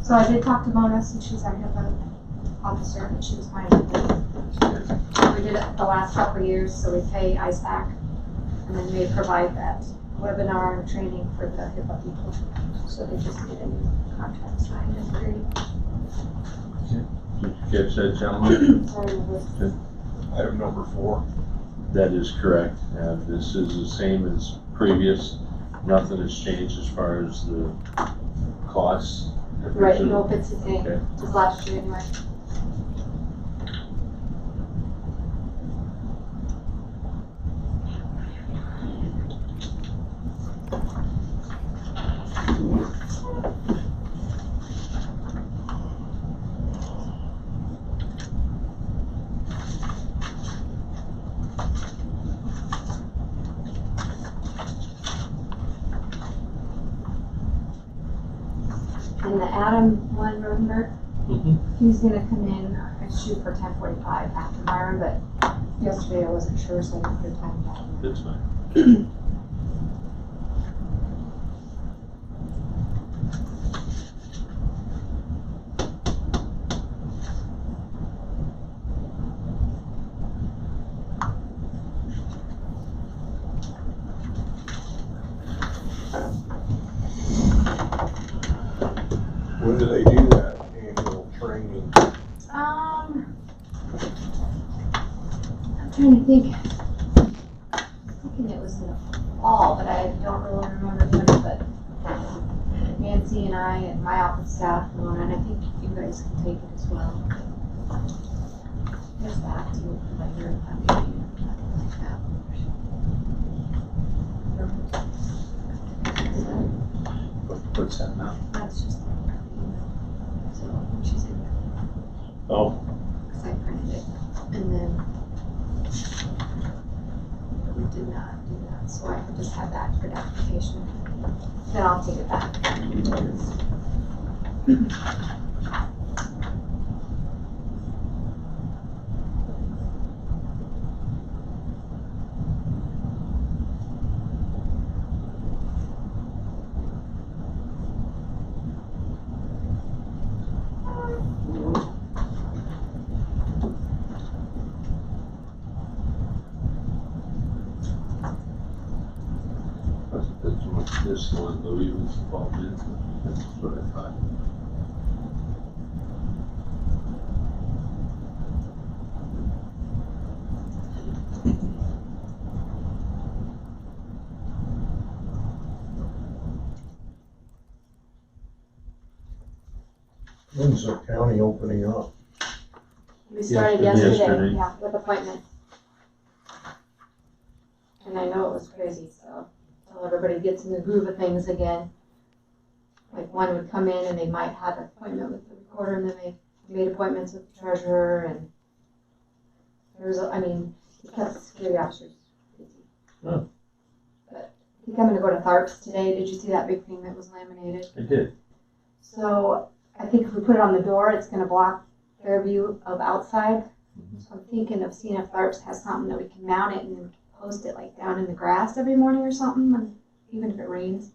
So I did talk to Mona since she's our HIPAA officer, and she was fine with it. We did it the last couple of years, so we pay ISAC, and then they provide that webinar and training for the HIPAA people. So they just need a new contract signed and agreed. Did you catch that, gentlemen? Item number 4. That is correct. This is the same as previous. Nothing has changed as far as the costs. Right, nope, it's the same, Okay. just last year anyway. And the Adam one, Rodenberg, he's gonna come in, I shoot for 10:45 after Myron, but yesterday I wasn't sure, so I didn't put a time down. That's fine. When do they do that annual training? I'm trying to think. I'm thinking it was in the fall, but I don't really remember when, but Nancy and I and my office staff and Mona, and I think you guys can take it as well. There's that too, like your What's that now? That's just the email. So she's in there. Oh, Because I printed it. And then we did not do that. So I just had that for documentation. Then I'll take it back. this one, Louis was involved in. That's what I thought. When's the county opening up? We started Yesterday. yesterday, yeah, with appointments. And I know it was crazy, so until everybody gets in the groove of things again. Like one would come in and they might have an appointment with the recorder, and then they made appointments with the treasurer, and there's, he kept security officers busy. Oh. But I'm gonna go to Tharps today. Did you see that big thing that was laminated? I did. So I think if we put it on the door, it's gonna block their view of outside. So I'm thinking of seeing if Tharps has something that we can mount it and then post it like down in the grass every morning or something, and even if it rains.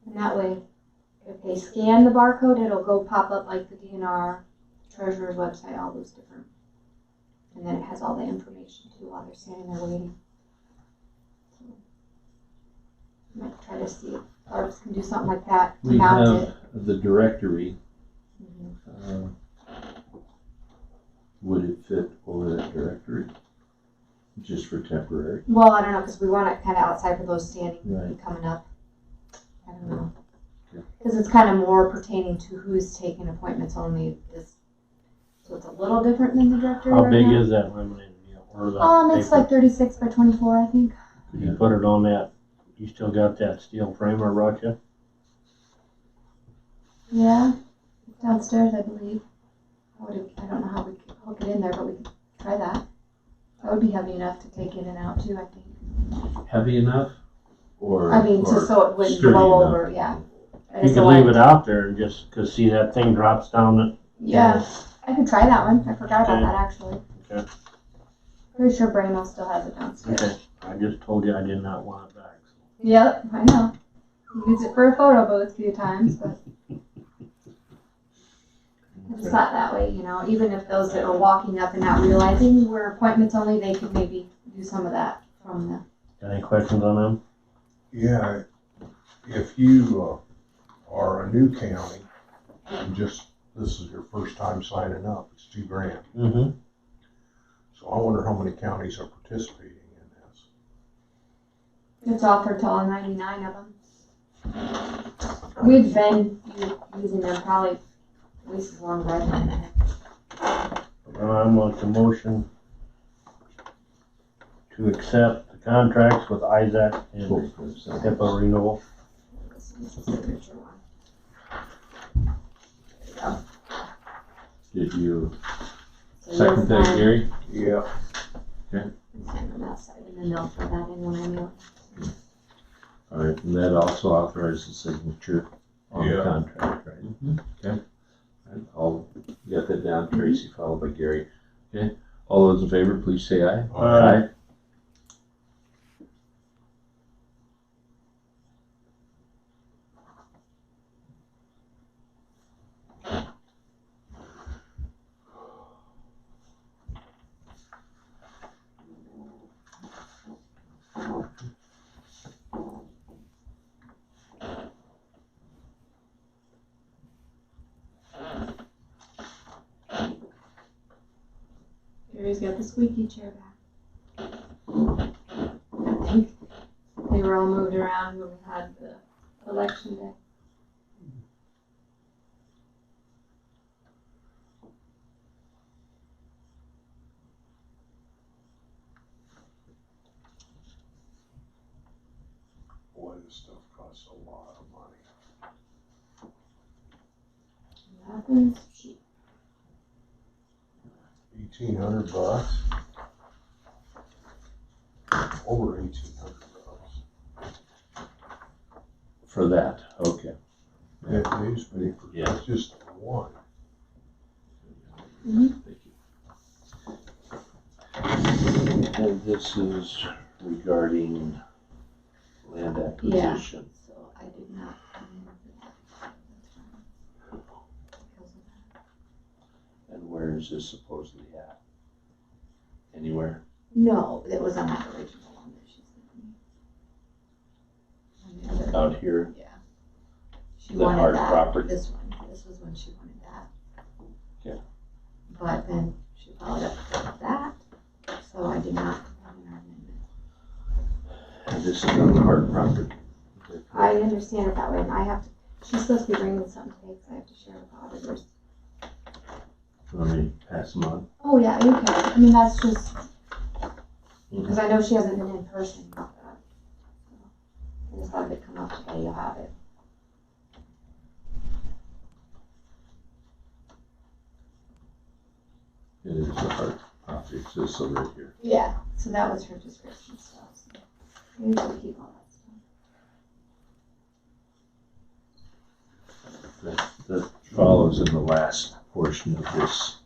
And that way, if they scan the barcode, it'll go pop up like the DNR, treasurer's website, all those different. And then it has all the information too while they're standing there waiting. So, I might try to see if Tharps can do something like that to We mount have it. the directory. Mm-hmm. Would it fit over that directory? Just for temporary? Well, I don't know, because we want it kind of outside for those standing Right. coming up. I don't know. Okay. Because it's kind of more pertaining to who's taking appointments only. So it's a little different than the directory. How right big now. is that laminated deal? Or the It's paper? like 36 by 24, I think. Could you put it on that? You still got that steel framer, Rocha? Yeah, it's downstairs, I believe. I don't know how we could hook it in there, but we could try that. That would be heavy enough to take in and out too, I think. Heavy enough? Or? So it wouldn't sturdy blow enough? over, yeah. I You just could don't leave want it out there and just, cause see that thing drops down it. Yeah, I could try that one. I forgot about Okay. that actually. Okay. Pretty sure Brano still has it downstairs. Okay, I just told you I did not want it back. So. Yep, I know. Used it for a photo booth a few times, but It's not that way, you know, even if those that are walking up and not realizing we're appointments only, they could maybe do some of that from the. Any questions on them? Yeah, if you are a new county and this is your first time signing up, it's $2,000. Mm-hmm. So I wonder how many counties are participating in this. It's offered to all 99 of them. We've been using them probably at least as long as I've been here. I'm like the motion to accept the contracts with Isaac and HIPAA renewal. This is the signature one. There you Did you go. So second you'll that, sign- Gary? Yeah. sign on that side, and then they'll fill that in when I mail it. All right, and that also authorizes signature on the Yeah. contract, right? Okay. All right, I'll get that down, Tracy, followed by Gary. Okay, all those in favor, please say aye. Aye. Gary's got the squeaky chair back. I think they were all moved around when we had the election day. Boy, this stuff costs a lot of money. Nothing's cheap. $1,800. Over $1,800. For that, okay. That newspaper, Yeah. that's just one. Thank you. And this is regarding land acquisition. So I did not come in for that. Because of that. And where is this supposedly at? Anywhere? No, it was on that original one that she sent me. On the other- Out here? Yeah. She The wanted hard that, property? this one, this was when she wanted that. Okay. But then she followed up with that, so I did not put in our amendment. And this is on the hard property. I understand it that way, and I have to, she's supposed to be bringing something today, because I have to share with the auditors. Want me to pass them on? Oh, yeah, you can, I mean, that's just, because I know she hasn't been in person with that. I just thought if it come up today, you'll have it. It is the hard property, it's this over right here. Yeah, so that was her description stuff, so maybe she'll keep all that stuff. That follows in the last portion of this.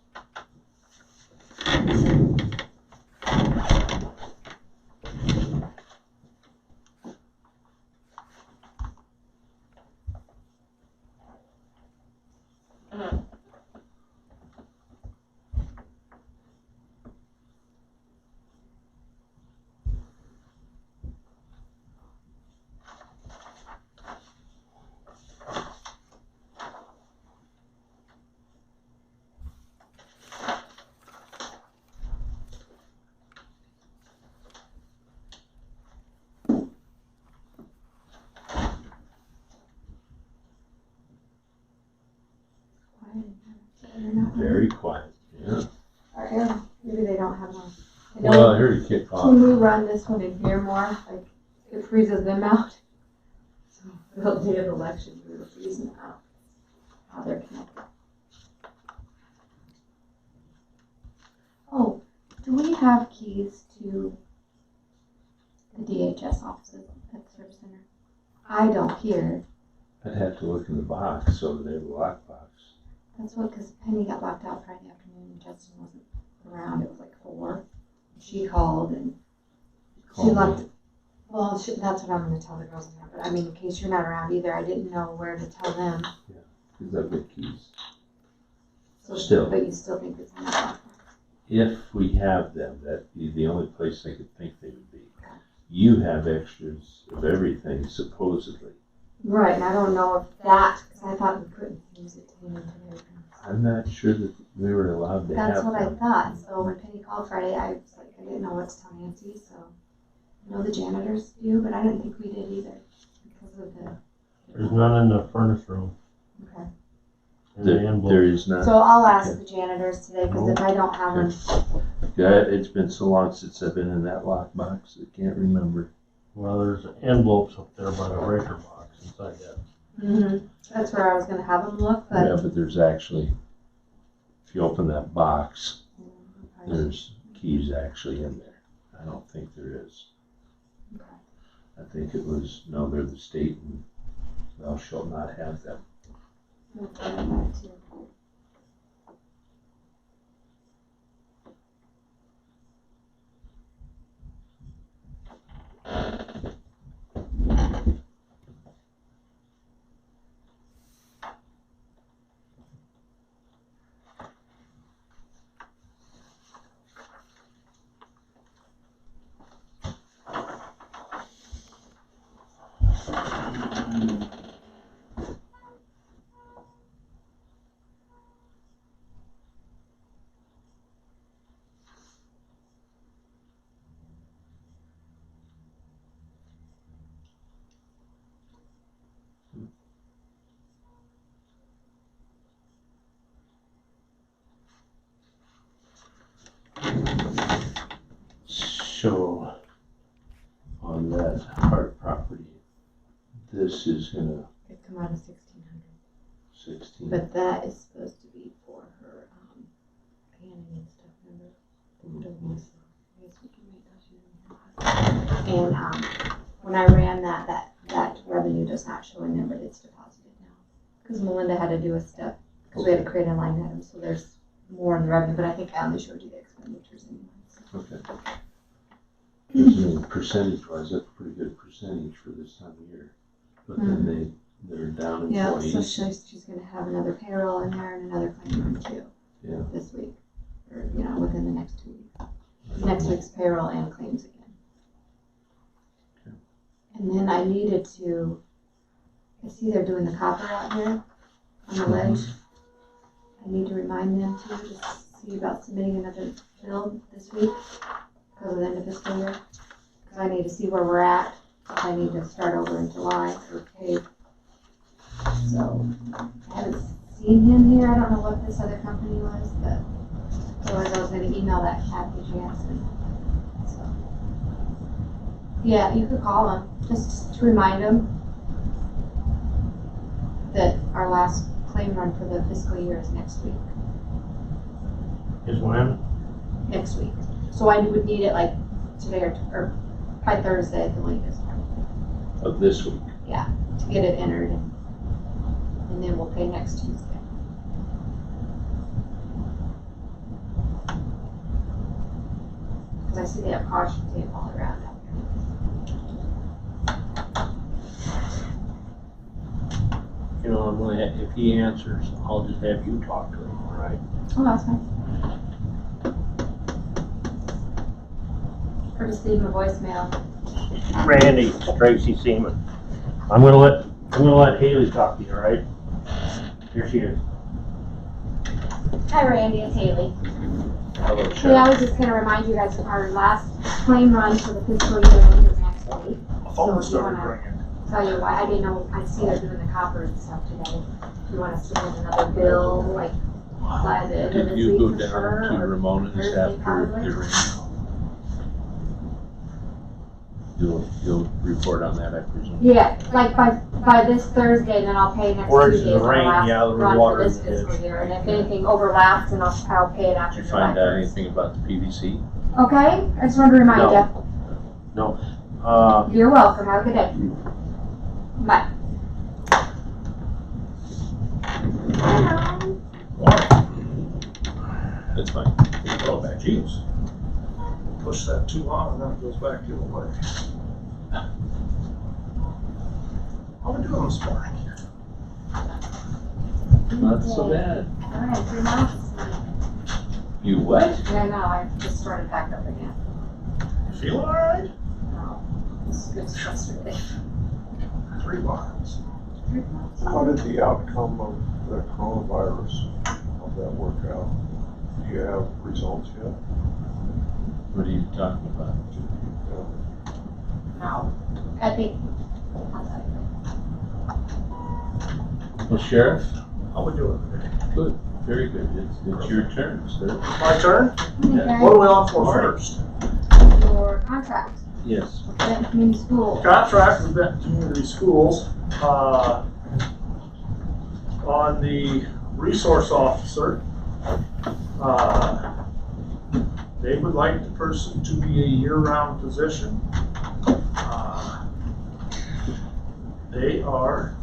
Quiet in here. They're not Very quiet, yeah. Or air, maybe they don't have one. I Well, I know heard it kick off. when we run this one in here more, like, it freezes them out. So, the day of the election, we were freezing them out. How they're connected. Oh, do we have keys to the DHS offices at the service center? I don't here. I'd have to look in the box, so they have a lockbox. That's what, because Penny got locked out Friday afternoon and Justin wasn't around. It was like 4. She called and she Call left. me. Well, that's what I'm going to tell the girls in there. But I mean, in case you're not around either, I didn't know where to tell them. Because I've got keys. So So, Still. but you still think it's in the lockbox? If we have them, that'd be the only place I could think they would be. You have extras of everything supposedly. Right, and I don't know if that, because I thought we couldn't use it to into everything. I'm not sure that we were allowed to have That's what I them. thought, so when Penny called Friday, I was like, I didn't know what to tell Nancy, so. I know the janitors do, but I didn't think we did either, because of the. There's none in the furnace room. Okay. In the There envelope. is not. So I'll ask the janitors today, because if I don't have them, God, it's been so long since I've been in that lockbox, I can't remember. Well, there's envelopes up there by the breaker box inside that. that's where I was gonna have them look, Yeah, but. but there's actually, if you open that box, there's keys actually in there. I don't think there is. Okay. I think it was, no, they're the state and thou shalt not have them. We'll put them back too. So, on that Hart property, this is gonna It'd come out of 1,600. 16. But that is supposed to be for her, panning and stuff, remember? I guess we can make that. And, when I ran that revenue does not show in there, but it's deposited now. Because Melinda had to do a step, because we had to create a line item, so there's more in the revenue, but I think I only showed you the expenditures anyway. So. Okay. I mean, percentage-wise, that's a pretty good percentage for this time of year. But then they're down in Yeah, 20s. so she's gonna have another payroll in there and another claim run too. Yeah. This week, or, within the next 2 weeks. Next week's payroll and claims again. Okay. And then I needed to, I see they're doing the copper out here on the ledge. I need to remind them to just see about submitting another bill this week because of the end of fiscal year. Because I need to see where we're at. If I need to start over in July or pay. So I haven't seen him here. I don't know what this other company was, but otherwise I was going to email that Kathy Jansen. So yeah, you could call him just to remind him that our last claim run for the fiscal year is next week. Is when? Next week. So I would need it like today or by Thursday at the latest. Of this week. To get it entered and then we'll pay next Tuesday. Because I see they have caution tape all around out You know, I'm gonna, if he answers, I'll just have you talk to him, all right? there. Oh, that's fine. Or just leave him a voicemail. Randy, it's Tracy Seaman. I'm gonna let Haley talk to you, all right? Here she is. Hi Randy, it's Haley. Hello, Hey, I Sheriff. was just gonna remind you guys of our last claim run for the fiscal year is next week. Phone So started do you wanna ringing. tell you why? I didn't know, I see they're doing the copper and stuff today. Do you wanna submit another bill, like, by the end of Did this you week go for down sure? to or Ramona's Thursday after probably? it rained? You'll report on that, I presume? Yeah, like by this Thursday, then I'll pay next Where it's Tuesday. the is our rain, last yeah, the run water for this in the ditch. fiscal year, and if anything overlaps, then I'll pay it after Did you July find out 1st. anything about the PVC? Okay, I just wanted to remind No. you. You're welcome, have a good day. Bye. That's fine. Oh, jeez. Push that too long and then it goes back the other way. How are we doing this morning? Not so bad. All right, 3 months. You what? Yeah, no, I just started back up again. You feeling all right? No, it's good stress relief. 3 months. 3 months. How did the outcome of the coronavirus, how'd that work out? Do you have results yet? What are you talking about? No, I think, I'll tell you. Well, Sheriff, How we doing today? good, very good. It's your turn, sir. My turn? Okay, What are we on for first? your contract Yes. with Benton Community School. Contract with Benton Community Schools, on the resource officer. They would like the person to be a year-round position. They are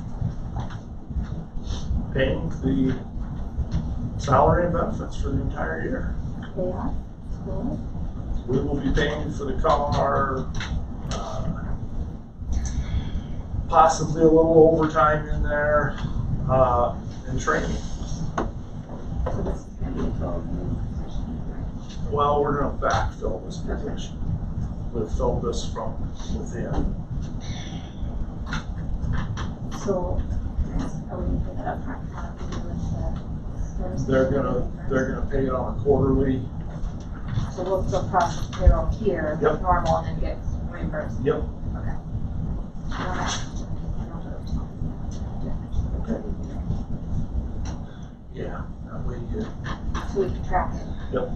paying the salary and benefits for the entire year. They are, school. We will be paying for the car, possibly a little overtime in there, and training. So this is gonna be a 12-month position, right? Well, we're gonna backfill this position. We've filled this from within. So, are we gonna put that up front? How do we do with the service? They're gonna pay it on a quarterly. So we'll still process payroll here, Yep. normal, and then get reimbursed. Yep. Okay. Alright. Yeah, that way you, So we can track it. yep.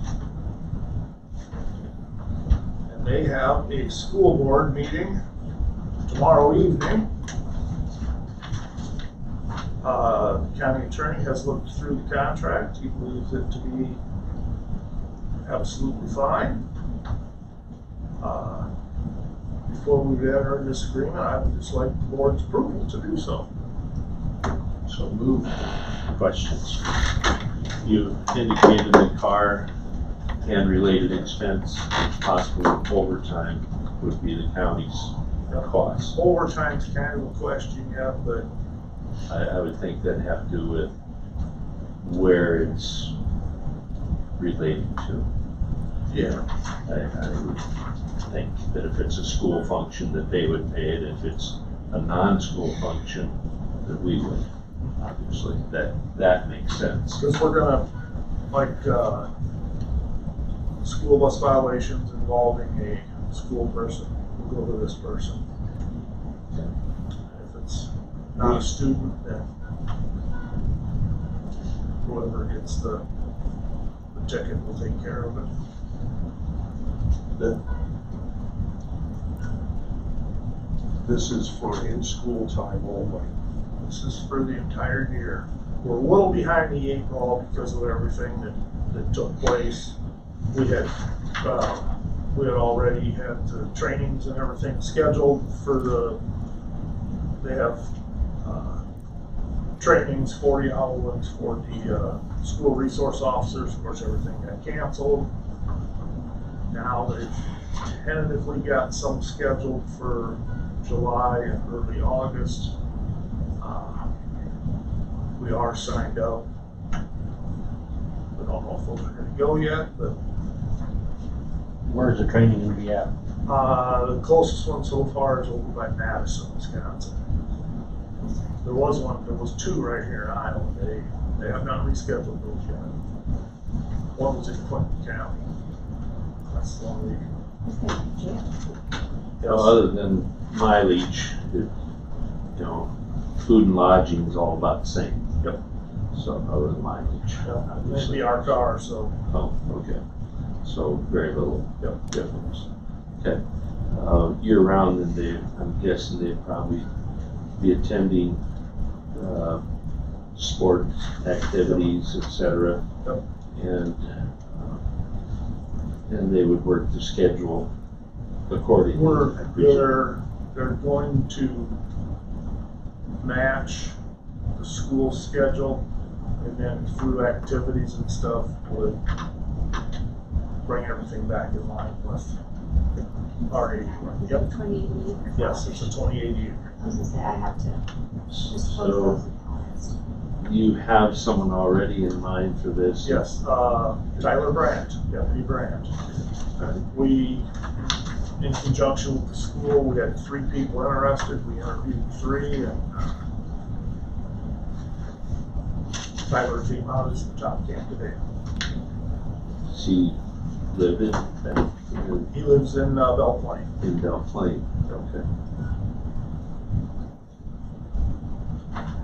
And they have a school board meeting tomorrow evening. The county attorney has looked through the contract. He believes it to be absolutely fine. Before we enter in this agreement, I would just like the board's approval to do so. So move. Questions? You indicated the car and related expense, possible overtime would be the county's cost. Overtime's kind of a question yet, but I would think that'd have to do with where it's related to. yeah, I would think that if it's a school function, that they would pay it. If it's a non-school function, that we would, obviously. That makes sense. because we're gonna, like, school bus violations involving a school person, we'll go to this person. If it's not a student, then whoever gets the ticket will take care of it. This is for in-school time only. This is for the entire year. We're a little behind the 8 ball because of everything that took place. We had already had the trainings and everything scheduled for they have trainings, 40-hour ones for the school resource officers. Of course, everything got canceled. Now they've tentatively got some scheduled for July and early August. We are signed up. We don't know if those are gonna go yet, but Where's the training gonna be at? the closest one so far is over by Madison, Wisconsin. There was 2 right here in Iowa. They have not rescheduled those yet. One was in Clinton County. That's the one It's gonna be jail. Other than mileage, food and lodging is all about the same. Yep. So other than mileage, It'd obviously. be our car, so Oh, okay. So very little Yep. difference. Okay. Year round, and I'm guessing they'd probably be attending sport activities, etc. Yep. And they would work the schedule accordingly. I presume. they're going to match the school schedule, and then through activities and stuff would bring everything back in line with our 80. Yep. 2080. Yes, it's a 2080. I was gonna say, I have to disclose So those. you have someone already in mind for this? Yes, Tyler Brandt, Deputy Brandt. We, in conjunction with the school, we had 3 people interested. We interviewed 3, and Tyler came out as the top candidate. Does he live in He lives in Belle Plaine. Belle Plaine? Okay.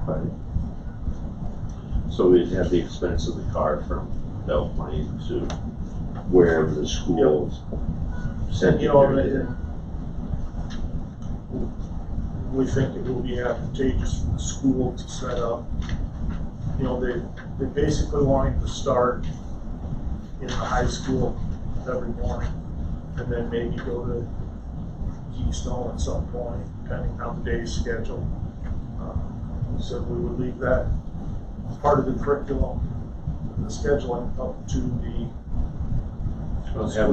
Right. So we'd have the expense of the car from Belle Plaine to wherever the schools send You you. know, we think it will be advantageous for the school to set up. You know, they basically wanting to start in the high school every morning, and then maybe go to Keystone at some point, depending on the day's schedule. So we would leave that part of the curriculum, the scheduling, up to the We'll have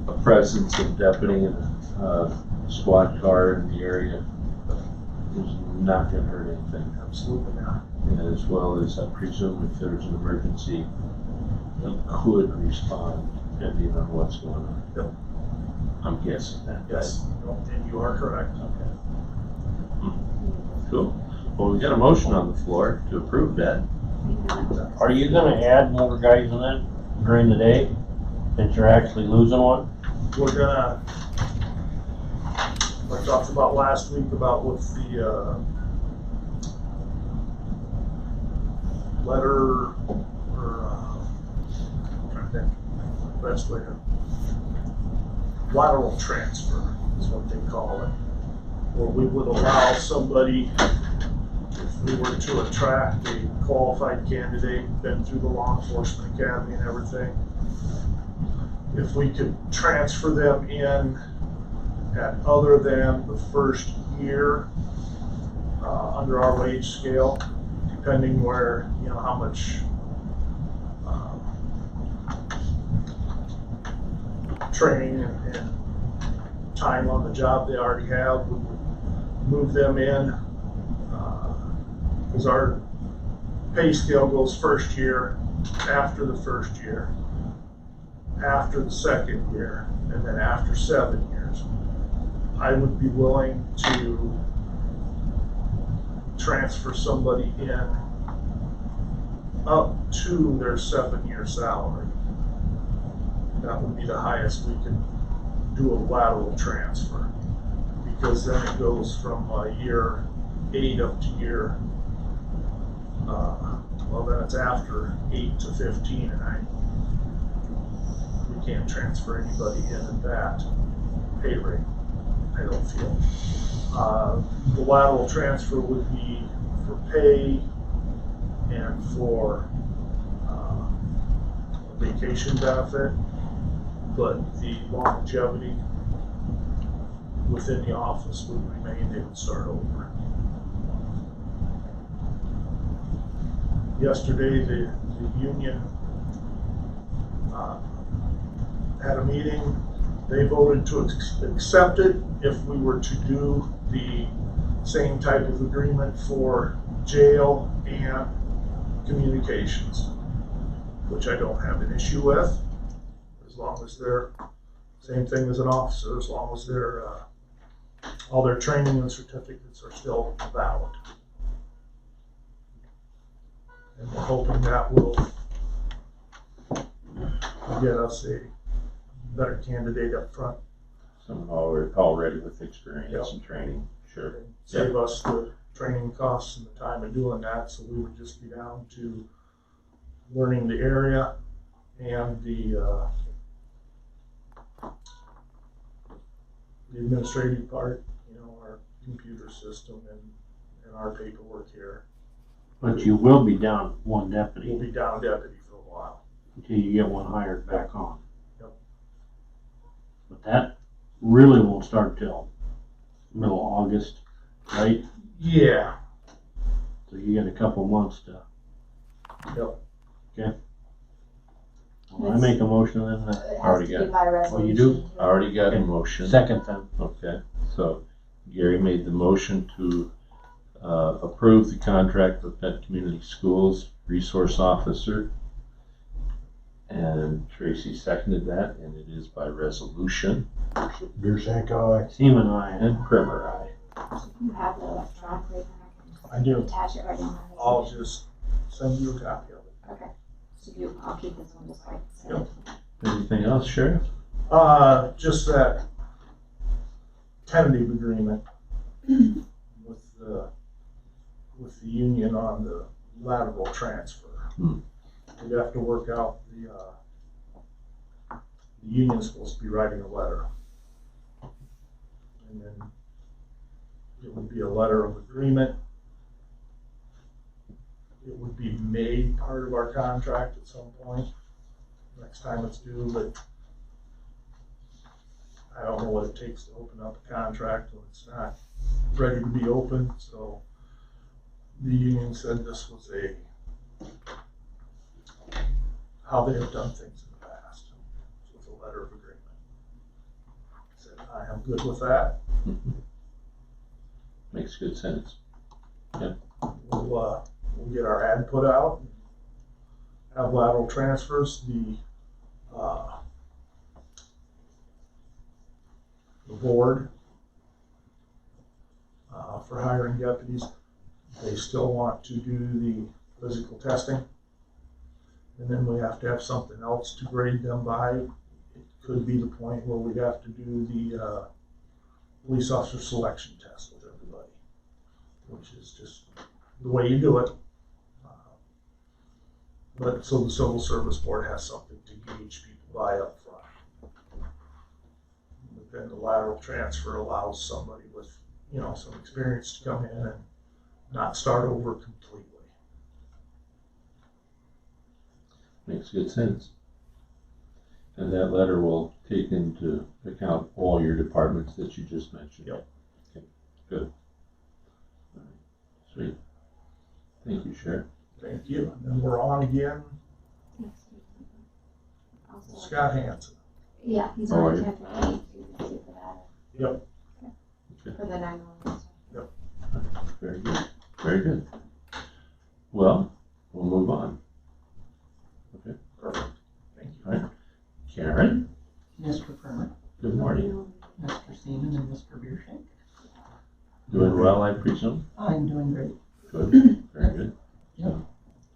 a presence of deputy and a squad car in the area is not gonna hurt anything. Absolutely not. And as well as, I presume, if there's an emergency, he could respond depending on what's going on. Yep. I'm guessing that. Yes, and you are correct. Okay. Cool. Well, we got a motion on the floor to approve that. Are you gonna add more guys in that during the day, since you're actually losing one? We're gonna, like I talked about last week about with the letter, or I'm trying to think the best way to, lateral transfer is what they call it, where we would allow somebody, if we were to attract a qualified candidate, been through the law enforcement academy and everything, if we could transfer them in at other than the first year under our wage scale, depending where, you know, how much training and time on the job they already have, we would move them in, because our pay scale goes first year, after the first year, after the second year, and then after 7 years. I would be willing to transfer somebody in up to their 7-year salary. That would be the highest we could do a lateral transfer, because then it goes from year 8 up to year, well, then it's after 8 to 15, and we can't transfer anybody in at that pay rate, I don't feel. The lateral transfer would be for pay and for vacation benefit, but the longevity within the office would remain. They would start over. Yesterday, the union had a meeting. They voted to accept it if we were to do the same type of agreement for jail and communications, which I don't have an issue with, as long as they're same thing as an officer, as long as they're all their training and certificates are still valid. And we're hoping that will get us a better candidate up front. Someone already with experience Yep. and training, sure. And save us the training costs and the time of doing that, so we would just be down to learning the area and the administrative part, you know, our computer system and our paperwork here. But you will be down one We'll deputy be down deputy for a while. until you get one hired back on. Yep. But that really won't start till middle of August, right? Yeah. So you get a couple months to. Yep. Okay. Well, I make a motion then. It has Already to got be it. by resolution. you do? I already got a motion. Second then. Okay, so Gary made the motion to approve the contract with Benton Community Schools Resource Officer. And Tracy seconded that, and it is by resolution. Beersank, aye. Seaman, aye. And Primer, aye. So if you have the electronic, then I I do. can attach it right in. I'll just send you a copy of it. Okay. So I'll keep this one just like. Yep. Anything else, Sheriff? Just that tentative agreement with the union on the lateral transfer. We have to work out the union's supposed to be writing a letter. And then it would be a letter of agreement. It would be made part of our contract at some point, next time it's due, but I don't know what it takes to open up a contract when it's not ready to be open, so the union said this was how they have done things in the past, with a letter of agreement. I said, I am good with that. Makes good sense. We'll get our ad put out, have lateral transfers. The board for hiring deputies, they still want to do the physical testing. And then we have to have something else to grade them by. It could be the point where we have to do the police officer selection test with everybody, which is just the way you do it. But so the Civil Service Board has something to gauge people by up front. But then the lateral transfer allows somebody with, some experience to come in and not start over completely. Makes good sense. And that letter will take into account all your departments that you just mentioned. Yep. Okay, good. All right. Sweet. Thank you, Sheriff. Thank you. And then we're on again. Scott Hansen. Yeah, he's Oh, on yeah. the 10th for that. Yep. Okay. For the 911. Very good. Very good. Well, we'll move on. Okay. Perfect. Thank you. All right. Karen, Mr. Kermit, good morning. Mr. Seaman, and Mr. Beershank. Doing well, I presume? I'm doing great. Good. Very good. Yep. All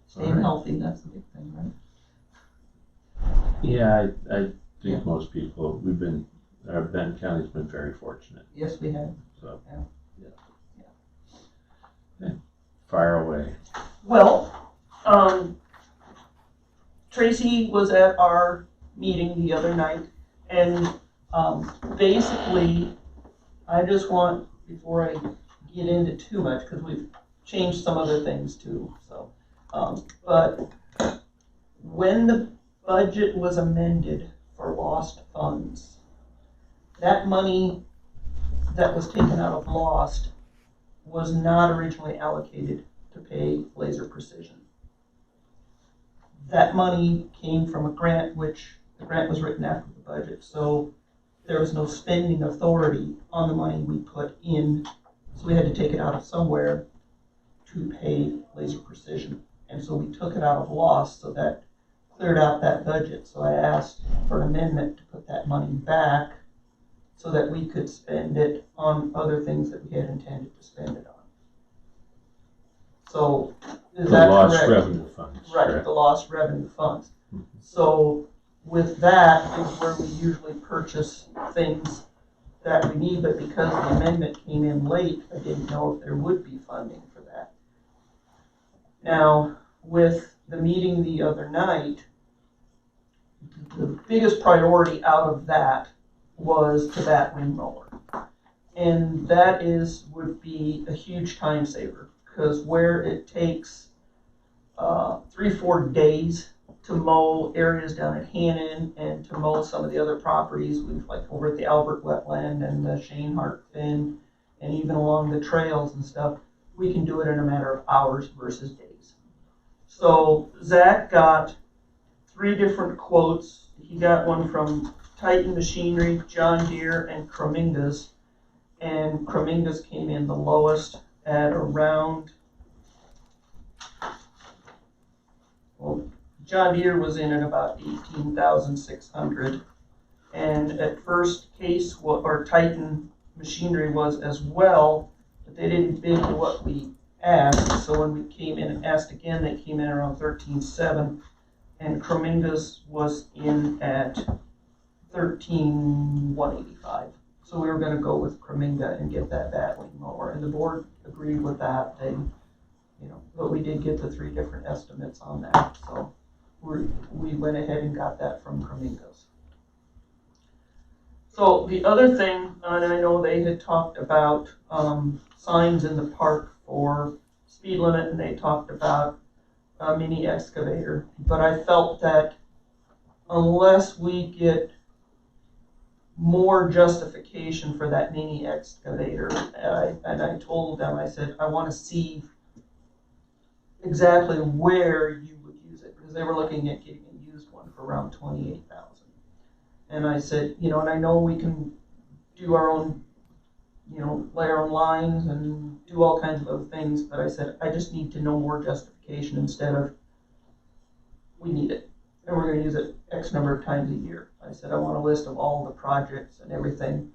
Staying right. healthy, that's the big thing, right? Yeah, I think most people, our Benton County's been very fortunate. Yes, we have. So, Yeah. Okay. Fire away. Well, Tracy was at our meeting the other night, and basically, I just want, before I get into too much, because we've changed some other things too, so, but when the budget was amended for lost funds, that money that was taken out of lost was not originally allocated to pay Laser Precision. That money came from a grant, which the grant was written after the budget, so there was no spending authority on the money we put in, so we had to take it out of somewhere to pay Laser Precision. And so we took it out of loss, so that cleared out that budget. So I asked for an amendment to put that money back so that we could spend it on other things that we had intended to spend it on. So, is that correct? The lost revenue funds. Right, correct? the lost revenue funds. Mhm. So with that is where we usually purchase things that we need, but because the amendment came in late, I didn't know if there would be funding for that. Now, with the meeting the other night, the biggest priority out of that was the bat wing mower. And that would be a huge time saver, because where it takes 3-4 days to mow areas down at Hannon and to mow some of the other properties, we've like over at the Albert wetland and the Shane Hart Fin, and even along the trails and stuff, we can do it in a matter of hours versus days. So Zach got 3 different quotes. He got one from Titan Machinery, John Deere, and Cromingas. And Cromingas came in the lowest at around, well, John Deere was in at about 18,600. And at first Case, or Titan Machinery was as well, but they didn't bid to what we asked. So when we came in and asked again, they came in around 13,700. And Crominga's was in at 13,185. So we were gonna go with Crominga and get that batwing mower, and the board agreed with that. They, but we did get the 3 different estimates on that, so we went ahead and got that from Crominga's. So the other thing, and I know they had talked about signs in the park for speed limit, and they talked about a mini excavator, but I felt that unless we get more justification for that mini excavator, and I told them, I said, I want to see exactly where you would use it, because they were looking at getting a used one for around 28,000. And I said, and I know we can do our own, lay our own lines and do all kinds of other things, but I said, I just need to know more justification instead of, we need it, and we're going to use it X number of times a year. I said, I want a list of all the projects and everything,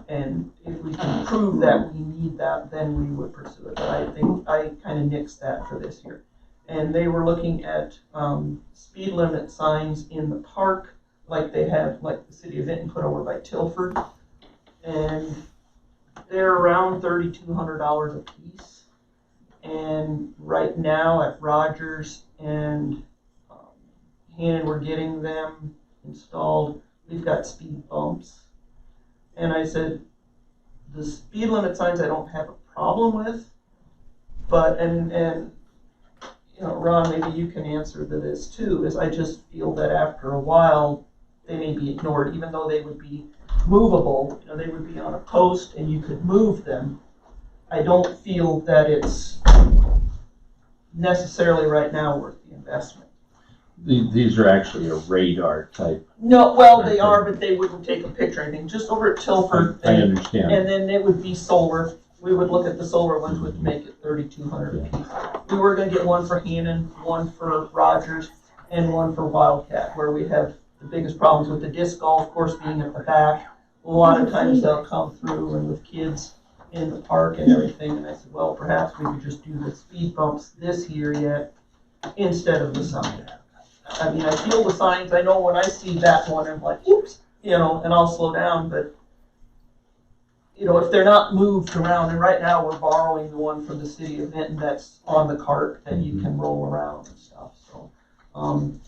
and if we can prove that we need that, then we would pursue it. But I think I kind of nixed that for this year. And they were looking at speed limit signs in the park, like they have, like the city of Benton put over by Tilford, and they're around $3,200 a piece. And right now at Rogers and Hannon, we're getting them installed. We've got speed bumps. And I said, the speed limit signs I don't have a problem with, but, and Ron, maybe you can answer to this too, is I just feel that after a while, they may be ignored, even though they would be movable, they would be on a post and you could move them. I don't feel that it's necessarily right now worth the investment. These are actually a radar type. No, well, they are, but they wouldn't take a picture or anything, just over at Tilford. I understand. And then it would be solar. We would look at the solar ones, would make it $3,200 a piece. We were gonna get one for Hannon, one for Rogers, and one for Wildcat, where we have the biggest problems with the disc golf course being at the back. A lot of times they'll come through, and with kids in the park and everything, and I said, well, perhaps we could just do the speed bumps this year yet instead of the sign. I mean, I feel the signs, I know when I see that one, I'm like, oops, and I'll slow down, but if they're not moved around, and right now we're borrowing the one from the city of Benton that's on the cart that you can roll around and stuff, so. And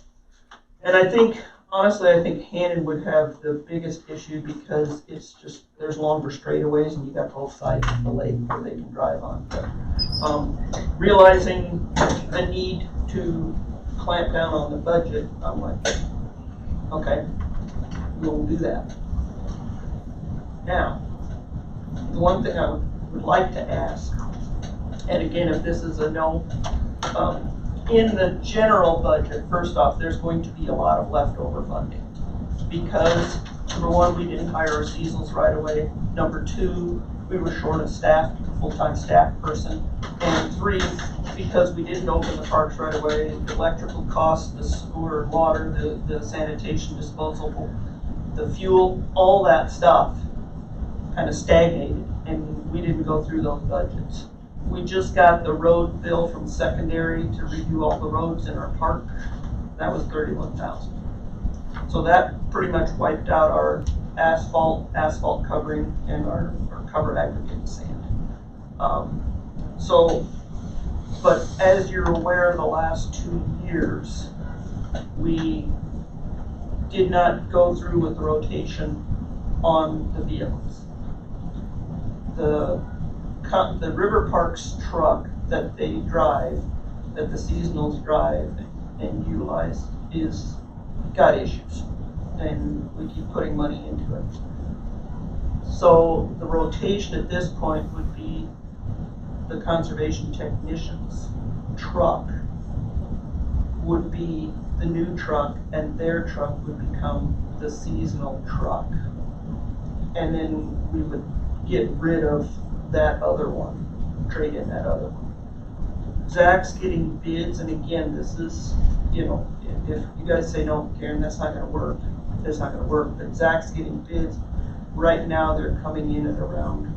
I think, honestly, I think Hannon would have the biggest issue because it's just, there's longer straightaways and you got both sides of the lake where they can drive on. But, realizing the need to clamp down on the budget, I'm like, okay, we'll do that. Now, the one thing I would like to ask, and again, if this is a no, in the general budget, first off, there's going to be a lot of leftover funding because, number one, we didn't hire our seasonals right away. Number two, we were short of staff, a full-time staff person. And three, because we didn't open the parks right away, the electrical costs, the sewer and water, the sanitation disposal, the fuel, all that stuff kind of stagnated, and we didn't go through those budgets. We just got the road bill from secondary to redo all the roads in our park. That was $31,000. So that pretty much wiped out our asphalt covering, and our cover aggregate sand. But as you're aware, the last 2 years, we did not go through with the rotation on the vehicles. The River Parks truck that they drive, that the seasonals drive and utilize, is got issues, and we keep putting money into it. So the rotation at this point would be the conservation technician's truck would be the new truck, and their truck would become the seasonal truck. And then we would get rid of that other one. trade in that other one. Zach's getting bids, and again, this is, you know, if you guys say, no, Karen, that's not gonna work, it's not gonna work, but Zach's getting bids. Right now, they're coming in at around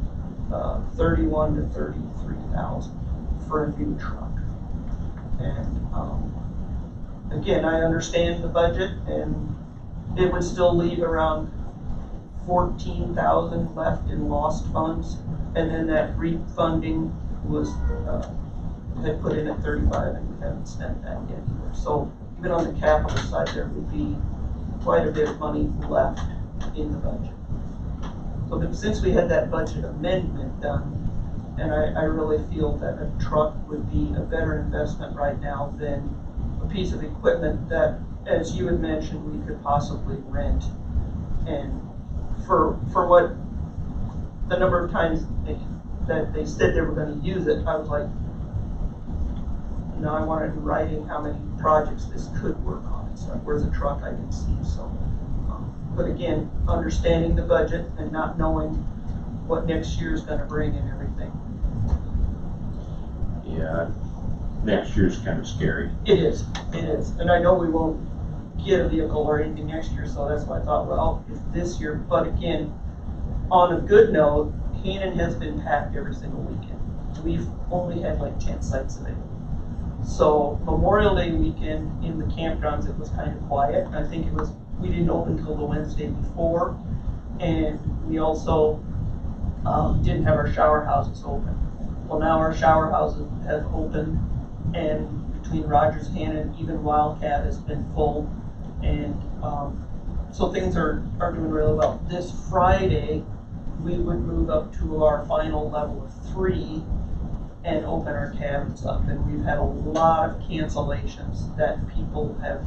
31 to 33,000 for a new truck. And again, I understand the budget, and it would still leave around 14,000 left in lost funds, and then that refunding was had put in at 35, and we haven't spent that yet either. So even on the capital side, there would be quite a bit of money left in the budget. So but since we had that budget amendment done, and I really feel that a truck would be a better investment right now than a piece of equipment that, as you had mentioned, we could possibly rent. And for what the number of times that they said they were going to use it, I was like, I wanted in writing how many projects this could work on. So where's a truck I can see. So, but again, understanding the budget and not knowing what next year is going to bring and everything. Yeah, next year's kind of scary. It is, and I know we won't get a vehicle or anything next year, so that's why I thought, well, if this year, but again, on a good note, Hannon has been packed every single weekend. We've only had like 10 sites available. So Memorial Day weekend in the campgrounds, it was kind of quiet. I think it was, we didn't open until the Wednesday before, and we also didn't have our shower houses open. Well, now our shower houses have opened, and between Rogers, Hannon, even Wildcat has been full, and so things are doing really well. This Friday, we would move up to our final level of 3 and open our cabins up, and we've had a lot of cancellations that people have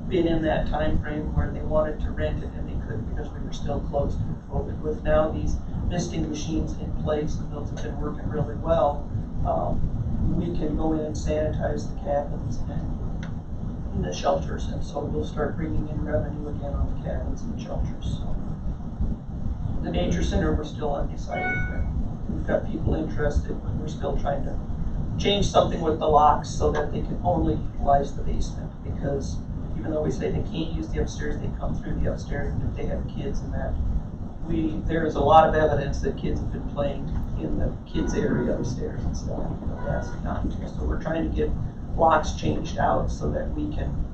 been in that time frame where they wanted to rent it and they couldn't because we were still closed through COVID. With now these misting machines in place, and those have been working really well, we can go in and sanitize the cabins and the shelters, and so we'll start bringing in revenue again on the cabins and shelters. So the nature center, we're still undecided there. We've got people interested, but we're still trying to change something with the locks so that they can only utilize the basement, because even though we say they can't use the upstairs, they come through the upstairs, and if they have kids and that, there's a lot of evidence that kids have been playing in the kids area upstairs and stuff, that's not here. So we're trying to get locks changed out so that we can,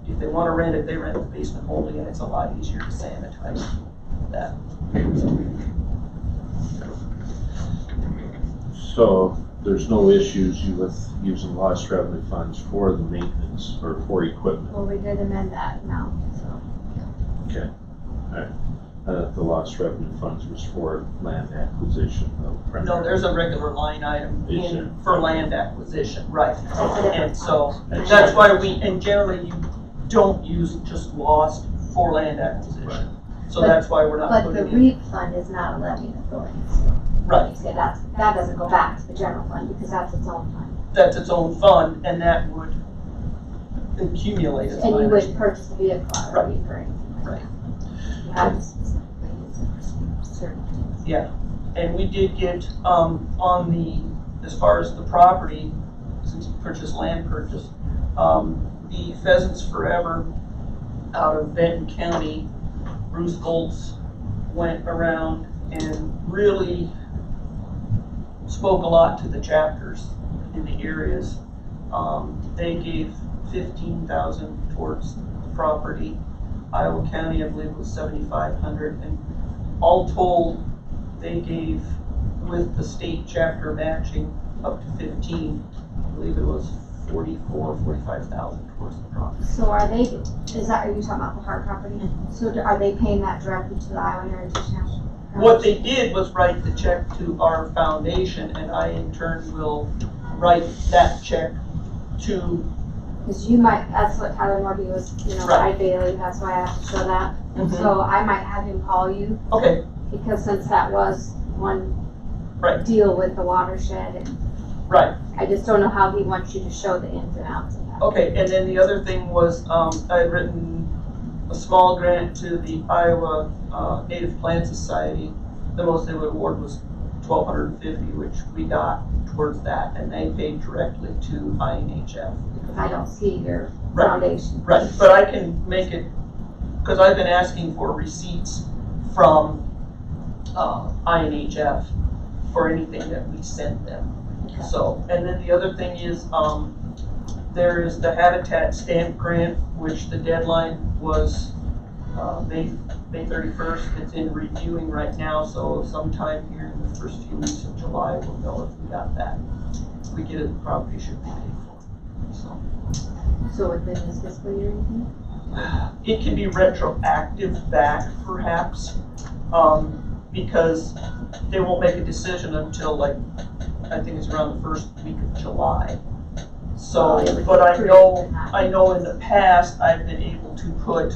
if they want to rent it, they rent the basement only, and it's a lot easier to sanitize that. So there's no issues with using lost revenue funds for the maintenance or for equipment? Well, we did amend that now, so. Okay, all right. The lost revenue funds was for land acquisition though? No, there's a regular line item Is there? for land acquisition, right. That's a different And so, fund. that's why and generally you don't use just lost for land acquisition. Right. So that's why we're not But the putting in. REAP fund is not a levying authority, so. Right. You say that doesn't go back to the general fund because that's its own fund. That's its own fund, and that would accumulate as And you much. would purchase a vehicle out of REAP or anything like Right. that. You have to specifically use it for certain things. Yeah, and we did get, on the, as far as the property, since we purchased land purchase, the Pheasants Forever out of Benton County, Bruce Goltz went around and really spoke a lot to the chapters in the areas. They gave $15,000 towards the property. Iowa County, I believe, was $7,500, and all told, they gave, with the state chapter matching up to 15, I believe it was 45,000 towards the property. So are you talking about the hard property? So are they paying that directly to the Iowa Heritage National? What they did was write the check to our foundation, and I in turn will write that check to. Because you might, that's what Tyler Morby was, Right. Ty Bailey, that's why I have to show that. Mhm. So I might have him call you, Okay, because since that was one right, deal with the watershed, and right. I just don't know how he wants you to show the ins and outs of that. Okay, and then the other thing was, I had written a small grant to the Iowa Native Plant Society. The most they would award was $1,250, which we got towards that, and they paid directly to INHF. Because I don't see your Right. foundation. Right, but I can make it, because I've been asking for receipts from INHF for anything that we send them. So, and then the other thing is, there is the Habitat Stamp Grant, which the deadline was May 31st. It's in reviewing right now, so sometime here in the first few weeks of July, we'll know if we got that. If we get it, it probably should be paid for. So within this fiscal year, you think? It can be retroactive back, perhaps, because they won't make a decision until I think it's around the first week of July. So, but I know in the past, I've been able to put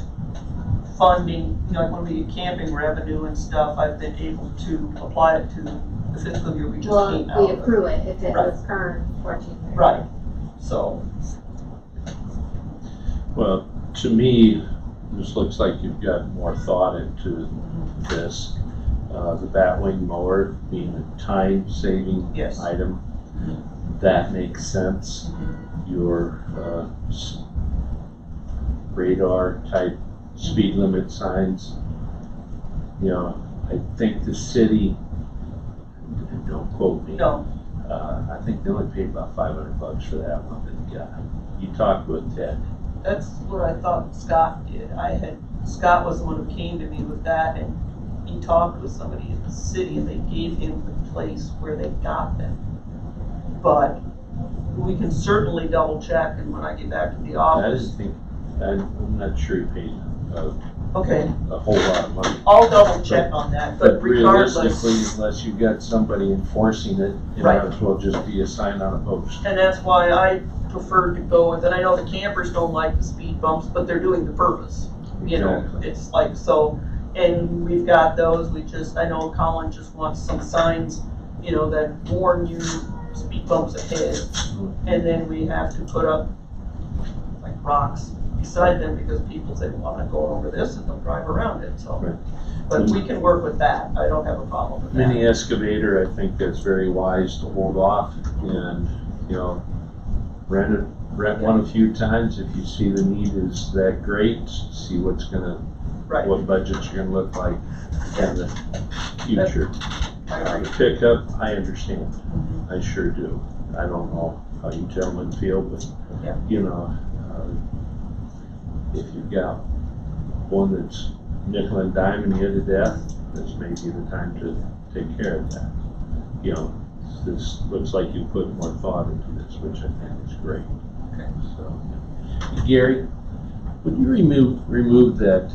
funding, like when we get camping revenue and stuff, I've been able to apply it to the fiscal year we just came out. Well, we accrue it if it Right. was earned 14. Right, so, Well, to me, this looks like you've got more thought into this. The batwing mower being a time-saving Yes. item, that makes sense. Your radar-type speed limit signs, I think the city, don't quote me. no, I think they only paid about $500 for that one that you got. You talked with Ted. that's what I thought Scott did. Scott was the one who came to me with that, and he talked with somebody in the city, and they gave him the place where they got them. But we can certainly double check, and when I get back to the office. I'm not sure he paid Okay, a whole lot of money. I'll double check on that, but realistically, regardless, unless you got somebody enforcing it, it Right. might as well just be a sign on a post. and that's why I preferred to go with, and I know the campers don't like the speed bumps, but they're doing the purpose. Exactly. It's like, so, and we've got those, I know Colin just wants some signs, that warn you speed bumps ahead. And then we have to put up like rocks beside them because people say, well, I'm not going over this, and they'll drive around it, so. Right. But we can work with that, I don't have a problem with Mini that. excavator, I think that's very wise to hold off and, rent one a few times. If you see the need is that great, see what Right, budgets are gonna look like in the future. I agree. Pickup, I understand, I sure do. I don't know how you gentlemen feel, but, Yeah. if you've got one that's nickel and diming you to death, this may be the time to take care of that. This looks like you put more thought into this, which I think is great. Okay. So, Gary, would you remove that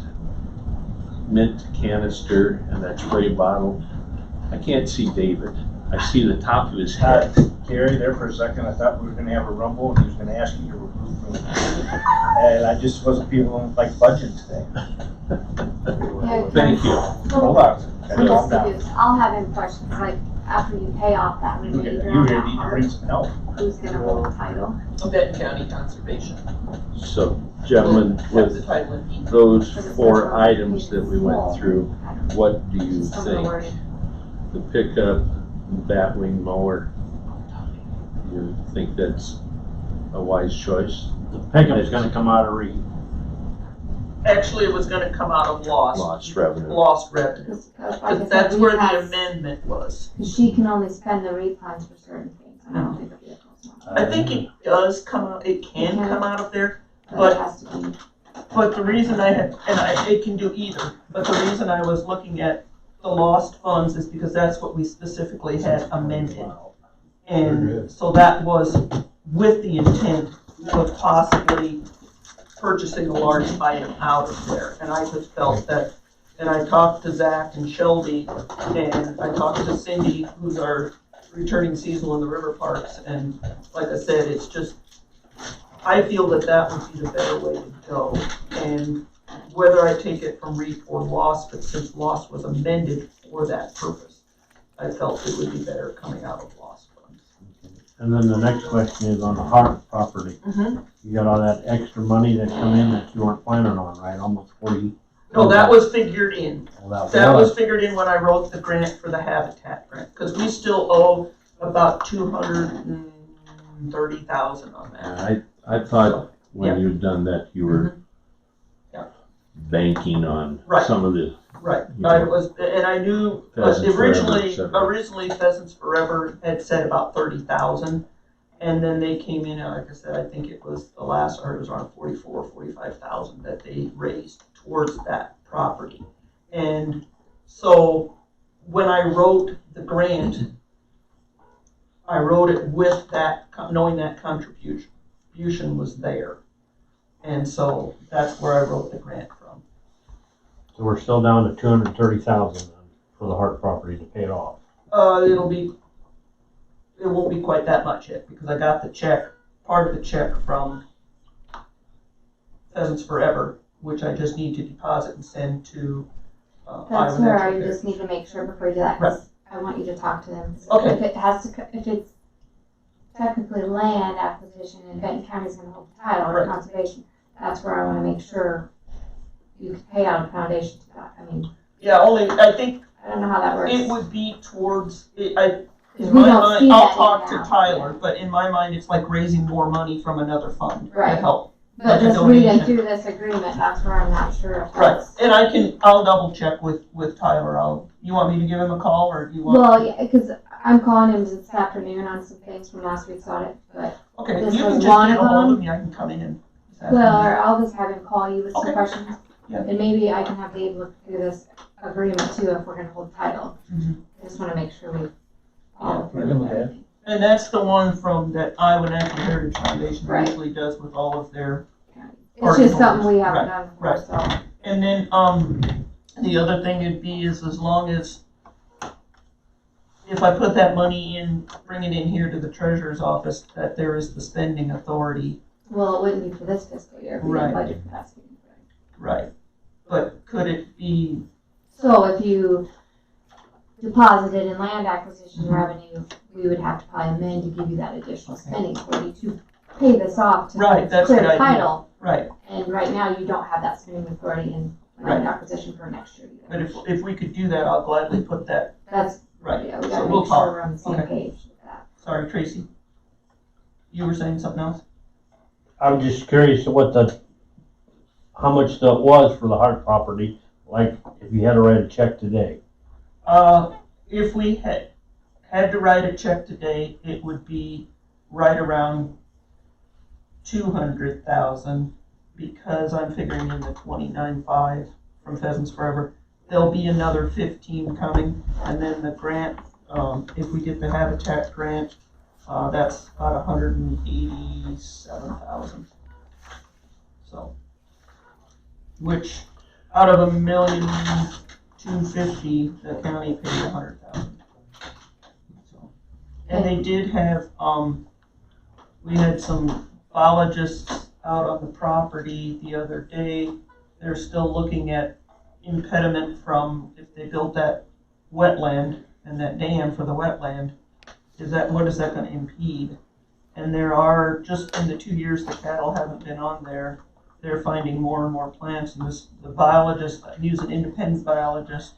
mint canister and that spray bottle? I can't see David. I see the top of his head. Gary, there for a second, I thought we were gonna have a rumble and he was gonna ask you to remove from the and I just wasn't feeling like budget today. Thank you. Hold on. I'm just confused. I'll have him questions, like after you pay off that You remainder here on need that to part, bring some help. who's gonna hold the title? Benton County Conservation, So, gentlemen, have the with title and deed. those For the 4 special items that we went full. through, I don't know. what do you Just some of the think? wording. The pickup, batwing mower, you think that's a wise choice? The pickup's gonna come out of Actually, it was gonna come out of Lost revenue. Lost revenue. Because, like I But said, that's we where the have- amendment was. She can only spend the refunds for certain things, and I don't think the vehicle's one. I think it does come out, it can come out of there, But it has to be, but the reason it can do either, but the reason I was looking at the lost funds is because that's what we specifically had amended. And so that was with the intent of possibly purchasing a large item out of there. And I just felt that, and I talked to Zach and Shelby, and I talked to Cindy, who's our returning seasonal in the river parks, and like I said, it's just, I feel that that would be the better way to go. And whether I take it from REAP or lost, but since lost was amended for that purpose, I felt it would be better coming out of lost funds. And then the next question is on the Hart property. Mm-hmm. You got all that extra money that come in that you weren't planning on, right? Almost 40. No, that was figured in. Well, That was figured in when I wrote the grant for the habitat grant, because we still owe about 230,000 on that. I thought when Yeah. you'd done that, you were Yeah. banking on Right. some of the, Right, Yeah. I was, and I knew, Pheasants Forever, originally, et cetera. Pheasants Forever had said about 30,000. And then they came in, like I said, I think it was the last, or it was around 45,000 that they raised towards that property. And so when I wrote the grant, I wrote it with that, knowing that contribution was there. And so that's where I wrote the grant from. So we're still down to 230,000 for the Hart property to pay it off. It won't be quite that much yet, because I got the check, part of the check from Pheasants Forever, which I just need to deposit and send to That's Iowa where Natural I Care. just need to make sure before you do that, because I want you to talk to them. Okay. If it has to, if it's technically land acquisition and Benton County's gonna hold the title or Right. conservation, that's where I wanna make sure you can pay out a foundation to that. I mean, Yeah, only, I think I don't know how that works. it would be towards, in Because my we don't mind, see I'll that talk to now. Tyler, but in my mind, it's like raising more money from another fund to Right. help. But like a just reading donation. through this agreement, that's where I'm not sure if Right, that's. and I'll double check with Tyler. You want me to give him a call, or do you want? Well, yeah, because I'm calling him this afternoon on some things from last week's audit, but, Okay, this you can was just one get a of hold them. of me, I can come in this well, afternoon. or I'll just have him call you with some Okay. questions. Yeah. And maybe I can have Dave look through this agreement too, if we're gonna hold title. Mhm. I just wanna make sure we follow Yeah, through I can with look at it. everything. And that's the one from that Iowa Natural Heritage Foundation Right. usually does with all of their. It's just something we haven't done before, right. so. And then, the other thing it'd be is as long as, if I put that money in, bring it in here to the treasurer's office, that there is the spending authority. Well, it wouldn't be for this fiscal year, if we didn't Right. budget for that. Right. But could it be, So if you deposited in land acquisition revenue, we would have to probably amend to give you that additional spending authority to pay this off to Right, that's clear a good the idea. title. right, And right now, you don't have that spending authority in land acquisition for next year but either. if we could do that, I'll gladly put that, That's, right. yeah, we So gotta we'll make sure talk. we're on the same Okay. page with that. Sorry, Tracy. You were saying something else? I'm just curious how much that was for the Hart property, like if you had to write a check today. If we had to write a check today, it would be right around 200,000, because I'm figuring in the 29.5 from Pheasants Forever. There'll be another 15 coming, and then the grant, if we get the Habitat grant, that's about 187,000. So, which out of $1,250,000, the county paid 100,000. So, and they did have, we had some biologists out on the property the other day. They're still looking at impediment from, if they built that wetland and that dam for the wetland, what is that gonna impede? And there are, just in the 2 years the cattle haven't been on there, they're finding more and more plants, and the biologist, he's an independent biologist.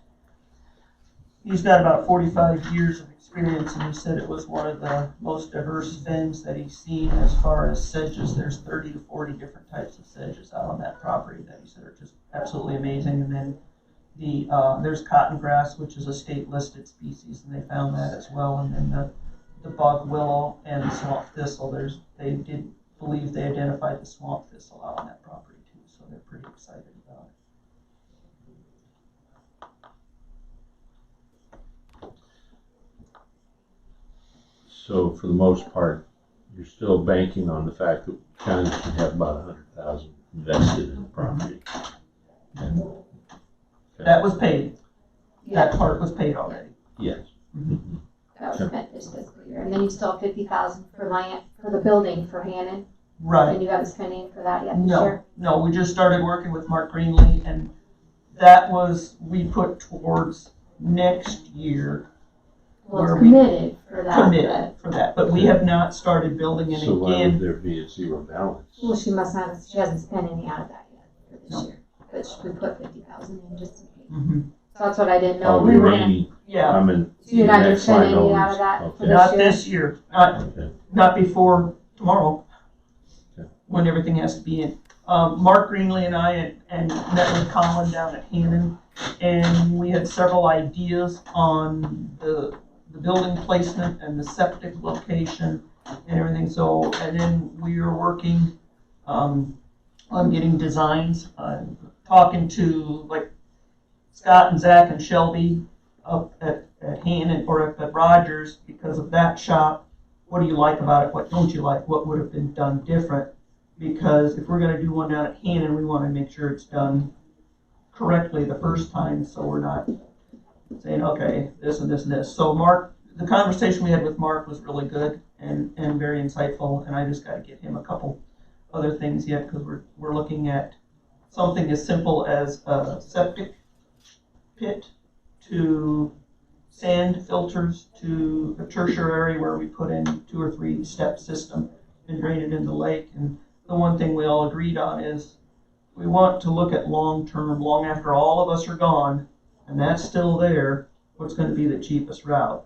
He's got about 45 years of experience, and he said it was one of the most diverse fens that he's seen as far as sedges. There's 30 to 40 different types of sedges out on that property that he said are just absolutely amazing. And then there's cotton grass, which is a state listed species, and they found that as well. And then the bog willow and the swamp thistle, they did believe they identified the swamp thistle out on that property too, so they're pretty excited about it. so for the most part, you're still banking on the fact that county should have about 100,000 invested in the property. That was paid. Yeah, That part was paid already. Yes. that was spent this fiscal year. And then you still have 50,000 for land, for the building for Hannon. Right. And you haven't spent any for that yet this year? No, we just started working with Mark Greenlee, and that we put towards next year. Well, it's Where we committed for that. Committed for that, but we have not started building it So why would again. there be a zero balance? Well, she hasn't spent any out of that yet for this No. year. But which we put 50,000 in just in case. Mhm. So that's what I didn't know. Oh, We the were gonna, rainy, Yeah, coming. so you're not gonna next spend line any over. out of that for Okay. this not year? this year, not, Okay. not before tomorrow, Okay. when everything has to be in. Mark Greenlee and I and met with Colin down at Hannon, and we had several ideas on the building placement and the septic location and everything, so, and then we were working, on getting designs, talking to, like, Scott and Zach and Shelby up at Hannon, or up at Rogers, because of that shop. What do you like about it? What don't you like? What would have been done different? Because if we're gonna do one down at Hannon, we wanna make sure it's done correctly the first time, so we're not saying, okay, this and this and this. So Mark, the conversation we had with Mark was really good and very insightful, and I just gotta get him a couple other things yet, because we're looking at something as simple as a septic pit to sand filters to a tertiary where we put in 2 or 3 step system and drain it in the lake. And the one thing we all agreed on is we want to look at long-term, long after all of us are gone, and that's still there, what's going to be the cheapest route.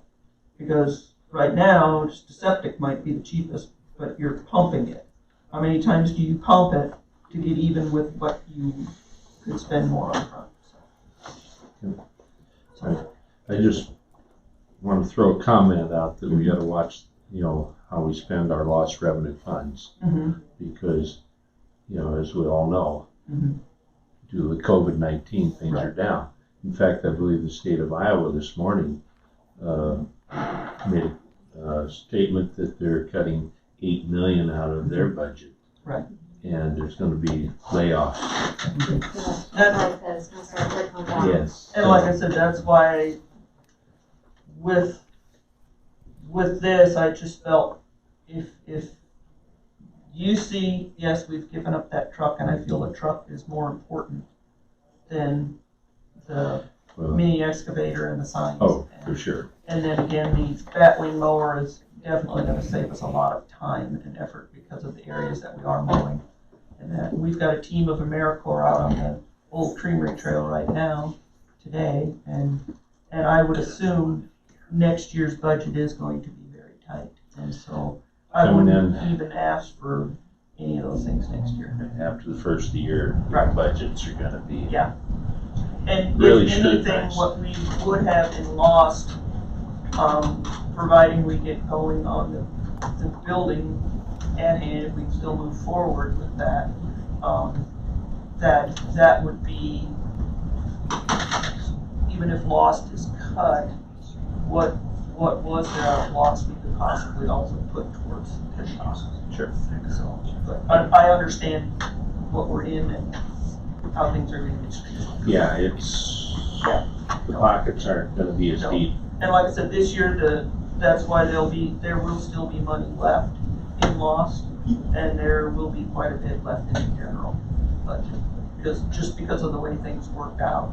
Because right now, just a septic might be the cheapest, but you're pumping it. How many times do you pump it to get even with what you could spend more on front? I just want to throw a comment out that we gotta watch, how we spend our lost revenue funds. Mm-hmm. Because, as we all know, Mhm. due to the COVID-19, things are down. In fact, I believe the state of Iowa this morning made a statement that they're cutting $8 million out of their budget. Right. And there's gonna be layoffs. That's like that, it's gonna start trickling down. Yes. And like I said, that's why with this, I just felt if you see, yes, we've given up that truck, and I feel the truck is more important than the Well, mini excavator and the signs. oh, for sure. And then again, the batwing mower is definitely gonna save us a lot of time and effort because of the areas that we are mowing. And that we've got a team of AmeriCorps out on the old Creamery Trail right now, today, and I would assume next year's budget is going to be very tight. And so I Coming wouldn't in. even ask for any of those things next year. After the first of the year, Right. budgets are gonna be. Yeah. And Really if should, anything, thanks. what we would have been lost, providing we get going on the building at hand, if we can still move forward with that, that would be, even if lost is cut, what was there out of lost we could possibly also put towards the shop. Sure. So, but I understand what we're in and how things are being distributed. Yeah, the pockets aren't gonna be as No. deep. And like I said, this year, that's why there will still be money left in lost, and there will be quite a bit left in the general budget. Because of the way things worked out.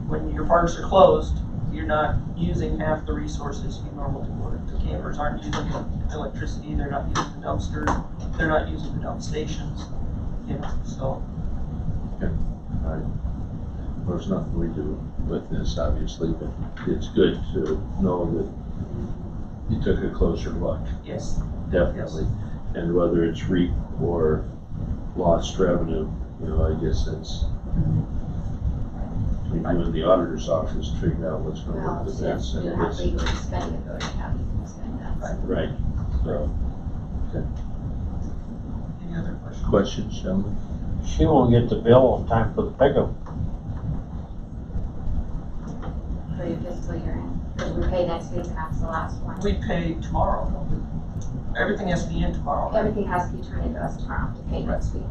When your parks are closed, you're not using half the resources you normally would. The campers aren't using the electricity, they're not using the dumpsters, they're not using the dump stations, so. All right. There's nothing we do with this, obviously, but it's good to know that you took a closer look, Yes. definitely. And whether it's REAP or lost revenue, I guess that's between you and the auditor's office to figure out what's gonna Well, work the since best. you're And not it's, legally spending it, go to county and spend that. right, so, Any other questions? questions, gentlemen? She won't get the bill in time for the pickup. For your fiscal year end, because we pay next week and that's the last one. We pay tomorrow, don't we? Everything has to be in tomorrow, right? Everything has to be turned into us tomorrow to pay next week.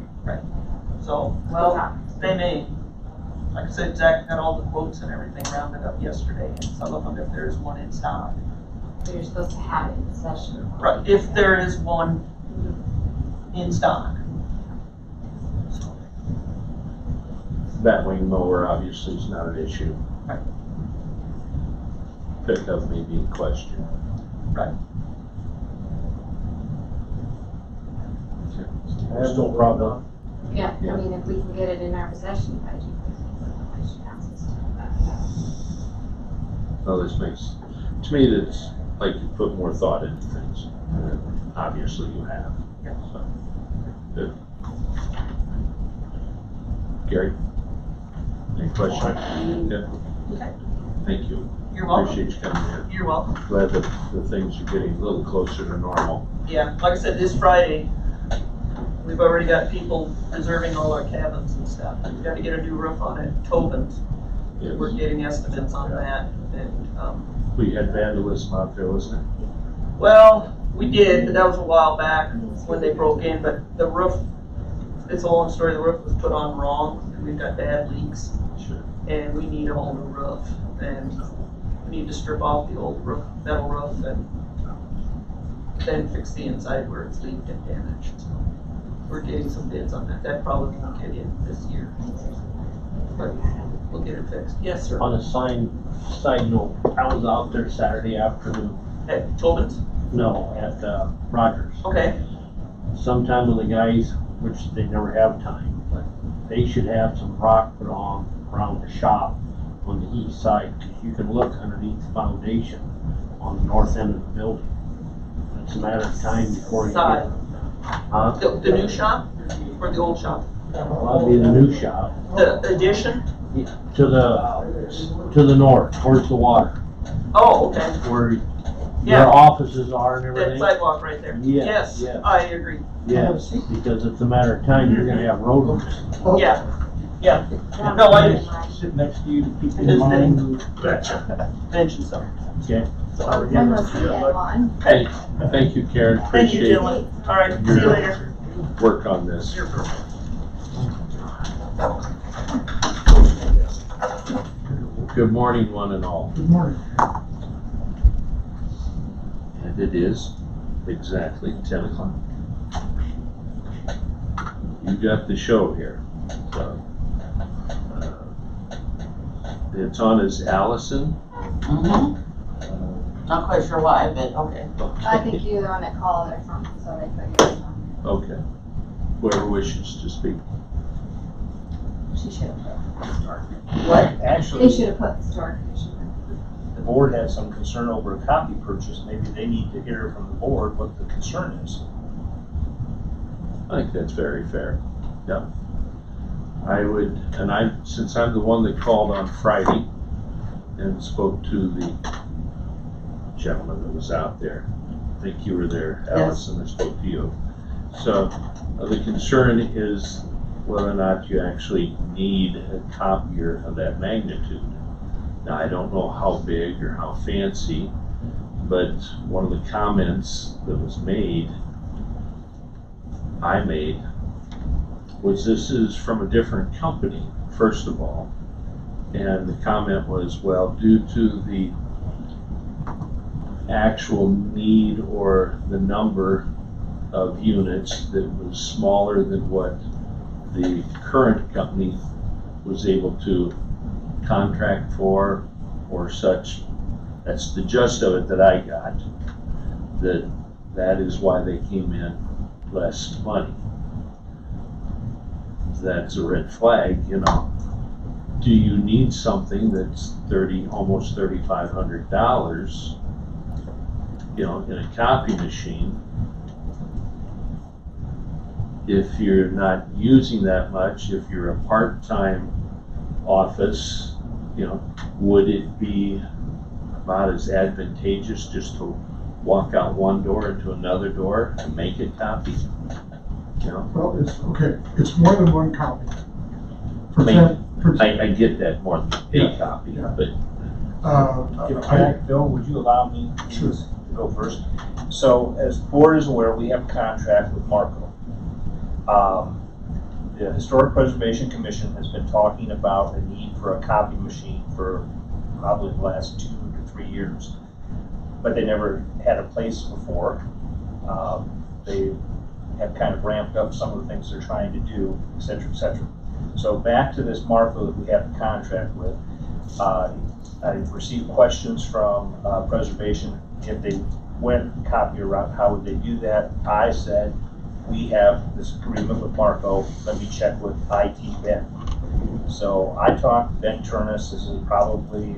So, well, they may, like I said, Zach got all the quotes and everything rounded up yesterday, and some of them, if there's one in stock. So you're supposed to have it in possession. Right, if there is one in stock. So, Batwing mower obviously is not an issue. Right. Pickup may be in question. Right. I have no problem. Yeah, Yeah. I mean, if we can get it in our possession by June 15th, I should ask us to do that. No, this makes, to me, that's like you put more thought into things. And obviously you have. So, good. Gary? Any questions? Yeah. Okay. Thank you. You're welcome. Appreciate you coming in. You're welcome. Glad that the things are getting a little closer to normal. Yeah, like I said, this Friday, we've already got people reserving all our cabins and stuff. We've got to get a new roof on it, Tobin's. Yes. We're getting estimates on that, and, We had vandalism out there, wasn't it? well, we did, but that was a while back when they broke in, but the roof, it's a long story, the roof was put on wrong, and we've got bad leaks, Sure. and we need a whole new roof, and we need to strip off the old roof, metal roof, and then fix the inside where it's leaked and damaged. So we're getting some bids on that. That probably won't get in this year, but we'll get it fixed. Yes, sir. On a side note, I was out there Saturday afternoon, At Tobin's? no, at Rogers. Okay. Sometime with the guys, which they never have time, but they should have some rock put on around the shop on the east side, because you can look underneath the foundation on the north end of the building. It's a matter of time before you Side. get. The new shop or the old shop? That'll be the new shop, The addition? to the north, towards the water, Oh, okay. where Yeah. your offices are and That everything. sidewalk right there. Yes, Yes, yes. I agree. Yes, because it's a matter of time, you're gonna have road Yeah, yeah. No, I didn't Sit next to you to keep in His mind. mention something. Okay. So, When was the deadline? Hey, thank you, Karen. thank you, Appreciate gentlemen. All right, see you later. work on this. You're perfect. Good morning, one and all. Good morning. And it is exactly 10 o'clock. You got the show here. So, it's on as Allison. Mm-hmm. Not quite sure why, but okay. I think you're the one that called or something, so they put yours on Okay. Whoever wishes to speak. there. She should have put historic. What? They Actually, should have put historic commission. the board had some concern over a copy purchase. Maybe they need to hear from the board what the concern is. I think that's very fair. Yeah. I would, and since I'm the one that called on Friday and spoke to the gentleman that was out there, I think you were there, Allison, I spoke to you. So the concern is whether or not you actually need a copier of that magnitude. Now, I don't know how big or how fancy, but one of the comments that was made, I made, was this is from a different company, first of all. And the comment was, well, due to the actual need or the number of units that was smaller than what the current company was able to contract for or such. That's the gist of it that I got, that is why they came in less money. That's a red flag, you know. Do you need something that's almost $3,500, you know, in a copy machine? If you're not using that much, if you're a part-time office, you know, would it be about as advantageous just to walk out one door into another door and make a copy? You know, Well, it's, okay, it's more than one copy. Maybe. For- I get that more than a copy, Yeah. but Give it I, back, Bill, would you allow me Sure. to go first? So as the board is aware, we have a contract with Marco. The Historic Preservation Commission has been talking about the need for a copy machine for probably the last 2 to 3 years. But they never had a place before. They have kind of ramped up some of the things they're trying to do, et cetera, et cetera. So back to this Marco that we have the contract with. I received questions from Preservation if they went copy route, how would they do that? I said, we have this agreement with Marco, let me check with IT Ben. So I talked to Ben Turnus, this is probably,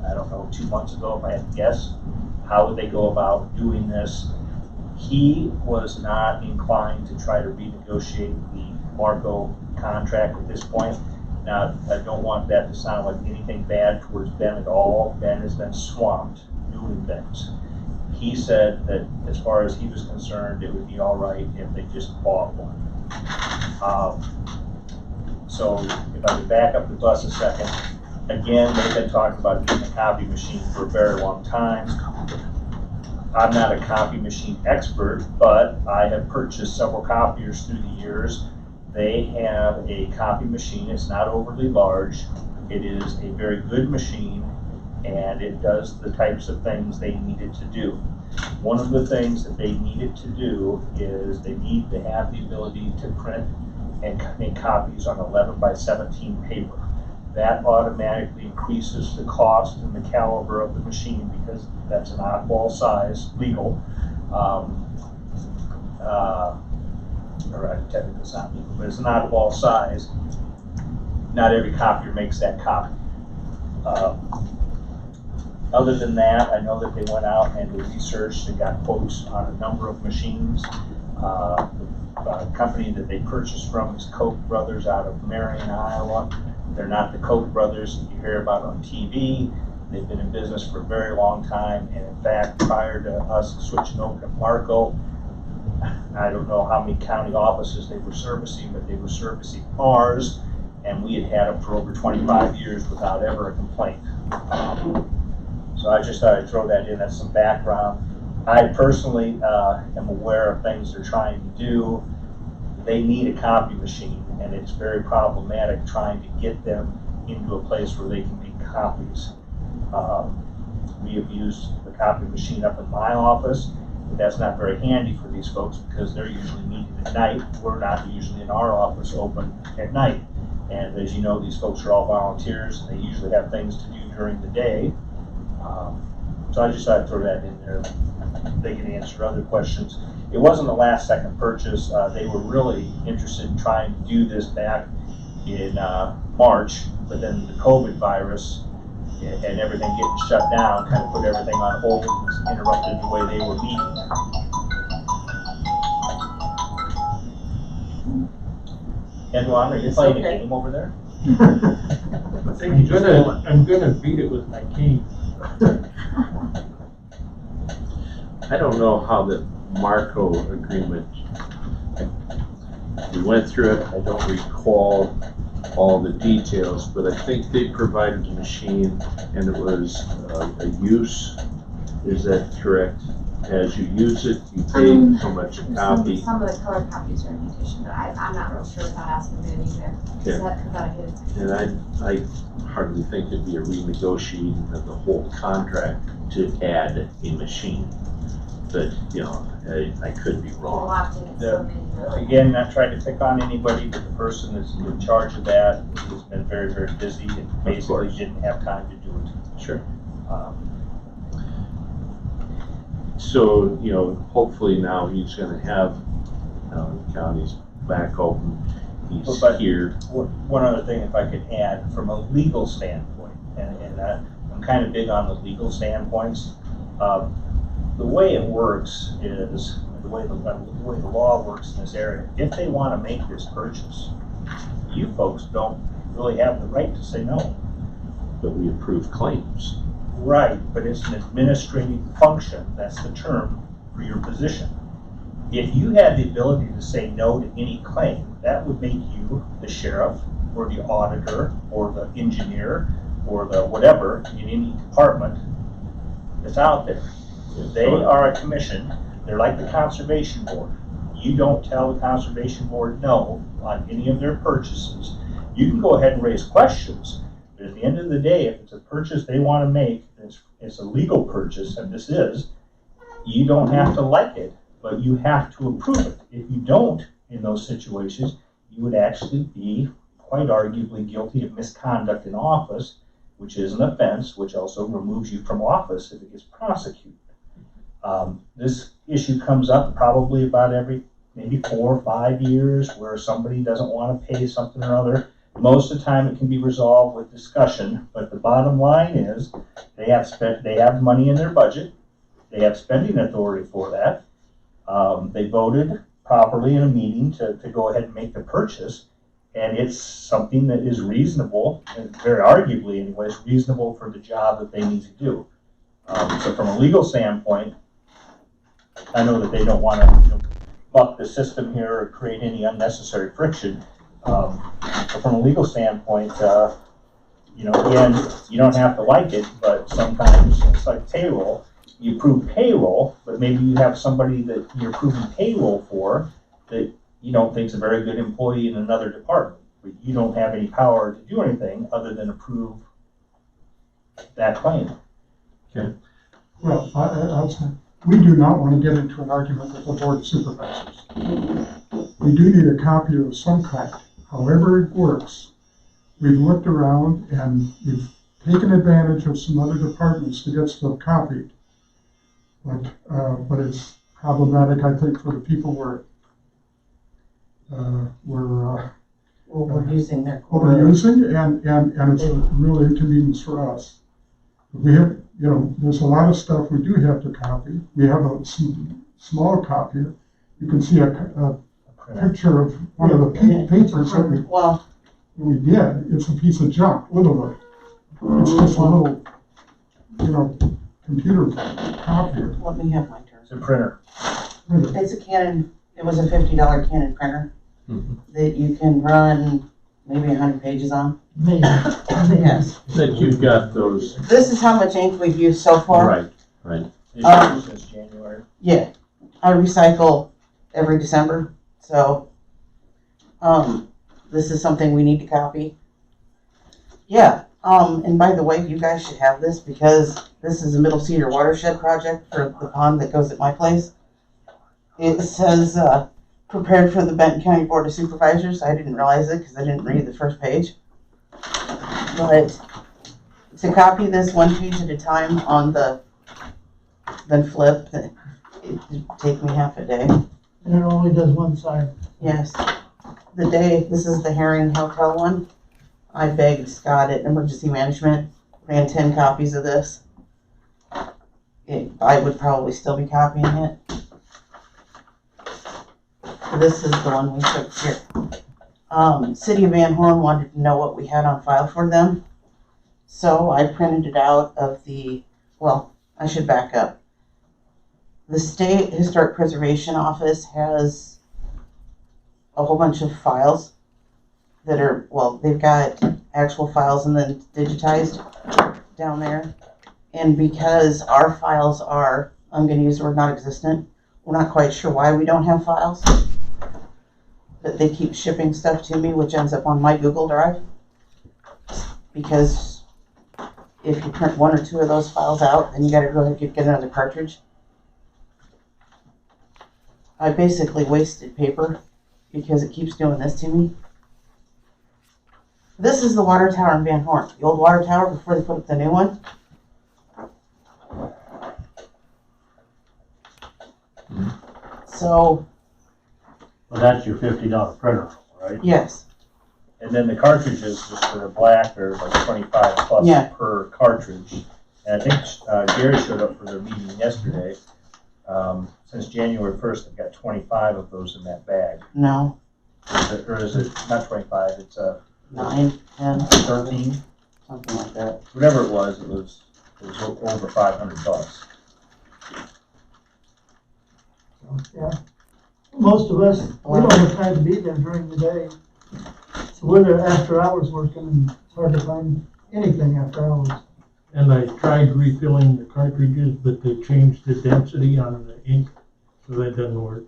I don't know, 2 months ago, if I had to guess. How would they go about doing this? He was not inclined to try to renegotiate the Marco contract at this point. Now, I don't want that to sound like anything bad towards Ben at all. Ben has been swamped doing things. He said that as far as he was concerned, it would be all right if they just bought one. So if I could back up the bus a second, again, they've been talking about getting a copy machine for a very long time. I'm not a copy machine expert, but I have purchased several copiers through the years. They have a copy machine. It's not overly large. It is a very good machine, and it does the types of things they need it to do. One of the things that they need it to do is they need to have the ability to print and make copies on 11 by 17 paper. That automatically increases the cost and the caliber of the machine because that's an oddball size, legal. Or technically it's not legal, but it's an oddball size. Not every copier makes that copy. Other than that, I know that they went out and they researched and got quotes on a number of machines. The company that they purchased from is Koch Brothers out of Marion, Iowa. They're not the Koch brothers that you hear about on TV. They've been in business for a very long time, and in fact, prior to us switching over to Marco, I don't know how many county offices they were servicing, but they were servicing ours, and we had had them for over 25 years without ever a complaint. So I just thought I'd throw that in as some background. I personally am aware of things they're trying to do. They need a copy machine, and it's very problematic trying to get them into a place where they can make copies. We have used the copy machine up in my office, but that's not very handy for these folks because they're usually meeting at night. We're not usually in our office open at night. And as you know, these folks are all volunteers, and they usually have things to do during the day. So I just thought I'd throw that in there. They can answer other questions. It wasn't a last second purchase. They were really interested in trying to do this back in March, but then the COVID virus and everything getting shut down kind of put everything on hold and interrupted the way they were meeting. Edwin, are you playing a game over there? I think I'm gonna beat it with my cane. I don't know how the Marco agreement, we went through it, I don't recall all the details, but I think they provided the machine and it was a use, is that correct? As you use it, you pay so much a copy. Some of the color copies are in addition, but I'm not real sure without asking Ben either. Okay. So that could not get it. And I hardly think it'd be a renegotiating of the whole contract to add a machine. But, you know, I could be wrong. Locked in so many. Again, not trying to pick on anybody, but the person that's in charge of that has been very, very busy and basically didn't have time to do it. Sure. So, you know, hopefully now he's gonna have, the county's back open, he's here. One other thing, if I could add, from a legal standpoint, and I'm kind of big on the legal standpoints. The way it works is, the way the law works in this area, if they want to make this purchase, you folks don't really have the right to say no. But we approve claims. Right, but it's an administrative function, that's the term for your position. If you had the ability to say no to any claim, that would make you the sheriff, or the auditor, or the engineer, or the whatever in any department that's out there. They are a commission, they're like the conservation board. You don't tell the conservation board no on any of their purchases. You can go ahead and raise questions, but at the end of the day, if it's a purchase they want to make, it's a legal purchase, and this is, you don't have to like it, but you have to approve it. If you don't, in those situations, you would actually be quite arguably guilty of misconduct in office, which is an offense, which also removes you from office if it gets prosecuted. This issue comes up probably about every maybe 4 or 5 years where somebody doesn't want to pay something or other. Most of the time it can be resolved with discussion, but the bottom line is they have money in their budget. They have spending authority for that. They voted properly in a meeting to go ahead and make the purchase. And it's something that is reasonable, and very arguably anyways, reasonable for the job that they need to do. So from a legal standpoint, I know that they don't want to buck the system here or create any unnecessary friction. But from a legal standpoint, again, you don't have to like it, but sometimes it's like payroll. You approve payroll, but maybe you have somebody that you're approving payroll for that you don't think is a very good employee in another department. But you don't have any power to do anything other than approve that claim. Well, I'll say, we do not want to get into an argument with the board of supervisors. We do need a copy of some kind. However it works, we've looked around and we've taken advantage of some other departments to get stuff copied. But it's problematic, I think, for the people we're using their overusing, and it's a real inconvenience for us. We have, there's a lot of stuff we do have to copy. We have a small copier. You can see a picture of one of the papers that we did. It's a piece of junk, literally. It's just a little, computer copier. Let me have my turn. It's a printer. It's a Canon, it was a $50 Canon printer that you can run maybe 100 pages on. Yes. That you've got those. This is how much ink we've used so far. Right. It's used since January. Yeah, I recycle every December, so this is something we need to copy. Yeah, and by the way, you guys should have this because this is a Middle Cedar watershed project for the pond that goes at my place. It says prepared for the Benton County Board of Supervisors. I didn't realize it because I didn't read the first page. But to copy this one page at a time on then flip, it'd take me half a day. And it only does one side. Yes. This is the Herring Hotel one. I begged Scott at Emergency Management, ran 10 copies of this. I would probably still be copying it. This is the one we took here. City of Van Horn wanted to know what we had on file for them. So I printed it out of I should back up. The State Historic Preservation Office has a whole bunch of files that are, they've got actual files and then digitized down there. And because our files are, I'm going to use the word non-existent, we're not quite sure why we don't have files. But they keep shipping stuff to me, which ends up on my Google Drive. Because if you print 1 or 2 of those files out, then you got to go ahead and get another cartridge. I basically wasted paper because it keeps doing this to me. This is the water tower in Van Horn, the old water tower before they put up the new one. So. Well, that's your $50 printer, right? Yes. And then the cartridges, just for the black, are like 25 plus per cartridge. And I think Gary showed up for their meeting yesterday. Since January 1st, they've got 25 of those in that bag. No. Or is it not 25? It's 9, 10, 13, something like that. Whatever it was over $500. Yeah. Most of us, we don't have time to be there during the day. So we're there after hours working, and it's hard to find anything after hours. And I tried refilling the cartridges, but they changed the density on the ink, so that doesn't work.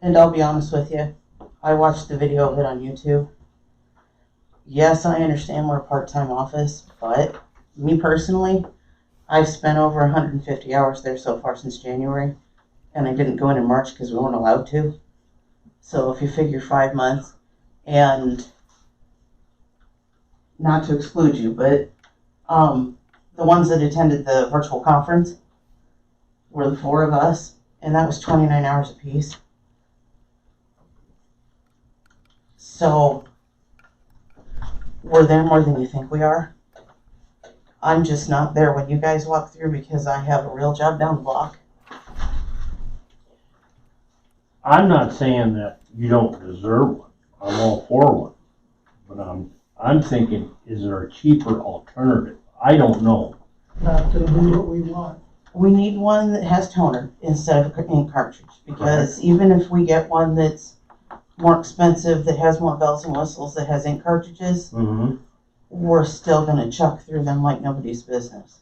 And I'll be honest with you, I watched the video of it on YouTube. Yes, I understand we're a part-time office, but me personally, I've spent over 150 hours there so far since January, and I didn't go in March because we weren't allowed to. So if you figure 5 months, and not to exclude you, but the ones that attended the virtual conference were the 4 of us, and that was 29 hours apiece. So we're there more than you think we are. I'm just not there when you guys walk through because I have a real job down the block. I'm not saying that you don't deserve one. I'm all for one. But I'm thinking, is there a cheaper alternative? I don't know. Not gonna be what we want. We need one that has toner instead of ink cartridge, because even if we get one that's more expensive, that has more bells and whistles, that has ink cartridges, Mm-hmm. we're still gonna chuck through them like nobody's business.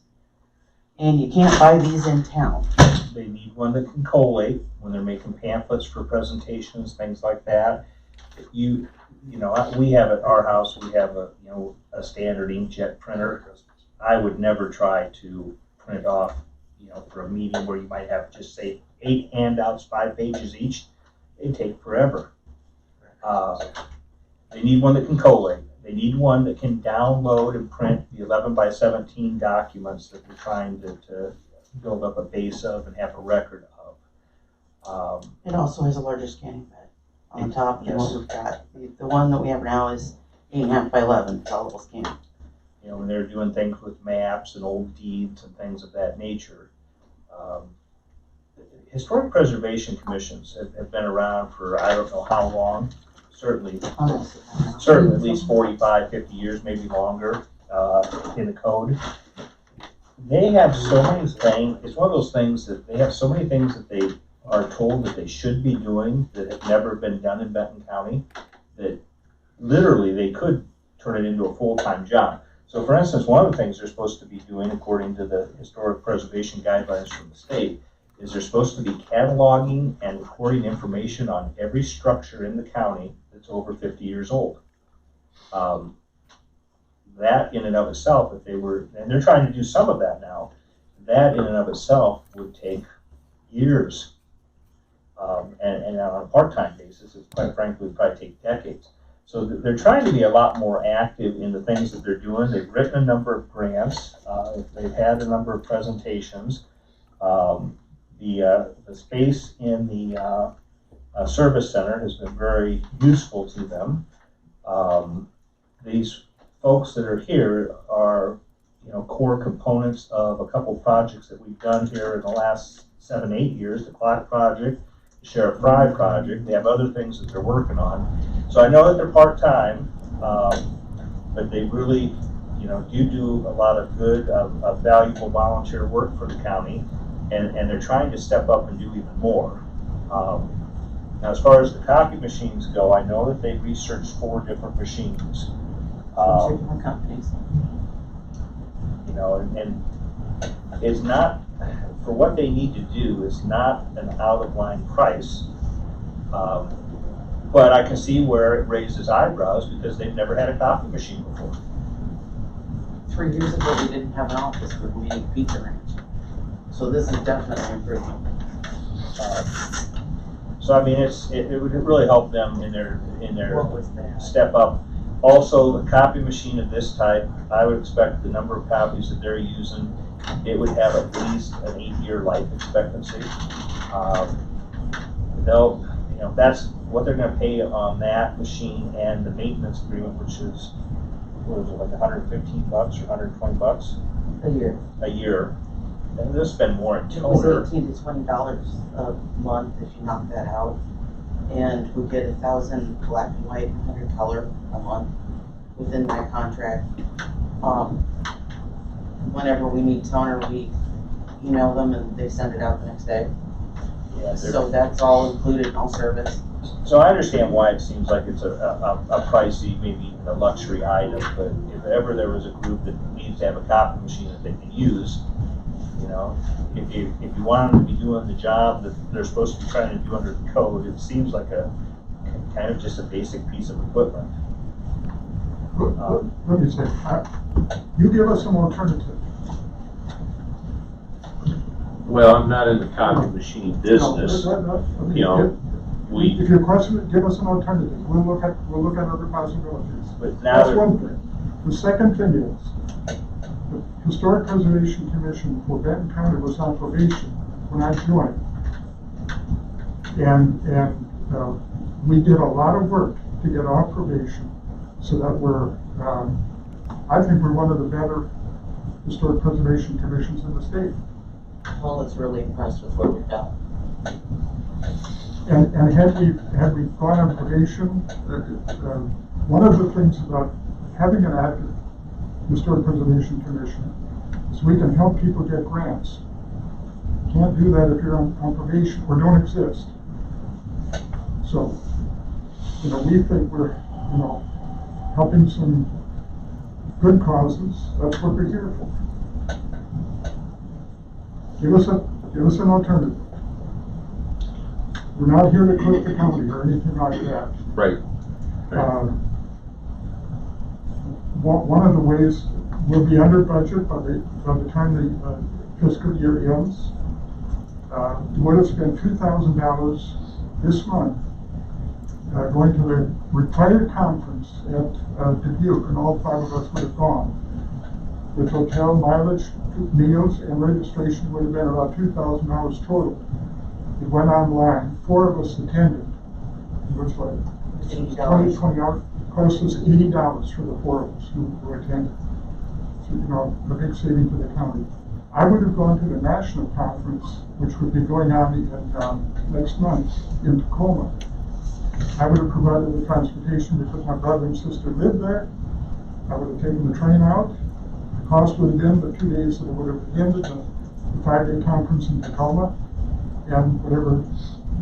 And you can't buy these in town. They need one that can collate when they're making pamphlets for presentations, things like that. If you know, we have at our house, we have a standard inkjet printer. I would never try to print off, for a meeting where you might have just say 8 handouts, 5 pages each. It'd take forever. They need one that can collate. They need one that can download and print the 11 by 17 documents that we're trying to build up a base of and have a record of. It also has a larger scanning bed on top than what we've got. The one that we have now is 8.5 by 11, it's all double scan. When they're doing things with maps and old deeds and things of that nature. Historic preservation commissions have been around for I don't know how long, certainly at least 45, 50 years, maybe longer, in the code. They have so many things, it's one of those things that they have so many things that they are told that they should be doing that have never been done in Benton County, that literally they could turn it into a full-time job. So for instance, one of the things they're supposed to be doing, according to the historic preservation guidelines from the state, is they're supposed to be cataloging and recording information on every structure in the county that's over 50 years old. That in and of itself, if they were, and they're trying to do some of that now, that in and of itself would take years. And on a part-time basis, it quite frankly would probably take decades. So they're trying to be a lot more active in the things that they're doing. They've written a number of grants. They've had a number of presentations. The space in the service center has been very useful to them. These folks that are here are, core components of a couple projects that we've done here in the last 7, 8 years. The Clock Project, the Sheriff Fry Project. They have other things that they're working on. So I know that they're part-time, but they really, do a lot of good, valuable volunteer work for the county, and they're trying to step up and do even more. Now, as far as the copy machines go, I know that they researched 4 different machines. Different companies. And it's not, for what they need to do, it's not an out-of-line price. But I can see where it raises eyebrows because they've never had a copy machine before. 3 years ago, we didn't have an office for meeting pizza ranch. So this is definitely an improvement. So I mean, it would really help them in their What was that? step up. Also, a copy machine of this type, I would expect the number of copies that they're using, it would have at least an 8-year life expectancy. That's what they're going to pay on that machine and the maintenance agreement, which is, what is it, like $115 or $120 A year. And they'll spend more in It was toner. $18 to $20 a month if you knock that out. And we get 1,000 black and white, 100 color a month within that contract. Whenever we need toner, we email them and they send it out the next day. Yeah, So that's all included in all service. so I understand why it seems like it's a pricey, maybe a luxury item, but if ever there was a group that needs to have a copy machine that they can use, if you want them to be doing the job that they're supposed to be trying to do under the code, it seems like a kind of just a basic piece of equipment. Let me say, you give us some alternative. Well, I'm not in the copy machine business. If you question it, give us an alternative. We'll look at other possibilities. But now That's they're- one thing. The second thing is, the Historic Preservation Commission for Benton County was on probation when I joined. And we did a lot of work to get off probation so that we're, I think we're one of the better historic preservation commissions in the state. Paul is really impressed with what we've done. And had we gone on probation, one of the things about having an active historic preservation commission is we can help people get grants. You can't do that if you're on probation or don't exist. So, we think we're, helping some good causes. That's what we're here for. Give us an alternative. We're not here to close the county or anything like that. Right. One of the ways we'll be under budget by the time the fiscal year ends. We would have spent $2,000 this month going to the required conference at Dubuque, and all 5 of us would have gone. With hotel mileage, meals, and registration would have been about $2,000 total. It went online. 4 of us attended. It was like $20 hours. Cost us $80 for the 4 of us who attended. So, a big saving to the county. I would have gone to the national conference, which would be going on next month in Tacoma. I would have provided the transportation because my brother and sister lived there. I would have taken the train out. The cost would have been the 2 days that it would have ended the 5-day conference in Tacoma, and whatever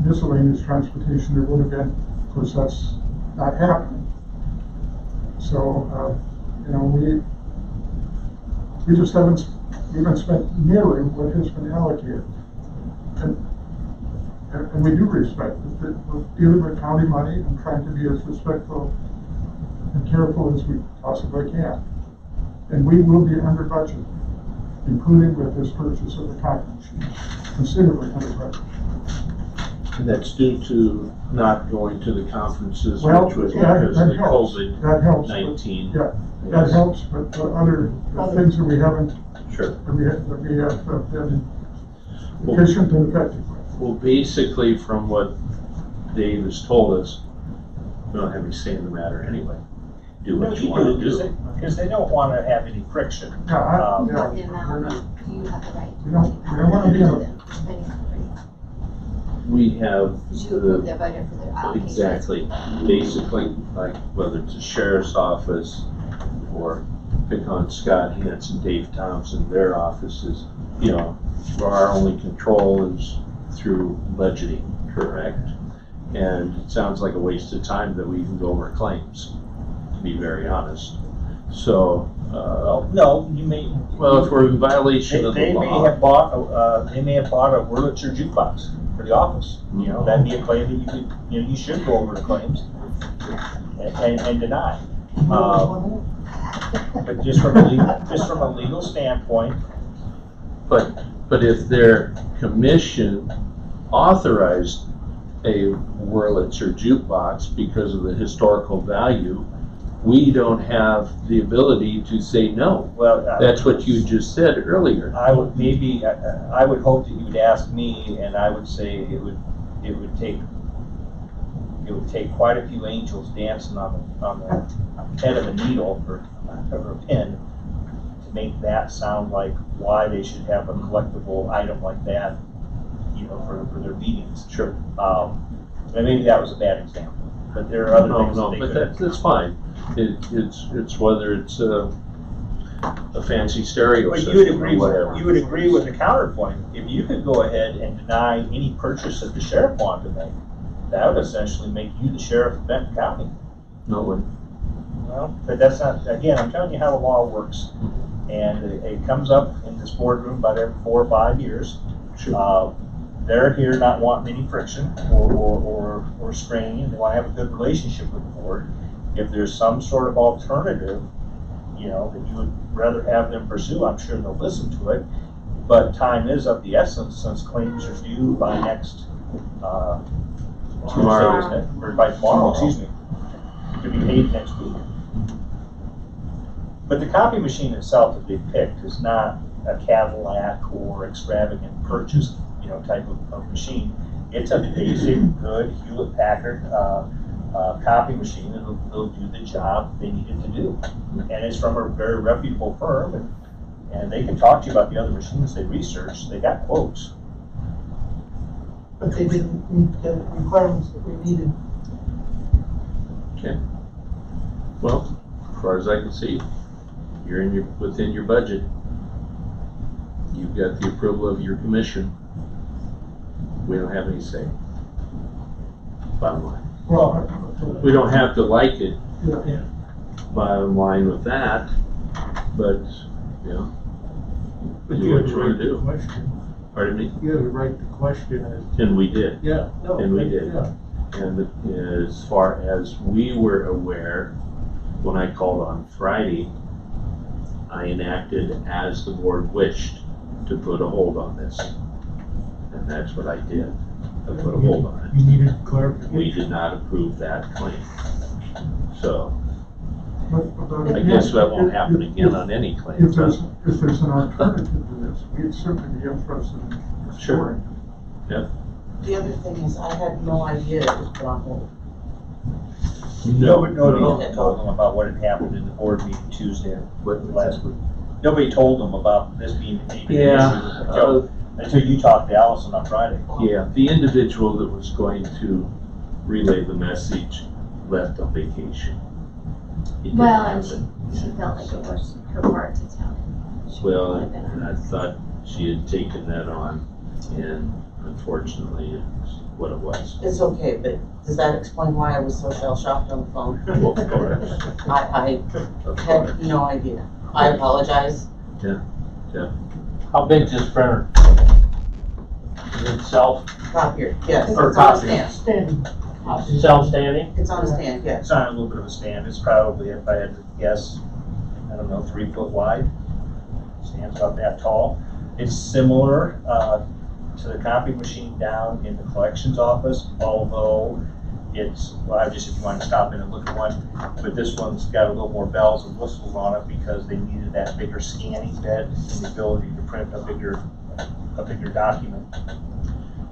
miscellaneous transportation there would have been. Of course, that's not happening. So, we just haven't spent nearly what has been allocated. And we do respect that we're dealing with county money and trying to be as respectful and careful as we possibly can. And we will be under budget, including with this purchase of the copy machine, considerably under budget. And that's due to not going to the conferences, Well, which was that because of the helps. That helps. COVID-19. Yeah, that helps, but other things that we haven't, Sure. that we have been efficient and effective with. Well, basically, from what Dave has told us, we don't have any say in the matter anyway. Do No, what you you want do, to do. because they don't want to have any friction. Yeah, You have the amount, you have the right. We don't want to be in We have You approve their budget for their allocation. exactly, basically, like whether it's the sheriff's office or pick on Scott Hansen, Dave Thompson, their offices, where our only control is through budgeting, correct? And it sounds like a waste of time that we even go over claims, to be very honest. So, No, you may. well, if we're in violation of the They may law, have bought, they may have bought a Wurlitzer jukebox for the office. That'd be a claim that you could, you should go over the claims and deny. But just from a legal standpoint, but if their commission authorized a Wurlitzer jukebox because of the historical value, we don't have the ability to say no. well. That's what you just said earlier. I would I would hope that you would ask me, and I would say it would take quite a few angels dancing on the head of a needle or a pin to make that sound like why they should have a collectible item like that, for their meetings. Sure. And maybe that was a bad example, but there are other things that they but could. that's fine. It's whether it's a fancy stereo But system or whatever. you would agree with the counterpoint. If you could go ahead and deny any purchase that the sheriff wanted to make, that would essentially make you the sheriff of Benton County. No one. Well, but that's not, again, I'm telling you how the law works. And it comes up in this boardroom about every 4 or 5 years. Sure. They're here not wanting any friction or straining. They want to have a good relationship with the board. If there's some sort of alternative, that you would rather have them pursue, I'm sure they'll listen to it. But time is of the essence since claims are due by next Tomorrow. Tuesday, isn't it? Or by tomorrow, excuse me, to be paid next week. But the copy machine itself that they picked is not a Cadillac or extravagant purchase, type of machine. It's a basic, good Hewlett Packard, copy machine, and it'll do the job they need it to do. And it's from a very reputable firm, and they can talk to you about the other machines they researched. They got quotes. But they didn't meet the requirements that we needed. Okay. Well, as far as I can see, you're within your budget. You've got the approval of your commission. We don't have any say. Bottom line. Well, We don't have to like it, yeah. bottom line with that, but, you know, But do you what have you to wanna write the do. question. Pardon me? You have to write the question as, And we did. yeah, no. And we did. Yeah. And as far as we were aware, when I called on Friday, I enacted as the board wished to put a hold on this. And that's what I did. I put a hold on You it. needed clarification. We did not approve that claim. So But I guess that won't happen again on any If claims. there's an alternative to this, we'd certainly be interested in Sure. exploring. The other thing is, I had no idea it was put on hold. Nobody no. told them about what had happened in the board meeting Tuesday But last week. Nobody told them about this being maybe an Yeah, issue with Joe until you talked to Allison on Friday. yeah, the individual that was going to relay the message left on vacation. He didn't Well, have and it. she felt like it was her part to tell him. She Well, would have been and I thought she had taken that on, and unfortunately, it's what it was. It's okay, but does that explain why I was so shell-shocked on the phone? Well, of course, I of course. had no idea. I apologize. How big's this printer? Is it Copier, yes. Or It's on a copy. stand. Standing. self-standing? It's on a stand, yes. It's on a little bit of a stand. It's probably, if I had to guess, I don't know, 3 foot wide. Stands about that tall. It's similar to the copy machine down in the collections office, although it's, well, I just, if you want to stop in and look at one, but this one's got a little more bells and whistles on it because they needed that bigger scanning bed and the ability to print a bigger document.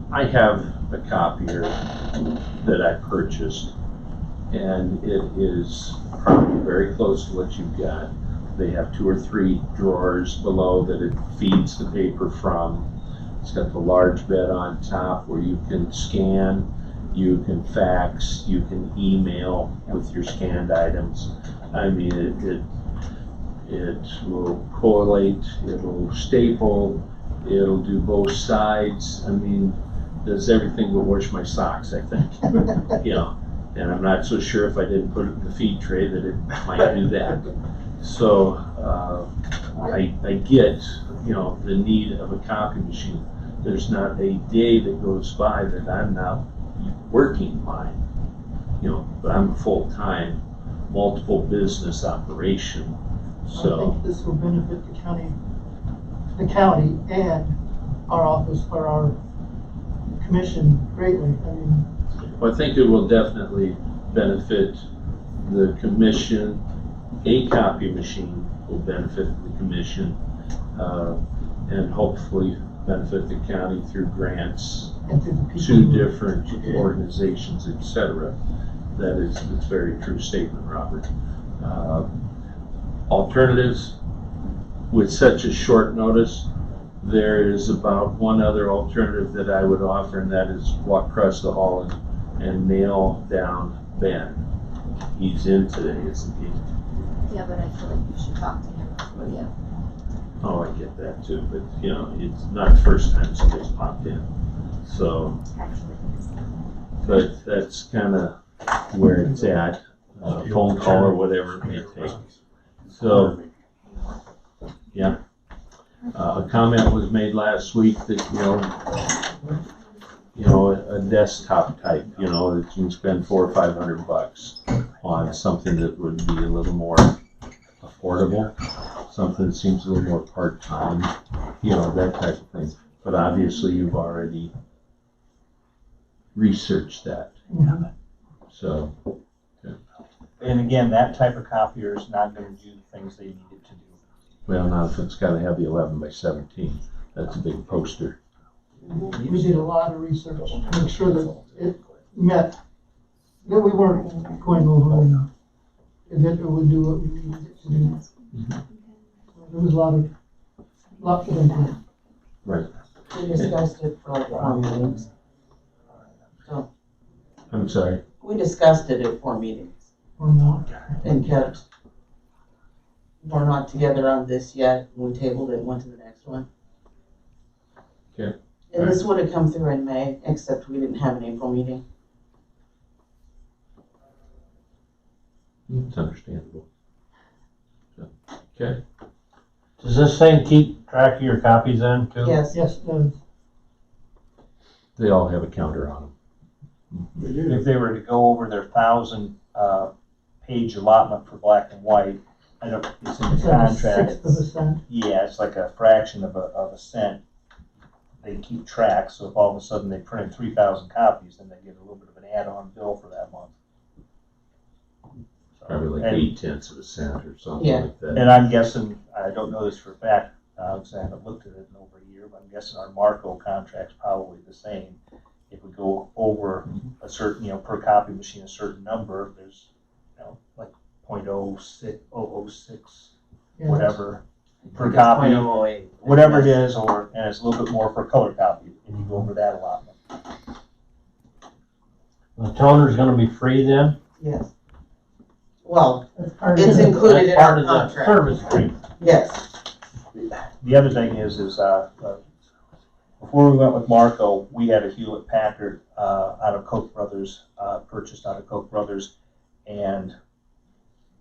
I have a copier that I purchased, and it is probably very close to what you've got. They have 2 or 3 drawers below that it feeds the paper from. It's got the large bed on top where you can scan, you can fax, you can email with your scanned items. I mean, it will collate, it'll staple, it'll do both sides. I mean, does everything but wash my socks, I think. You know, and I'm not so sure if I didn't put it in the feed tray that it might do that. So I get, you know, the need of a copy machine. There's not a day that goes by that I'm not working mine, you know, but I'm a full-time, multiple business operation. I So think this will benefit the county and our office, or our commission greatly. I mean, I think it will definitely benefit the commission. A copy machine will benefit the commission, and hopefully benefit the county through grants and to the people. to different organizations, etc. That is, it's a very true statement, Robert. Alternatives, with such a short notice, there is about one other alternative that I would offer, and that is walk across the hall and nail down Ben. He's in today, isn't he? Yeah, but I feel like you should talk to him before you. Oh, I get that too, but you know, it's not the first time somebody's popped in. So, Actually, but that's kind of where it's at, phone call or whatever it may take. So, yeah. A comment was made last week that, you know, a desktop type, you know, that you can spend $400 or $500 on something that would be a little more affordable, something that seems a little more part-time, you know, that type of thing. But obviously you've already researched that. So, And again, that type of copier is not going to do the things they need it to do. well, now if it's got to have the 11 by 17, that's a big poster. We did a lot of research to make sure that it met, that we weren't going over and that it would do what we needed it to do. There was a lot put into it. Right. We discussed it for like 4 meetings. So, I'm sorry. we discussed it at 4 meetings Or more. and kept, we're not together on this yet. We tabled it and went to the next one. Okay. And this would have come through in May, except we didn't have an April meeting. It's understandable. So, okay. Does this thing keep track of your copies then too? Yes. Yes, They all have a counter on If they were to go over their 1,000 page allotment for black and white, I don't, it's in it's the like a contract. 1/6 of a cent. Yeah, it's like a fraction of a cent. They keep track, so if all of a sudden they printed 3,000 copies, then they get a little bit of an add-on bill for that month. So, Probably like and- 0.8 of a cent or something Yeah. like that. And I'm guessing, I don't know this for a fact, because I haven't looked at it in over a year, but I'm guessing our Marco contract's probably the same. If we go over a certain, per copy machine, a certain number, there's, like 0.06, Yeah. whatever, per I think it's copy, 0.008. whatever it is, and it's a little bit more for a color copy if you go over that allotment. The toner's gonna be free then? Yes. Well, That's part it's of it. included in Part our of the contract. service agreement. Yes. The other thing is before we went with Marco, we had a Hewlett Packard out of Koch brothers, purchased out of Koch brothers, and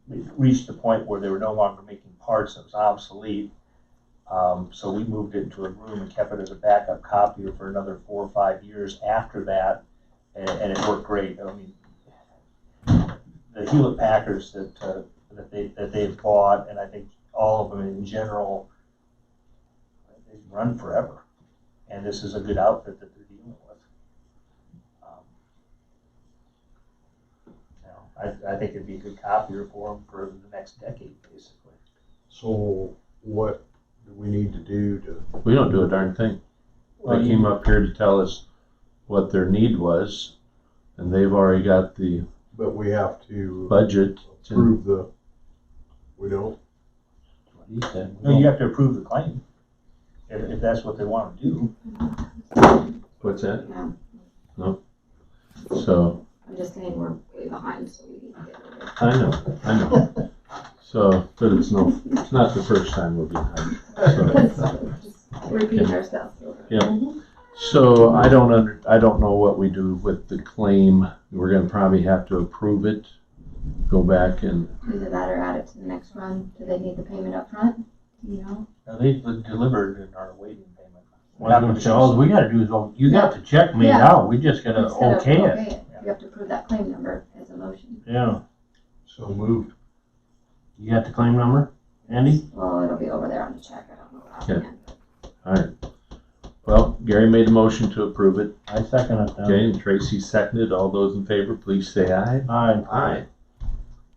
we reached the point where they were no longer making parts that was obsolete. So we moved it into a room and kept it as a backup copier for another 4 or 5 years after that, and it worked great. I mean, the Hewlett Packards that they've bought, and I think all of them in general, they run forever. And this is a good outfit that they're dealing with. I think it'd be a good copier for them for the next decade, basically. So what do we need to do to, We don't do a darn thing. They came up here to tell us what their need was, and they've already got the but we have to budget. approve the, we don't? He said, No, you have to approve the claim, if that's what they want to do. What's that? No, So, I'm just saying we're way behind, so we need to get rid of it. I know. So, but it's not the first time we'll be behind. So, Just repeating ourselves. Yeah. So I don't know what we do with the claim. We're gonna probably have to approve it, go back and, Either that or add it to the next run. Do they need the payment up front? You know? Now, they delivered and are awaiting payment. all we gotta do is, you got the check made Yeah. out, we just gotta Instead of okay it. okay it, you have to approve that claim number as a motion. Yeah. So moved. You got the claim number, Andy? Well, it'll be over there on the check. I don't know. offhand. alright. Well, Gary made a motion to approve it. I second it then. Okay, and Tracy seconded. All those in favor, please say aye. Aye. Aye.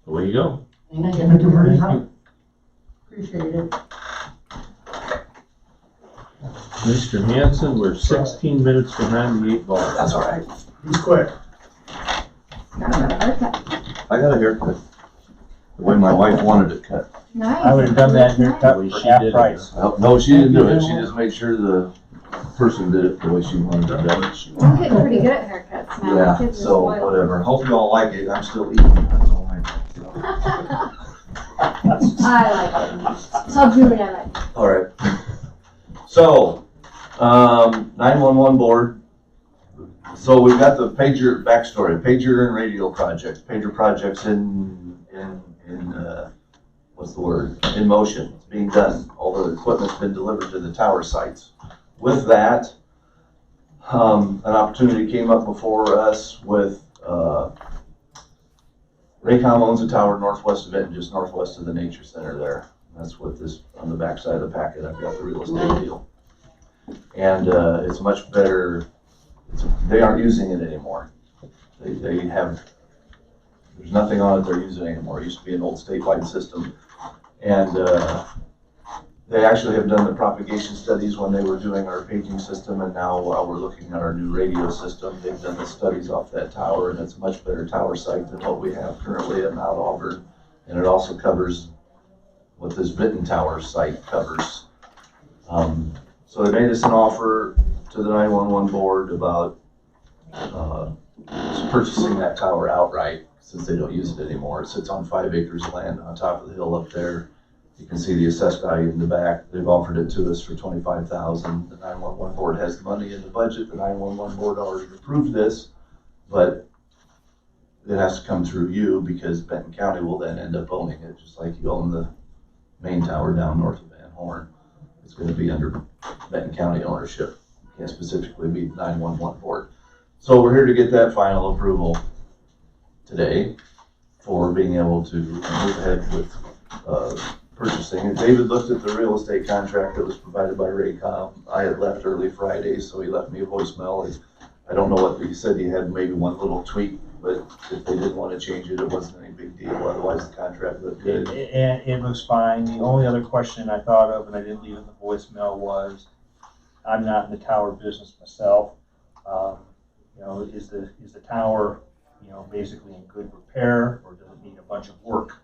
Away you go. Thank you very Thank much. you. Appreciate it. Mr. Hanson, we're 16 minutes behind the 8 ball. That's all right. He's quick. Got another haircut. I got a haircut. The way my wife wanted it cut. Nice. I would have done that haircut The way for she half did it. price. No, she didn't do it. She just made sure the person did it the way she wanted it done. I'm getting pretty good at haircuts now. My Yeah, kids are so spoiled. whatever. Hope you all like it. I'm still eating. That's all right. I like it. Tell Julie I like it. All right. So, 911 board. So we've got the pager backstory, pager and radio projects, pager projects in what's the word? In motion. It's being done. All the equipment's been delivered to the tower sites. With that, an opportunity came up before us with Raycom owns a tower northwest of it, just northwest of the nature center there. That's what this, on the backside of the packet, I've got the real estate deal. And it's much better, they aren't using it anymore. They have, there's nothing on it they're using anymore. It used to be an old statewide system. And They actually have done the propagation studies when they were doing our paging system, and now while we're looking at our new radio system, they've done the studies off that tower, and it's a much better tower site than what we have currently at Mount Auburn. And it also covers what this Benton Tower site covers. So they made us an offer to the 911 board about purchasing that tower outright, since they don't use it anymore. It sits on 5 acres of land on top of the hill up there. You can see the assessed value in the back. They've offered it to us for $25,000. The 911 board has the money in the budget. The 911 board already approved this, but it has to come through you, because Benton County will then end up owning it, just like you own the main tower down north of Van Horn. It's going to be under Benton County ownership. It can't specifically be the 911 board. So we're here to get that final approval today for being able to move ahead with purchasing. And David looked at the real estate contract that was provided by Raycom. I had left early Friday, so he left me a voicemail. I don't know what he said. He had maybe one little tweak, but if they didn't want to change it, it wasn't any big deal. Otherwise, the contract looked good. It looks fine. The only other question I thought of, and I didn't leave in the voicemail, was I'm not in the tower business myself. You know, is the tower, you know, basically in good repair, or does it need a bunch of work?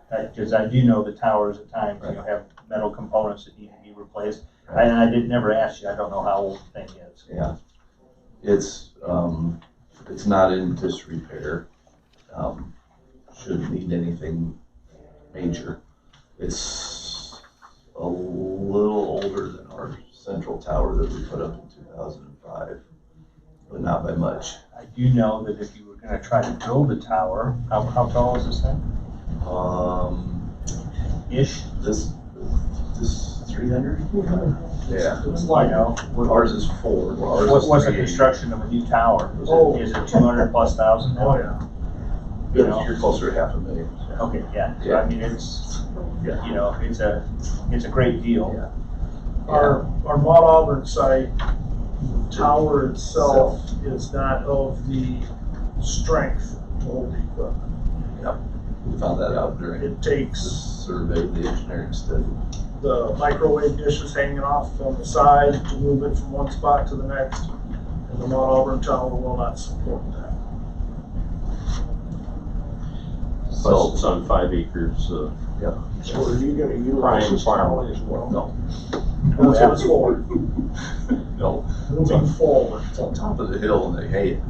Because I do know the towers at times, you know, have metal components that need to be replaced. Right. And I did never ask you. I don't know how old the thing is. Yeah, it's not in disrepair. Shouldn't need anything major. It's a little older than our central tower that we put up in 2005, but not by much. I do know that if you were going to try to build a tower, how tall is this thing? Ish? This 300? Yeah. You know, Ours is 4. Well, ours what's is the 380. construction of a new tower? Is it 200,000+ now? Oh, yeah. You know? You're closer to $500,000. Okay, yeah. So, Yeah. I mean, it's, you know, it's a great deal. Yeah. Our Mount Auburn site, the tower itself is not of the strength to hold the equipment. We found that out during It the takes survey, the engineering study. the microwave dishes hanging off on the side to move it from one spot to the next, and the Mount Auburn tower will not support that. Plus it's on 5 acres. Yeah. So are you gonna utilize Prime this tower farmland. as well? No. That's what it's for. No. Moving forward. It's on top of the hill and they hate it.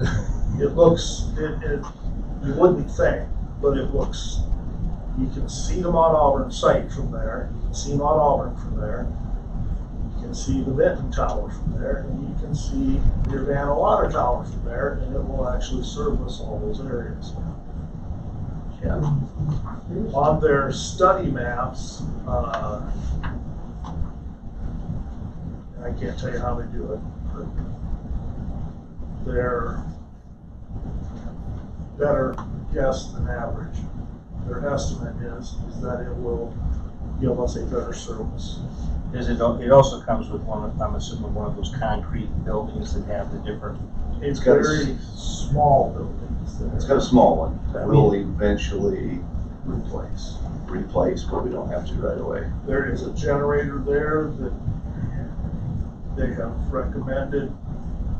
It looks, you wouldn't think, but it looks, you can see the Mount Auburn site from there, you can see Mount Auburn from there, you can see the Benton Tower from there, and you can see the Urbana Water Tower from there, and it will actually service all those areas. Yeah. On their study maps, and I can't tell you how they do it, but they're better guess than average. Their estimate is that it will give us a better service. It also comes with I'm assuming one of those concrete buildings that have the different. It's got a very small buildings. It's got a small one that we'll eventually replace, but we don't have to right away. There is a generator there that they have recommended,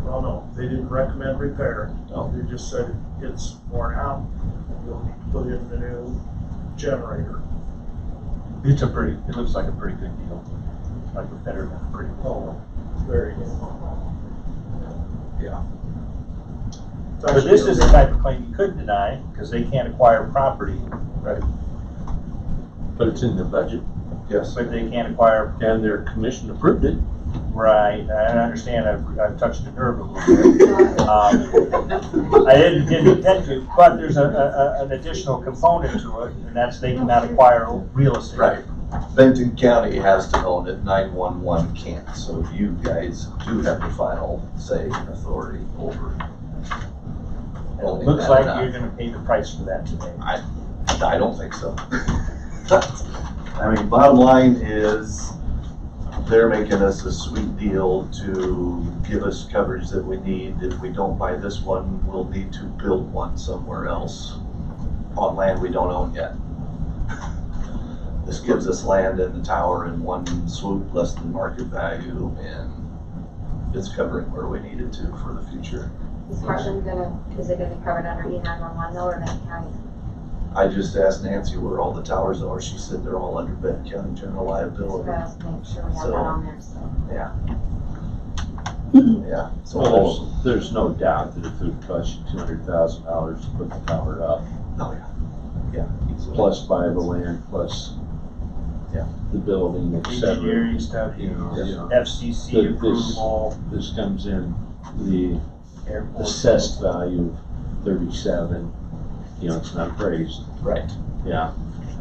well, no, they didn't recommend repair. No. They just said it's worn out, you'll need to put in a new generator. It looks like a pretty good deal. Like a better than a pretty good deal. Very good. Yeah. But this is the type of claim you could deny, because they can't acquire property, Right. But it's in their budget, Yes. but they can't acquire. and their commission approved it. Right, I understand, I've touched a nerve a little bit. I didn't intend to, but there's an additional component to it, and that's they cannot acquire real estate. Right. Benton County has to own it, 911 can't, so you guys do have the final say and authority over It owning looks that like or not. you're gonna pay the price for that today. I don't think so. I mean, bottom line is, they're making us a sweet deal to give us coverage that we need. If we don't buy this one, we'll need to build one somewhere else on land we don't own yet. This gives us land and the tower in one swoop, less than market value, and it's covering where we need it to for the future. Is Heartland is it gonna be covered under E911 though, or Benton County? I just asked Nancy where all the towers are. She said they're all under Benton County General So Liability. let's make sure we have So- that on there, so. Yeah, so all of Well, them. there's no doubt that if it would cost you $200,000 to put the tower up, Oh, yeah. Yeah, easily. plus buy the land, plus Yeah. the building, et cetera. Engineering stuff, You know, FCC This- approval, This comes in the airport. assessed value of 37, it's not appraised. Right. Yeah,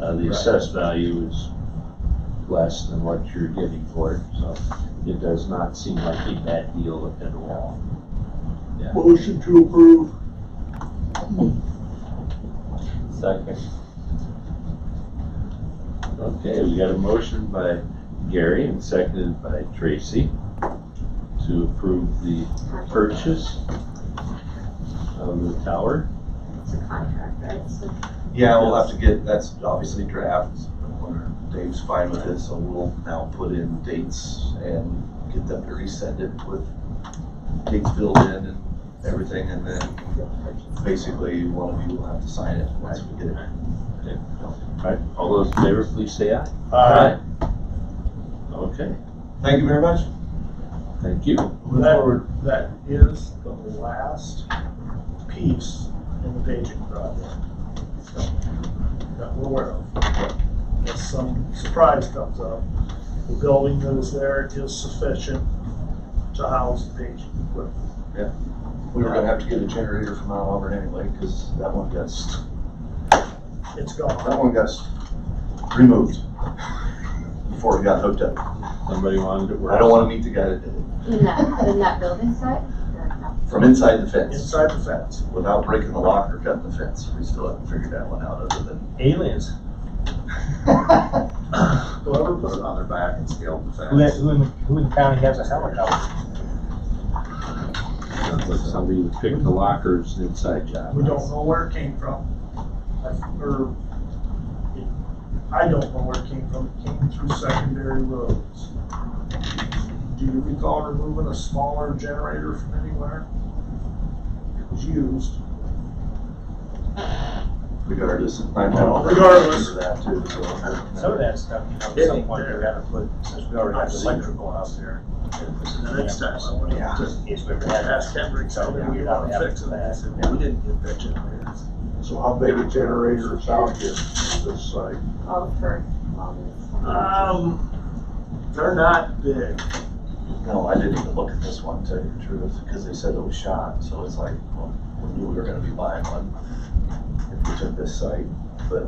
the Right. assessed value is less than what you're getting for it, so it does not seem like a bad deal at all. Motion to approve. Second. Okay, we got a motion by Gary and seconded by Tracy to approve the purchase of the tower. It's a contract, right? So Yeah, we'll have to get, that's obviously drafts. Dave's fine with it, so we'll now put in dates and get them to resend it with dates filled in and everything, and then basically one of you will have to sign it once we get it. All right, all those in favor, please say aye. Aye. Okay, Thank you very much. thank you. That is the last piece in the paging project. So, that we're aware of. Unless some surprise comes up, the building that is there is sufficient to house the paging equipment. We were gonna have to get a generator from Mount Auburn anyway, because that one got It's gone. removed before it got hooked up. Somebody wanted it. I don't wanna meet the guy that did it. in that building site? Or no? From inside the fence, Inside the fence. without breaking the lock or cutting the fence. We still haven't figured that one out other than. Aliens. Whoever put it on their back and scaled the fence. Who in the county has a helicopter? Sounds like somebody would pick the lockers inside job. We don't know where it came from. I don't know where it came from. It came through secondary roads. Do you recall removing a smaller generator from anywhere? It was used. Regardless. Regardless. For that too, so. Some of that stuff, at some point we gotta put, since we already have the electrical out there. The next time I went Yeah. to In case we ever had ask that. Kendrick, how did we want to fix it? I said, we didn't get that generator. So how big a generator is out here at this site? All for all this. They're not big. No, I didn't even look at this one, to tell you the truth, because they said it was shot, so it's like, well, we knew we were gonna be buying one if we took this site, but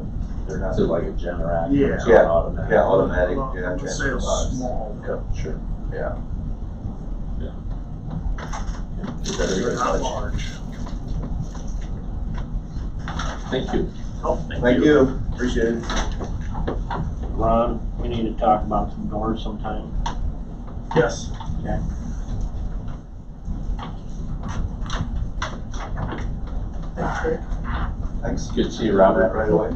they're not. Is it like a generator? Yeah. It's an automatic? Yeah, automatic, yeah, Let's say transfer it's box. small. Yeah, sure, yeah. Yeah. You better They're get not much. large. Thank you. Oh, Thank you, appreciate it. Ron, we need to talk about some doors sometime. Yes. Okay. Thanks. Good to see you, Robert. Right away.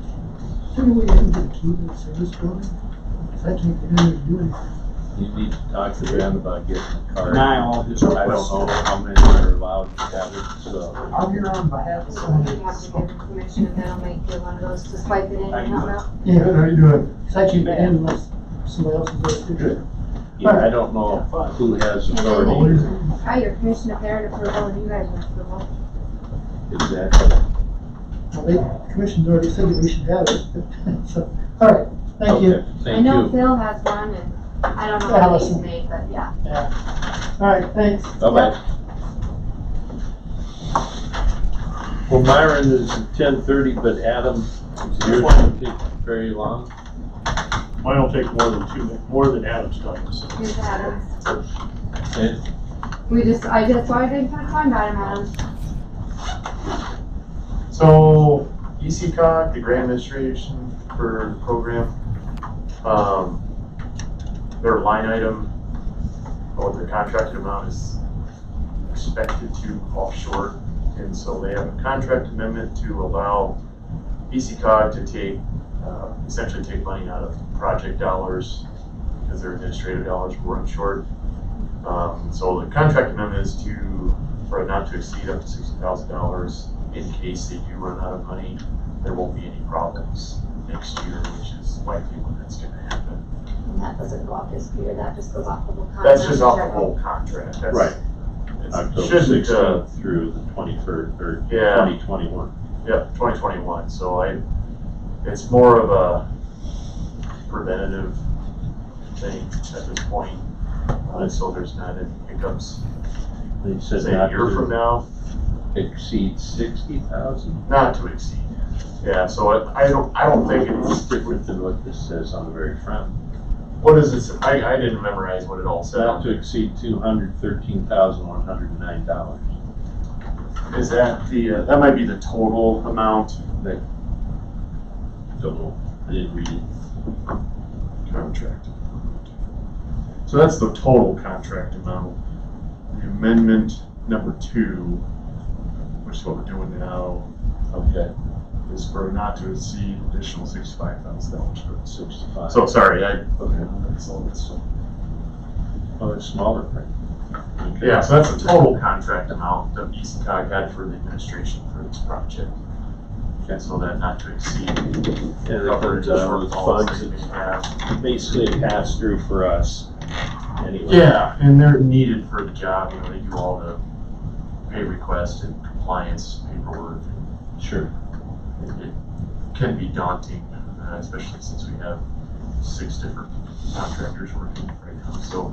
Shouldn't we have to get a key to the service building? If I can't get in there to do anything. You need to talk to Ben about getting a card. Niall. I don't know how many are allowed to have it, so. I'm here on behalf of So somebody. you have to give them permission, and they'll make you one of those to swipe it in and out. Yeah, how are you doing? Cause I can't get in unless somebody else is there too. Yeah, I don't know who has authority. Hi, your commission up there to approval, and you guys are approval. Exactly. Well, the commission's already said that we should have it, so, all right, thank you. Okay, I thank know you. Phil has one, and I don't know what he's Allison. made, but yeah. Yeah. All right, thanks. Bye-bye. Well, Myron is at 10:30, but Adam, yours won't take very long. Mine will take more than Adam's time, so. Here's Adam's. Okay. That's why I didn't put a time about him, Adam. So, ECOG, the grant administration for the program, their line item, or their contracted amount is expected to fall short. And so they have a contract amendment to allow ECOG to essentially take money out of project dollars, because their administrative dollars were run short. So the contract amendment is for it not to exceed up to $60,000. In case they do run out of money, there won't be any problems next year, which is likely when that's gonna happen. And that doesn't go off this year, that just goes off the whole contract. That's just off the whole contract. That's, Right. It October shouldn't, 16th through the 21st, or Yeah. 2021. Yep, 2021, so it's more of a preventative thing at this point, so there's not any hiccups. They said Say a not year from to now, exceed 60,000. not to exceed. Yeah, so I don't think It's it's, different than what this says on the very front. what is it, I didn't memorize what it all said. Not to exceed $213,109. Is that that might be the total amount? Don't know. I didn't read it. Contract. So that's the total contract amount. The amendment number 2, which is what we're doing now, Okay. is for not to exceed additional $65,000 for the 65. So sorry, Okay. that's all this. Oh, it's smaller print. Okay. Yeah, so that's the total contract amount that ECOG had for the administration for this project. Okay. So that not to exceed. Yeah, they cover put those shortfalls funds, that we have. it's basically a pass through for us. Anyway. Yeah, and they're needed for the job, they do all the pay request and compliance paperwork. Sure. It can be daunting, especially since we have 6 different contractors working right now, so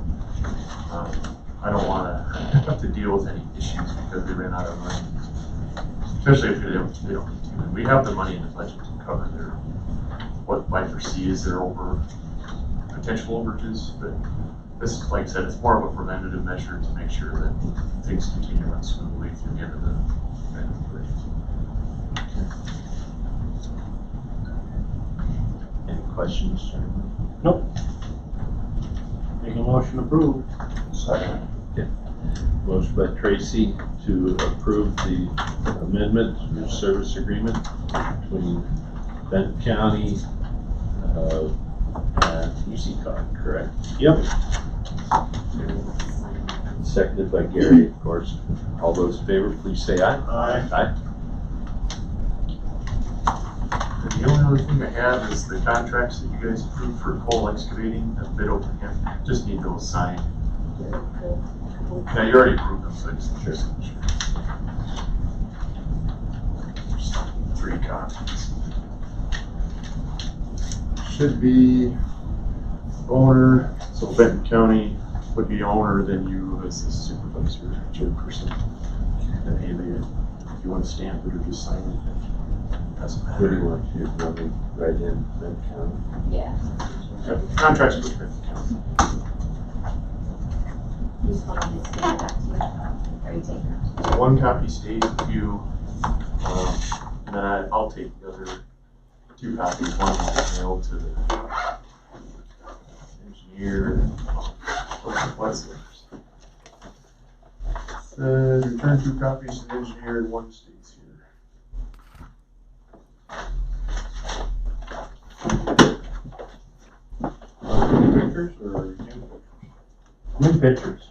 I don't wanna have to deal with any issues because they ran out of money. Especially if they don't need to. And we have the money in the budget to cover what I foresee is their potential overages, but this, like I said, it's more of a preventative measure to make sure that things continue to run smoothly through the end of the grant. Any questions, gentlemen? Nope. Make a motion approved. Second. Motion by Tracy to approve the amendment to the service agreement between Benton County and ECOG, correct? Yep. Seconded by Gary, of course. All those in favor, please say aye. Aye. Aye. And the only other thing I have is the contracts that you guys approved for coal excavating, the bid opening, just need those signed. Yeah, you already approved them, so I just. Sure. There's 3 copies. Should be owner, so Benton County would be owner, then you as the supervisor, chairperson. And hey, if you want to stamp it or just sign it, doesn't What do you matter. want to do? Want me right in Benton County? Yeah. Contracts with Benton County. You just want to send it back to you, or you take it? So 1 copy stays with you, and then I'll take the other 2 copies. One will be mailed to the engineer. What's it? Return 2 copies to the engineer and 1 stays here. Pictures or New pictures.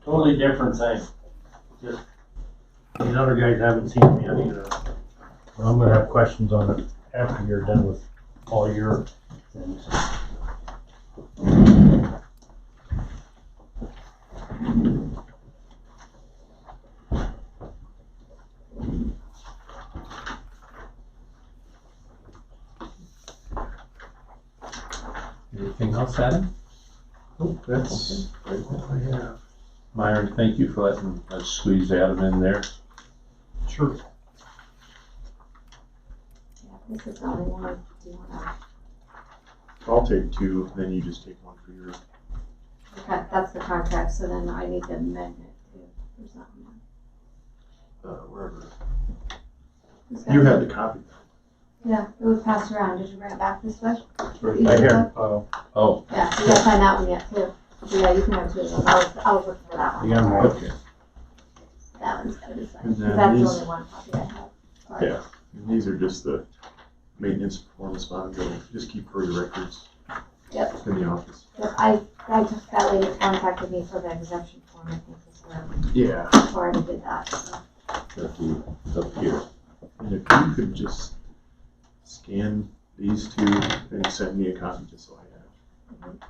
Totally different thing. Just, these other guys haven't seen them yet either. Well, I'm gonna have questions on it after you're done with all your things. Anything else, Adam? Nope, that's all I have. Myron, thank you for letting us squeeze Adam in there. Sure. Yeah, this is the only one. Do you wanna, I'll take 2, then you just take 1 for your. okay, that's the contract, so then I need to amend it too. There's not one. Wherever. Who's got You it? had the copy. Yeah, it was passed around. Did you bring it back this way? Right here. Oh, Yeah, so you gotta sign that one yet too. So yeah, you can have 2 of those. I was looking for that one. Yeah, okay. That one's gotta be signed, And 'cause then that's the these- only 1 copy I have. Sorry. Yeah. And these are just the maintenance performance bonds, you'll just keep for your records. Yep. in the office. Yep, I took that lady that contacted me for the exemption form, I think, is where, Yeah. before I did that, so. It's up here. And if you could just scan these two and send me a copy just so I have it.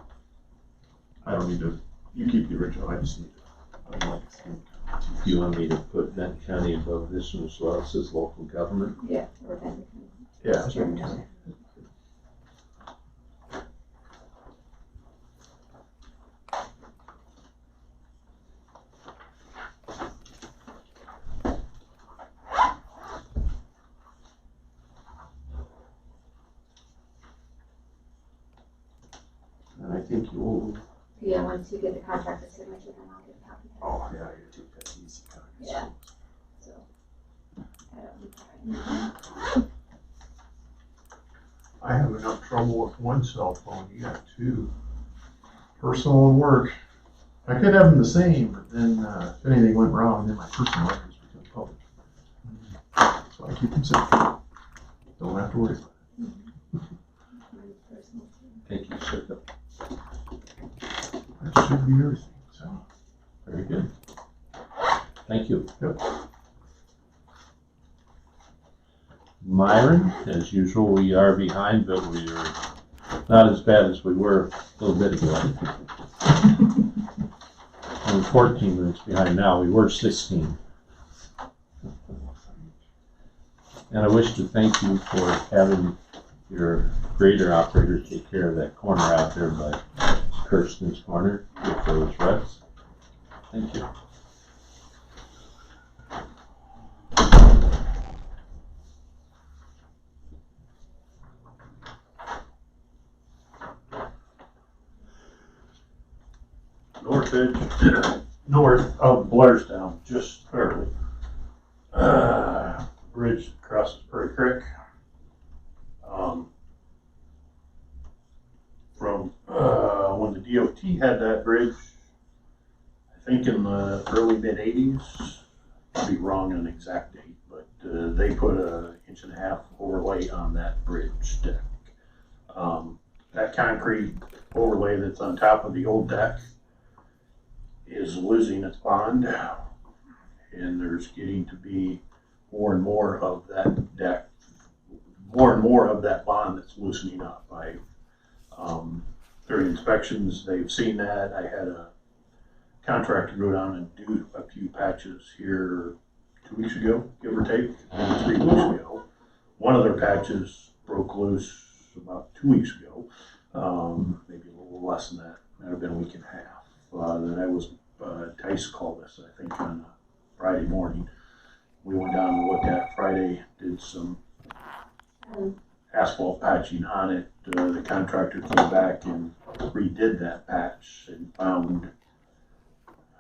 I don't need to, you keep the original, I just need to, I'd like to scan. If you want me to put Benton County above this one as well, it says local government. Yeah. Or then, Yeah. sure. And I think you'll, Yeah, once you get the contractor signature, then I'll get a copy. oh yeah, you take that easy copy. Yeah. So, I don't need that right now. I have enough trouble with one cell phone, you got two. Personal and work. I could have them the same, but then if anything went wrong, then my personal records become public. So I keep them separate. Don't have to worry about it. Thank you, sir. That should be everything, so. Very good. Thank you. Yep. Myron, as usual, we are behind, but we are not as bad as we were a little bit ago. We're 14 minutes behind now. We were 16. And I wish to thank you for having your grader operator take care of that corner out there by Kirsten's corner with those ruts. Thank you. North edge, north of Blairstown, just barely. Bridge crosses Prairie Creek. From when the DOT had that bridge, I think in the early mid-80s, I'll be wrong on the exact date, but they put an 1.5 inch overlay on that bridge deck. That concrete overlay that's on top of the old deck is losing its bond, and there's getting to be more and more of that deck, more and more of that bond that's loosening up. During inspections, they've seen that. I had a contractor go down and do a few patches here 2 weeks ago, give or take, maybe 3 weeks ago. One of their patches broke loose about 2 weeks ago, maybe a little less than that. Might have been a week and a half. Then I was, Tice called us, I think, on Friday morning. We went down and looked at it Friday, did some asphalt patching on it. The contractor came back and redid that patch and found,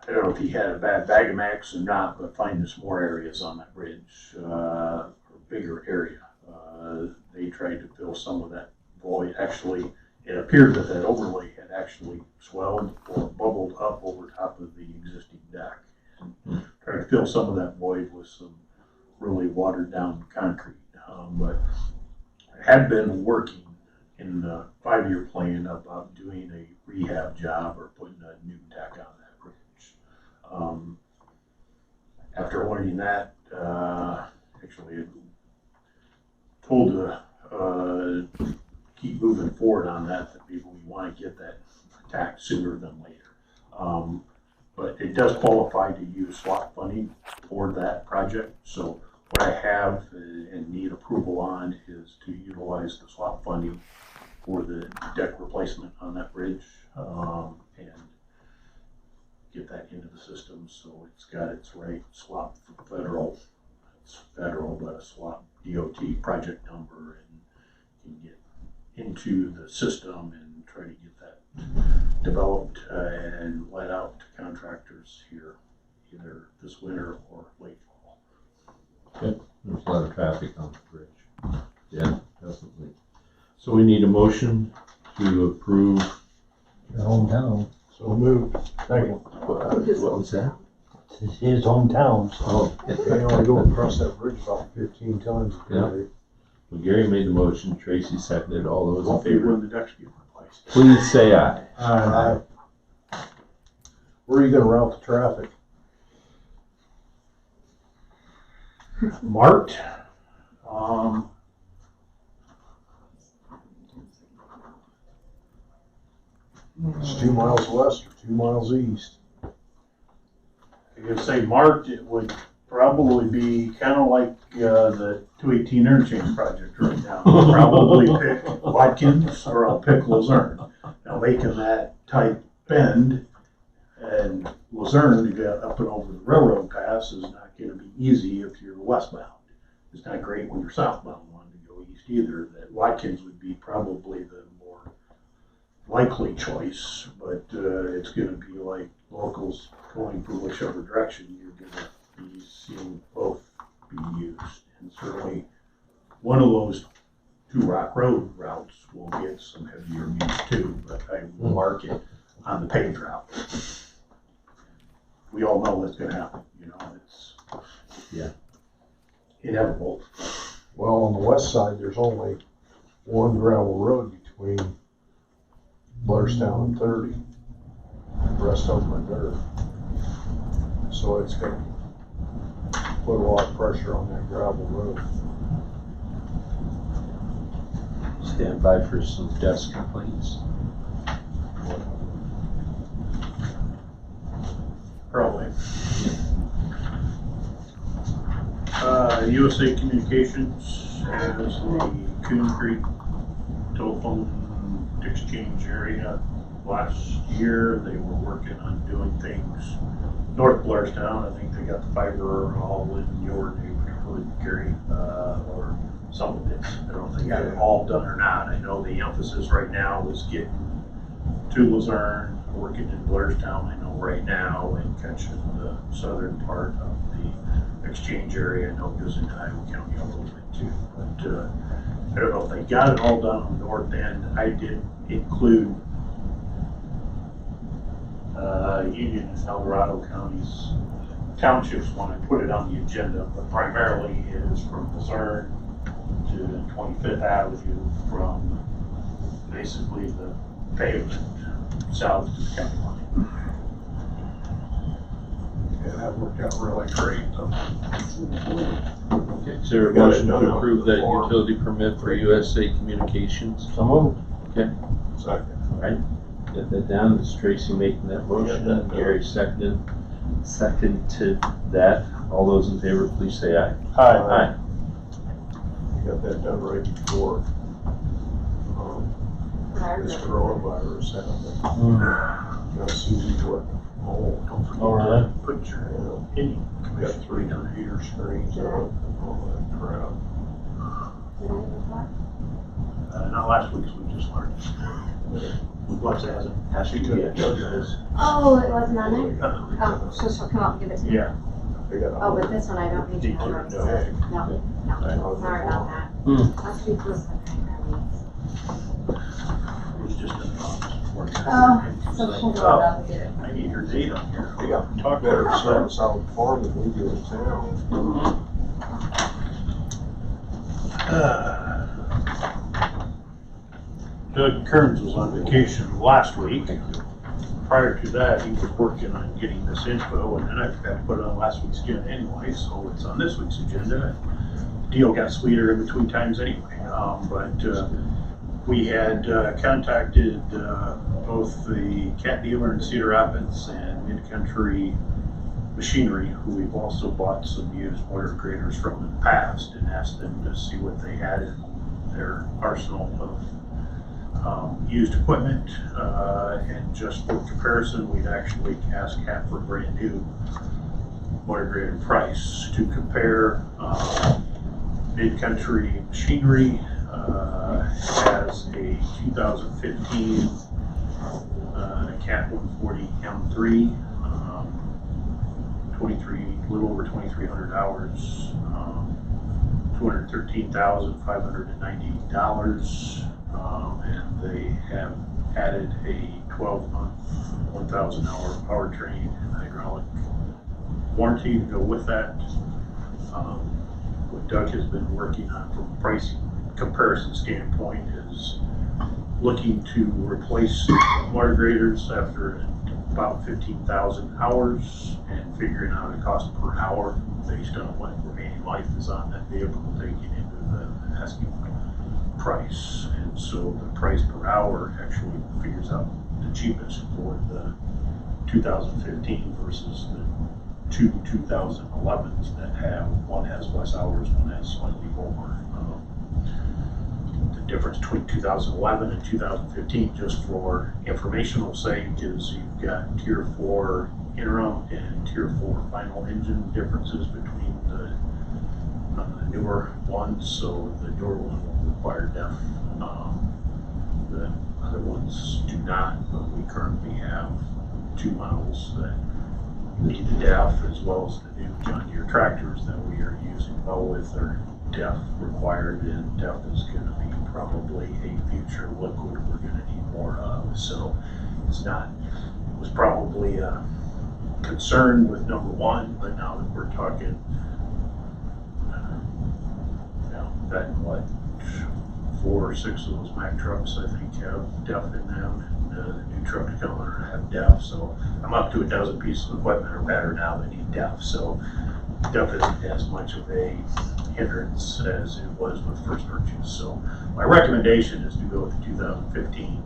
I don't know if he had a bad Bagamax or not, but finding some more areas on that bridge, a bigger area. They tried to fill some of that void. Actually, it appeared that that overlay had actually swelled or bubbled up over top of the existing deck. And tried to fill some of that void with some really watered down concrete. But I had been working in the 5-year plan about doing a rehab job or putting a new deck on that bridge. After learning that, actually I told to keep moving forward on that, that maybe we want to get that attacked sooner than later. But it does qualify to use SWAP funding for that project. So what I have and need approval on is to utilize the SWAP funding for the deck replacement on that bridge, and get that into the system so it's got its right SWAP federal. It's federal, but a SWAP DOT project number, and can get into the system and try to get that developed and let out to contractors here either this winter or late fall. Good. There's a lot of traffic on the bridge. Yeah, definitely. So we need a motion to approve. Your hometown. So moved. Second. What was that? It's his hometown, so. Oh, They only go across that bridge about 15 times a day. well, Gary made the motion, Tracy seconded, all those in Hopefully favor. when the decks get replaced. please say aye. Where are you gonna route the traffic? Marked. It's 2 miles west or 2 miles east. I guess say marked, it would probably be kind of like the 218 interchange project right now. I'll probably pick Watkins or I'll pick Luzerne. Now making that tight bend and Luzerne to get up and over the railroad pass is not going to be easy if you're westbound. It's not great when you're southbound wanting to go east either. That Watkins would be probably the more likely choice, but it's going to be like locals going for whichever direction you're going to be seeing both be used. And certainly one of those 2 Rock Road routes will get some heavier use too, but I will mark it on the paved route. We all know what's going to happen, you know, it's inevitable. Well, on the west side, there's only one gravel road between Blairstown and 30. The rest of them are dirt. So it's gonna put a lot of pressure on that gravel road. Stand by for some desk complaints. Probably. USA Communications has the Coon Creek telephone exchange area. Last year, they were working on doing things north Blairstown. I think they got the fiber all in your neighborhood, Gary, or some of it. I don't know if they got it all done or not. I know the emphasis right now is getting to Luzerne, working in Blairstown, I know right now, and catching the southern part of the exchange area. I know it goes into Iowa County a little bit too, but I don't know if they got it all done on the north end. I did include Union and El Dorado counties, townships when I put it on the agenda, but primarily it is from Luzerne to 25th Avenue, from basically the pavement south to the county line. Yeah, that worked out really great. Okay, is there a motion to approve that utility permit for USA Communications? So moved. Okay, Second. all right, get that down. It's Tracy making that motion, Gary seconded. Second to that. All those in favor, please say aye. Aye. You got that done right before this coronavirus happened. Now Susie's working from home. Don't forget Oh, really? to put your opinion. We got 3 computer screens up and all that crap. Not last week's, we just learned. What's that? Actually, Yeah. Oh, it wasn't on there? Oh, so she'll come out and give it to me? Yeah. They got Oh, but this one I don't need to have right, so, no, sorry about that. Last week was the kind It was just a Oh, so she'll go out and get it. I need her date on here. Yeah. Talk to Better her. service out of the farm than we do in town. Doug Kearns was on vacation last week. Prior to that, he was working on getting this info, and then I forgot to put it on last week's agenda anyway, so it's on this week's agenda. The deal got sweeter in between times anyway, but we had contacted both the cat dealer in Cedar Rapids and Mid-Country Machinery, who we've also bought some used motor graders from in the past, and asked them to see what they had in their arsenal of used equipment, and just for comparison, we'd actually asked Cat for a brand new motor grader price to compare. Mid-Country Machinery has a 2015 Cat 140 M3, a little over 2,300 hours, $213,590. And they have added a 12-month, 1,000-hour powertrain and hydraulic warranty to go with that. What Doug has been working on from a pricing comparison standpoint is looking to replace water graders after about 15,000 hours and figuring out a cost per hour based on what remaining life is on that vehicle, taking into the asking price. And so the price per hour actually figures out the cheapest for the 2015 versus the two 2011s that have, one has less hours, one has slightly more. The difference between 2011 and 2015, just for informational sake, is you've got Tier 4 interim and Tier 4 final engine differences between the newer ones. So the newer one will require DEF. The other ones do not, but we currently have 2 models that need the DEF, as well as the new John Deere tractors that we are using well with their DEF required, and DEF is going to be probably a future liquid we're going to need more of. So it's not, it was probably a concern with number 1, but now that we're talking, that what, 4 or 6 of those Mack trucks I think have DEF in them, and the new trucks coming are have DEF. So I'm up to a dozen pieces of equipment or better now that need DEF. So DEF isn't as much of a hindrance as it was with first purchase. So my recommendation is to go with the 2015.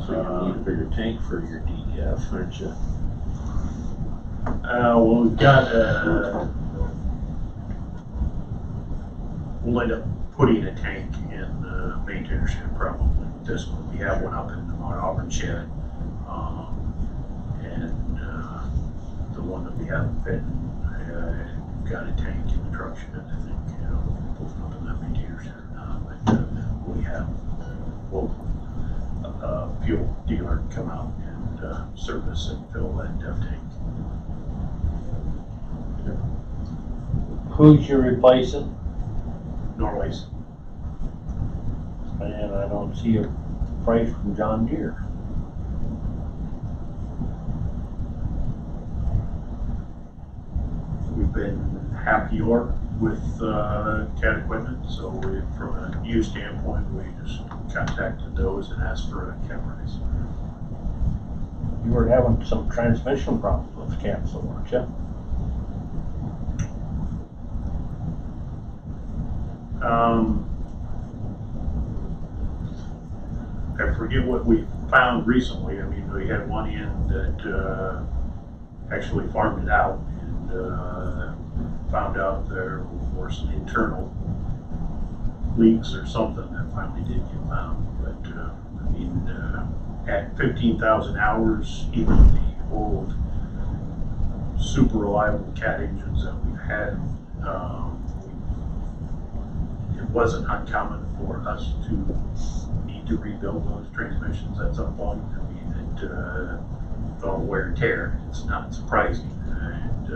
So you need a bigger tank for your DEF, aren't you? Well, we've got we'll end up putting a tank in the maintainer shed probably. This one, we have one up in the Mount Auburn shed, and the one that we have in Benton, got a tank in the truck shed. I think both up in that maintainer shed or not, but we have fuel dealer come out and service and fill that DEF tank. Who's you replacing? Norway's. And I don't see a price from John Deere. We've been happier with CAT equipment, so from a used standpoint, we just contacted those and asked for a CAT price. You were having some transmission problems with the capsule, weren't you? I forget what we found recently. I mean, we had one end that actually farmed it out and found out there were some internal leaks or something that finally did get found. But I mean, at 15,000 hours, even the old super reliable CAT engines that we've had, it wasn't uncommon for us to need to rebuild those transmissions at some point. I mean, it all wear and tear. It's not surprising. And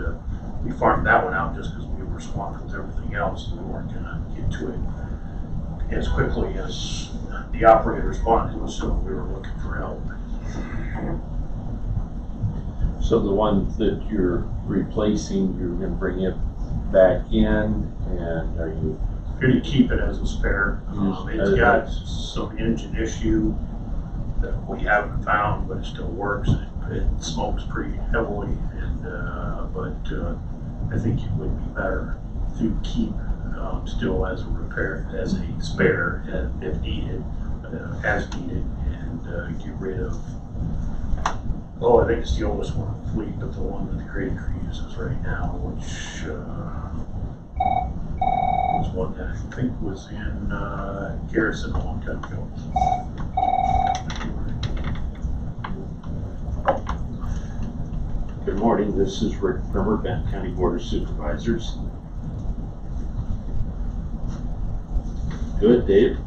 we farmed that one out just because we were swamped with everything else, and we weren't going to get to it as quickly as the operators wanted, so we were looking for help. So the one that you're replacing, you're going to bring it back in, and are you Going to keep it as a spare? It's got some engine issue that we haven't found, but it still works. It smokes pretty heavily, and I think it would be better to keep still as a repair, as a spare if needed, as needed, and get rid of. Oh, I think it's the oldest one in the fleet, but the one that the grader crew uses right now, which was one that I think was in Garrison a long time ago. Good morning, this is Rick Brimmer, Benton County Board of Supervisors. Good, Dave?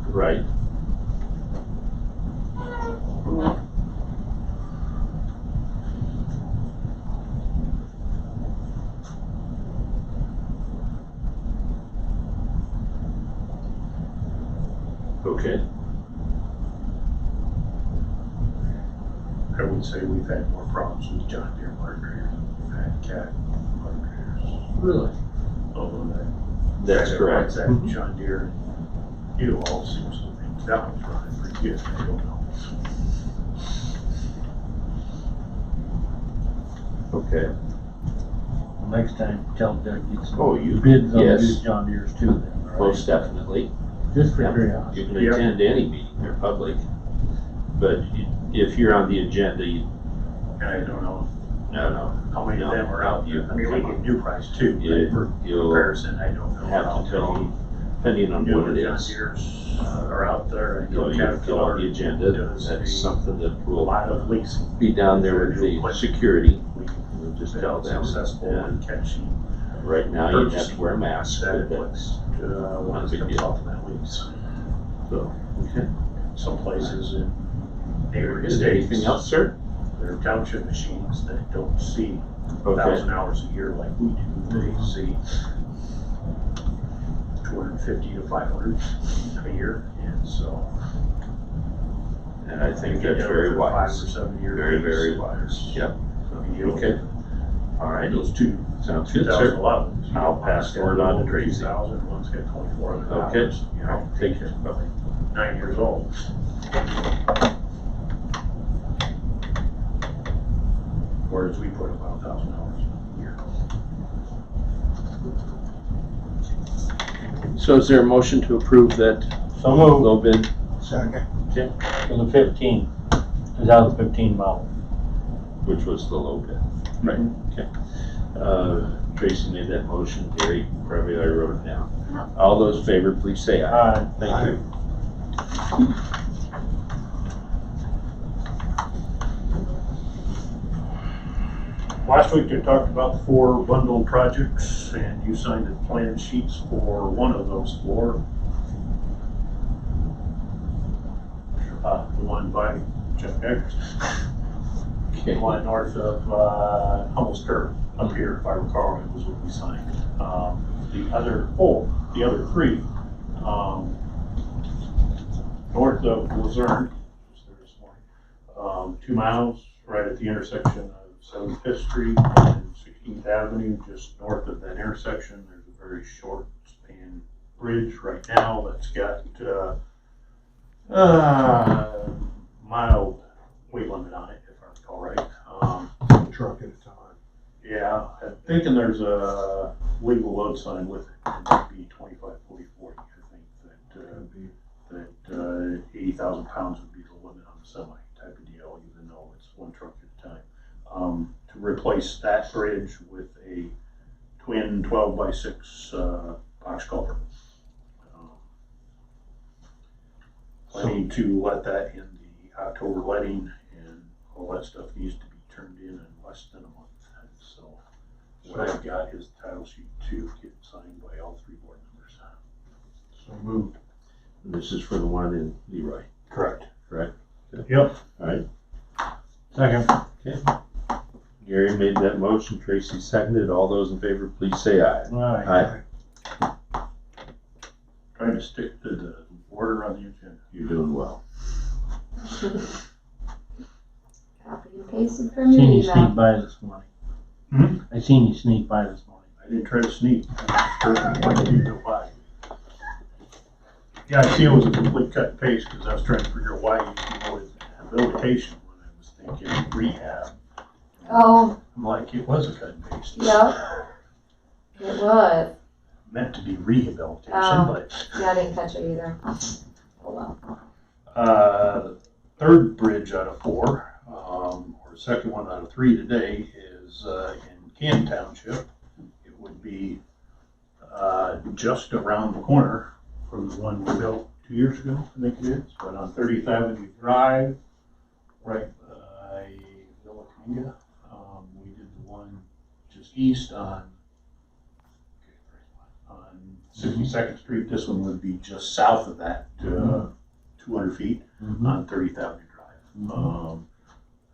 Right. Okay. I would say we've had more problems with John Deere water graders than we've had Cat water graders. Really? Although That's correct. that John Deere, all seems to think that one's running pretty good. I don't know. Okay. Next time, tell Doug get some Oh, you- bids on yes. used John Deere's too then, all right? Most definitely. Just for Yeah. curiosity. You can attend any meeting, they're public. But if you're on the agenda, you, And I don't know no, how many of them are out there. I mean, we get new price too, Yeah, but for you'll comparison, I don't know have how to tell many them, depending on new what it John is. Deere's are out there. I You know, know you get on Caterpillar the agenda, does that's a something that a will lot of leasing. be down there with the security. We've We'll just been tell them. successful in And catching right now, you have to wear a mask, but that that's, once it comes off that lease. so, okay. Some places in neighboring Is states. there anything else, sir? There are township machines that don't see Okay. 1,000 hours a year like we do. They see 250 to 500 a year, and so. And I think you that's get very over 5 wise. or 7 year Very, lease, very wise. Yep. Okay. All right. Those two Sounds good, sir. 2011s. I'll pass the word on to Tracy. 2000, one's got 2,400 Okay. hours. You know, Take care. Bye-bye. 9 years old. Whereas we put about 1,000 hours a year. So is there a motion to approve that So moved. low bid? Second. Okay. For the 2015 model. Which was the low bid? Right. Okay. Tracy made that motion, Gary probably already wrote it down. All those in favor, please say aye. Aye. Thank you. Last week they talked about the 4 bundled projects, and you signed the plan sheets for one of those 4. The one by Jeff Eggers. The one north of Hummel's Curve, up here, if I recall, it was what we signed. The other 3, north of Luzerne, just there this morning, 2 miles right at the intersection of 75th Street and 16th Avenue, just north of that intersection. There's a very short span bridge right now that's got mild weight limit on it, if I recall right. Truck at a time. Yeah, I'm thinking there's a legal load sign with it. It might be 25, 40, 40. I think that 80,000 pounds would be the limit on the semi type of deal, even though it's 1 truck at a time. To replace that bridge with a twin 12x6 box culvert. Planning to let that in the October letting, and all that stuff needs to be turned in less than a month. And so what I've got is the title sheet to get signed by all 3 board members. So moved. And this is for the one in Leroy, Correct. correct? Okay. Yep. All right. Second. Okay. Gary made that motion, Tracy seconded. All those in favor, please say aye. Aye. Aye. Trying to stick to the order on the agenda. You're doing well. Copy and pasted from Seen your you sneak email. by this morning. Hmm? I seen you sneak by this morning. I didn't try to sneak. I didn't go by. Yeah, I see it was a complete cut and paste because I was trying to figure out why you with habilitation when I was thinking rehab. Oh, I'm like, it was a cut and paste. yep, it was. Meant to be rehabilitation, Oh. but. Yeah, I didn't catch it either. Oh well. The third bridge out of 4, or the second one out of 3 today is in Canton Township. It would be just around the corner from the one we built 2 years ago, I think it is, but on 30th Avenue Drive, right by Villa Caminga. We did the one just east on 62nd Street. This one would be just south of that, 200 feet on 30th Avenue Drive.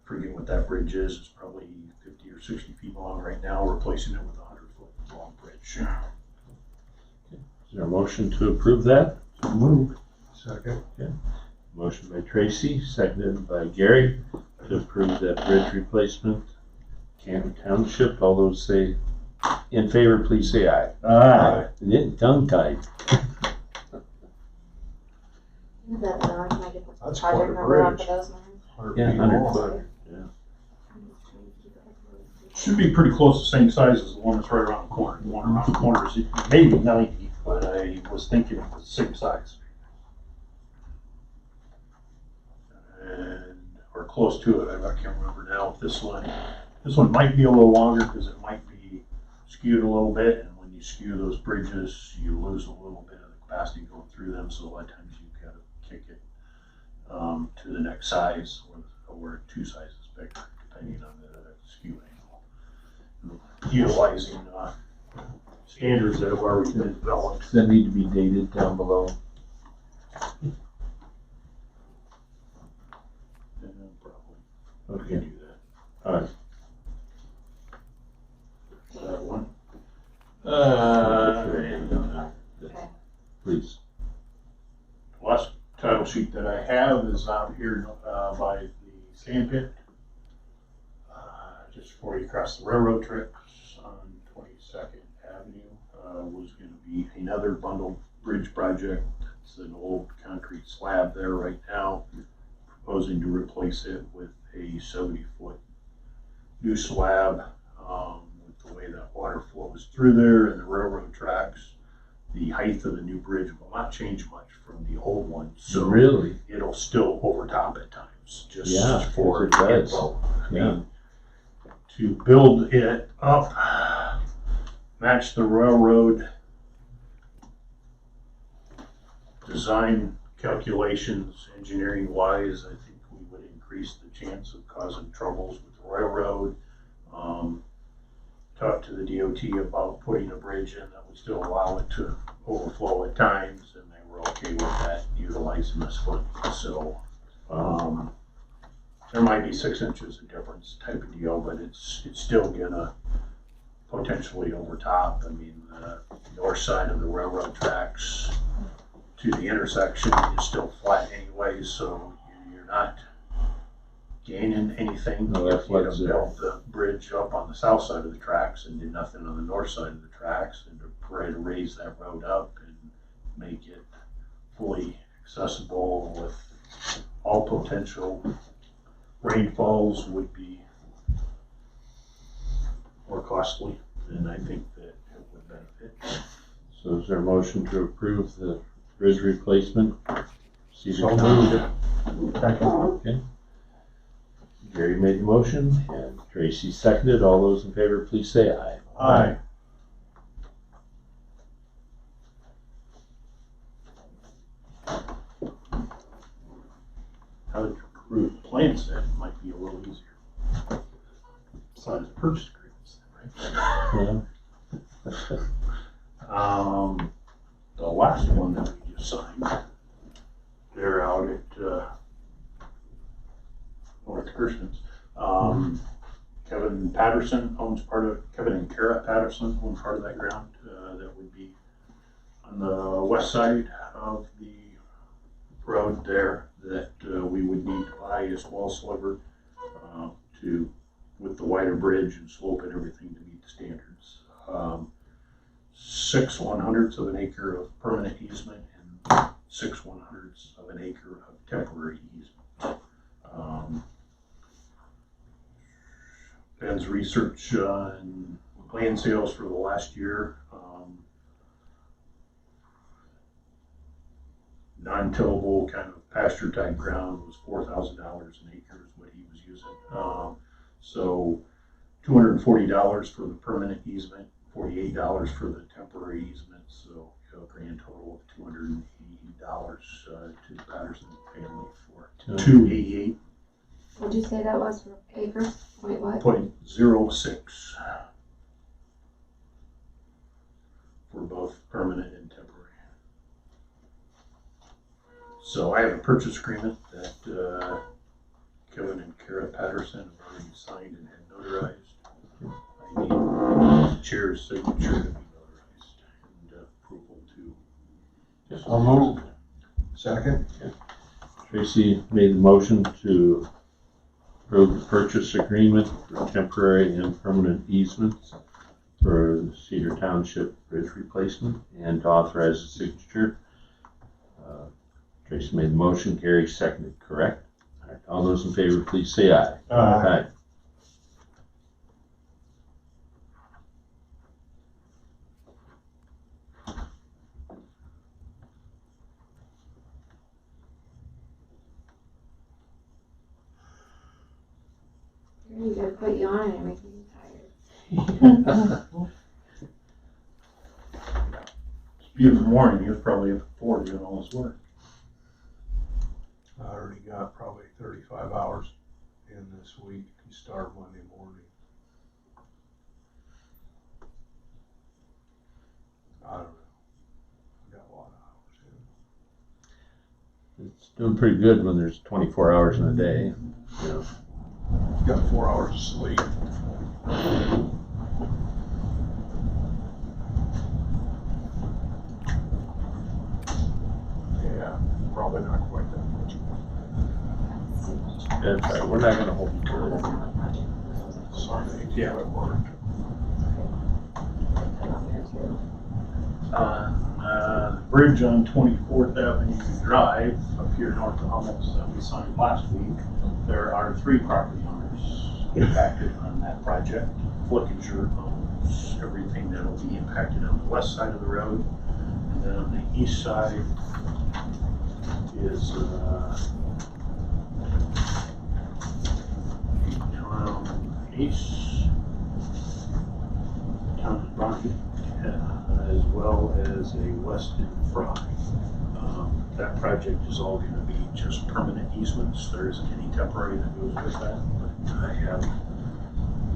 Forget what that bridge is. It's probably 50 or 60 feet long right now, replacing it with a 100-foot long bridge. Is there a motion to approve that? Moved. Second. Motion by Tracy, seconded by Gary. to approve that bridge replacement. Canton Township, all those say in favor, please say aye. Aye. Tongue tied. Is that the one? Can I get the That's quite a project number off bridge. of those ones? 100 Yeah, feet 100 long. foot. Should be pretty close to the same size as the one that's right around the corner. The one around the corner is maybe 90, but I was thinking it was the same size. And, or close to it. I can't remember now if this one might be a little longer because it might be skewed a little bit. And when you skew those bridges, you lose a little bit of the capacity going through them. So a lot of times you've got to kick it to the next size or two sizes bigger, depending on the skew angle. Utilizing standards that have already been developed. Does that need to be dated down below? Probably. Okay. Do that. All right. That one. Okay. Please. Last title sheet that I have is out here by the sand pit. Just before you cross the railroad tracks on 22nd Avenue, was going to be another bundled bridge project. It's an old concrete slab there right now. Proposing to replace it with a 70-foot new slab. With the way that water flows through there and the railroad tracks, the height of the new bridge will not change much from the old one. So Really? it'll still overtop at times, just Yeah, for it does. info. I Yeah. mean, to build it up, match the railroad design calculations, engineering wise, I think we would increase the chance of causing troubles with the railroad. Talked to the DOT about putting a bridge in that would still allow it to overflow at times, and they were okay with that, utilizing this foot. So, there might be 6 inches of difference type of deal, but it's still gonna potentially overtop. I mean, the north side of the railroad tracks to the intersection is still flat anyway, so you're not gaining anything. No, that If you'd have floods it. built the bridge up on the south side of the tracks and did nothing on the north side of the tracks, and to try to raise that road up and make it fully accessible with all potential rainfalls would be more costly, and I think that it would benefit. So is there a motion to approve the bridge replacement? Cedar So Township. Second. Okay. Gary made the motion and Tracy seconded. All those in favor, please say aye. Aye. How to approve plans that might be a little easier. Besides purchase agreements, Yeah. right? The last one that we just signed, they're out at, North Kirsten's. Kevin Patterson owns Kevin and Kara Patterson own part of that ground, that would be on the west side of the road there that, we would need to buy a small sliver, with the wider bridge and slope and everything to meet the standards. 6 1/100ths of an acre of permanent easement and 6 1/100ths of an acre of temporary easement. Ben's research on land sales for the last year. Non-tillable kind of pasture type ground was $4,000 an acre is what he was using. So $240 for the permanent easement, $48 for the temporary easement. So a grand total of $280 to the Patterson family for $288. What'd you say that was for acres? Wait, what? 0.06 for both permanent and temporary. So I have a purchase agreement that Kevin and Kara Patterson have already signed and had notarized. I need the chair's signature to be notarized and approval to. I'll move. Second. Tracy made the motion to approve the purchase agreement for temporary and permanent easements for the Cedar Township Bridge replacement and to authorize the signature. Tracy made the motion, Gary seconded, correct? All right, all those in favor, please say aye. Aye. You gotta put you on and you're making me tired. It's a beautiful morning, you're probably up at 4 doing all this work. I already got probably 35 hours in this week. You start Monday morning. I don't know. I got a lot of hours in. It's doing pretty good when there's 24 hours in a day, you know. Got 4 hours of sleep. Yeah, probably not quite that much. That's all right, we're not gonna hold you to it. Sunday, yeah, it worked. Bridge on 24th Avenue Drive up here north of Hummels that we signed last week. There are 3 property owners impacted on that project. Flickinger owns everything that will be impacted on the west side of the road. And then on the east side is Ace, Thomas Bonnie, as well as a Weston Fry. That project is all going to be just permanent easements. There isn't any temporary that goes with that. But I have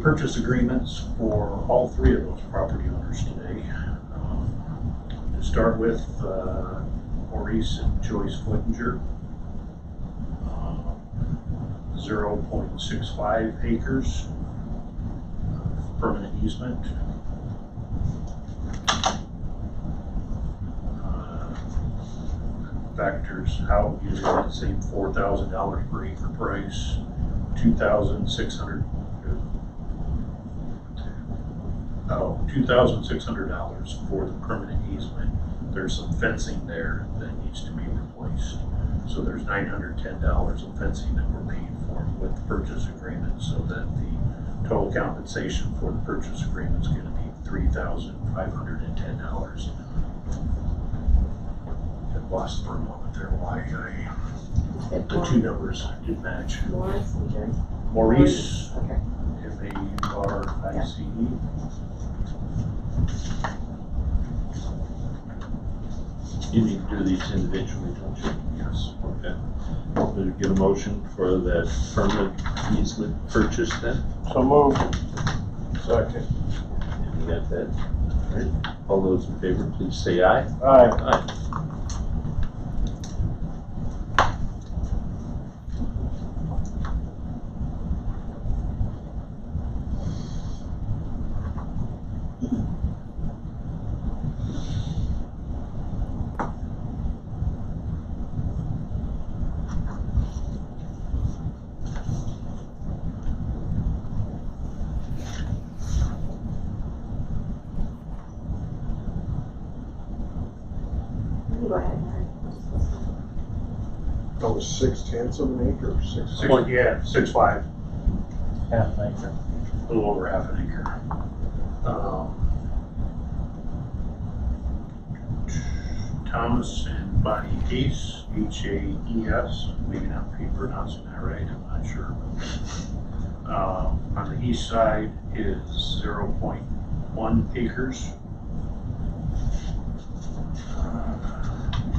purchase agreements for all 3 of those property owners today. To start with, Maurice and Joyce Flickinger, 0.65 acres of permanent easement. Factors out usually the same $4,000 per acre price, $2,600 for the permanent easement. There's some fencing there that needs to be replaced. So there's $910 of fencing that we're paying for with the purchase agreement, so that the total compensation for the purchase agreement is going to be $3,510. I lost for a moment there why the 2 numbers didn't match. Maurice and Joyce? Maurice, Okay. M-A-U-R-I-C-E. You need to do these individually, don't you? Yes. Okay. We'll get a motion for that permanent easement purchase then. So moved. Second. And you got that? All right. All those in favor, please say aye. Aye. Aye. Go ahead, Mary. That was 6/10 of an acre, 6. 6.5. Half acre. A little over half an acre. Thomas and Bonnie Ace, H-A-E-S, maybe not pronouncing that right, I'm not sure. On the east side is 0.1 acres.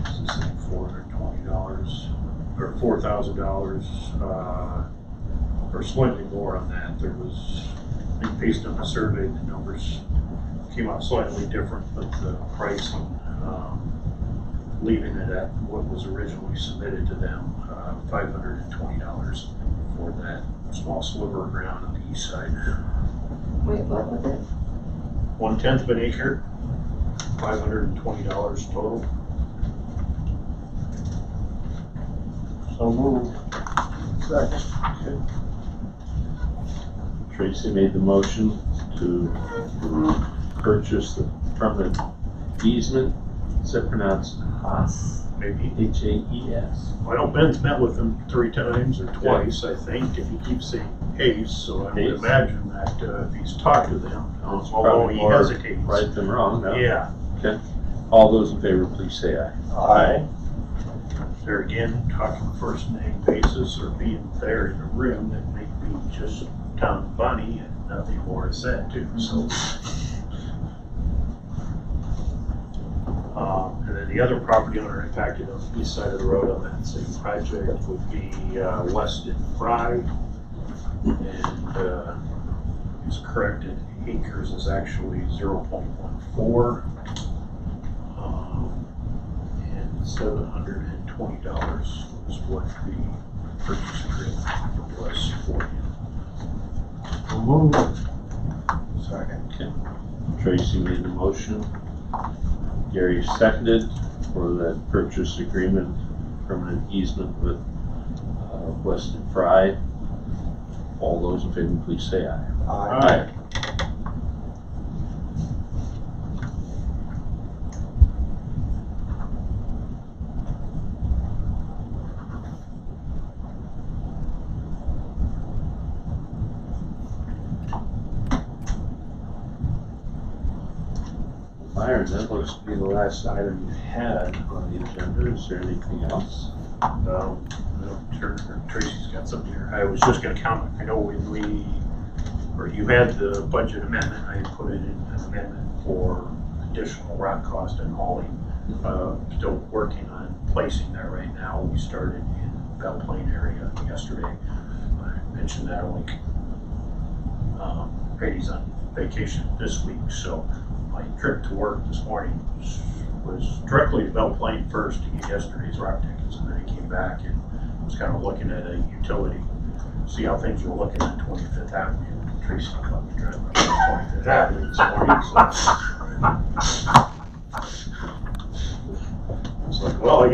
This is $420 or $4,000, or slightly more on that. There was, I think based on the survey, the numbers came out slightly different, but the pricing, leaving it at what was originally submitted to them, $520 for that small sliver of ground on the east side. Wait, what was it? 1/10 of an acre, $520 total. So moved. Second. Tracy made the motion to purchase the permanent easement. Is that pronounced Haas? Maybe. H-A-E-S. Well, Ben's met with him 3 times or twice, I think, and he keeps saying Hayes, so I would Hayes. imagine that if he's talked to them, It's although probably he more hesitates. right than wrong, no? Yeah. All those in favor, please say aye. Aye. There again, talking first name basis or being there in the room, that may be just Tom Bunny and nothing more is said too, so. And then the other property owner impacted on the east side of the road on that same project would be Weston Fry. And he's corrected, acres is actually 0.14. And $720 is what the purchase agreement was for him. Move. Second. Okay. Tracy made the motion. Gary seconded for that purchase agreement, permanent easement with Weston Fry. All those in favor, please say aye. Aye. Byron, that looks to be the last item you had on the agenda. Is there anything else? Tracy's got something here. I was just gonna comment. I know when you had the budget amendment, I put in an amendment for additional rock cost and hauling. Still working on placing that right now. We started in Belle Plaine area yesterday. I mentioned that only, Brady's on vacation this week, so my trip to work this morning was directly to Belle Plaine first to get yesterday's rock tickets, and then I came back and was kind of looking at a utility, see how things were looking at 25th Avenue. Tracy caught me driving on 25th Avenue this morning, so I was like, well, I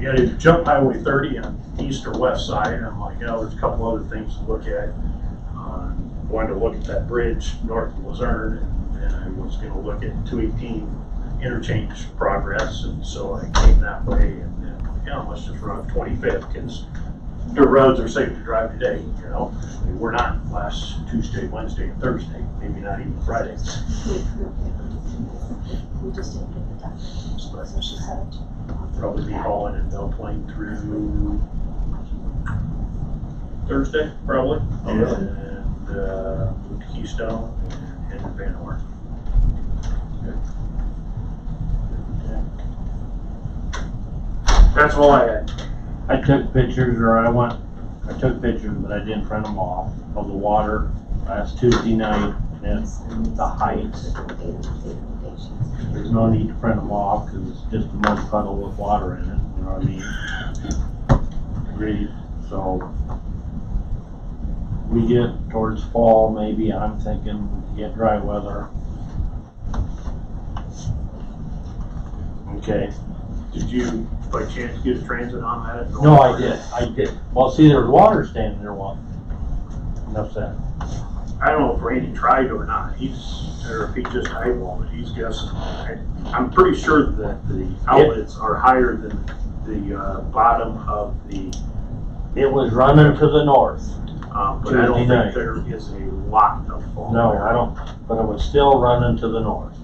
gotta jump Highway 30 on east or west side, and I'm like, there's a couple other things to look at. I wanted to look at that bridge north of Luzerne, and then I was gonna look at 218 interchange progress, and so I came that way, and then, let's just run up 25th, because the roads are safe to drive today, They were not last Tuesday, Wednesday, and Thursday, maybe not even Friday. We just didn't get the documents, so she said. Probably be hauling in Belle Plaine through Thursday, probably. Oh, really? And move to Keystone and head to Van Horn. That's all I had. I took pictures, I took pictures, but I didn't print them off, of the water last Tuesday night, and the heights. There's no need to print them off, because it's just a mud puddle with water in it, you know what I mean? Agreed, so we get towards fall, maybe, I'm thinking, we get dry weather. Okay. Did you, by chance, get a transit on that? No, I did. Well, see, there's water standing there, enough said. I don't know if Randy tried or not, or if he just eyeballed it, he's guessing. I'm pretty sure that the outlets are higher than the bottom of the. It was running to the north. But I don't think there is a lot of fall. No, I don't, but it was still running to the north.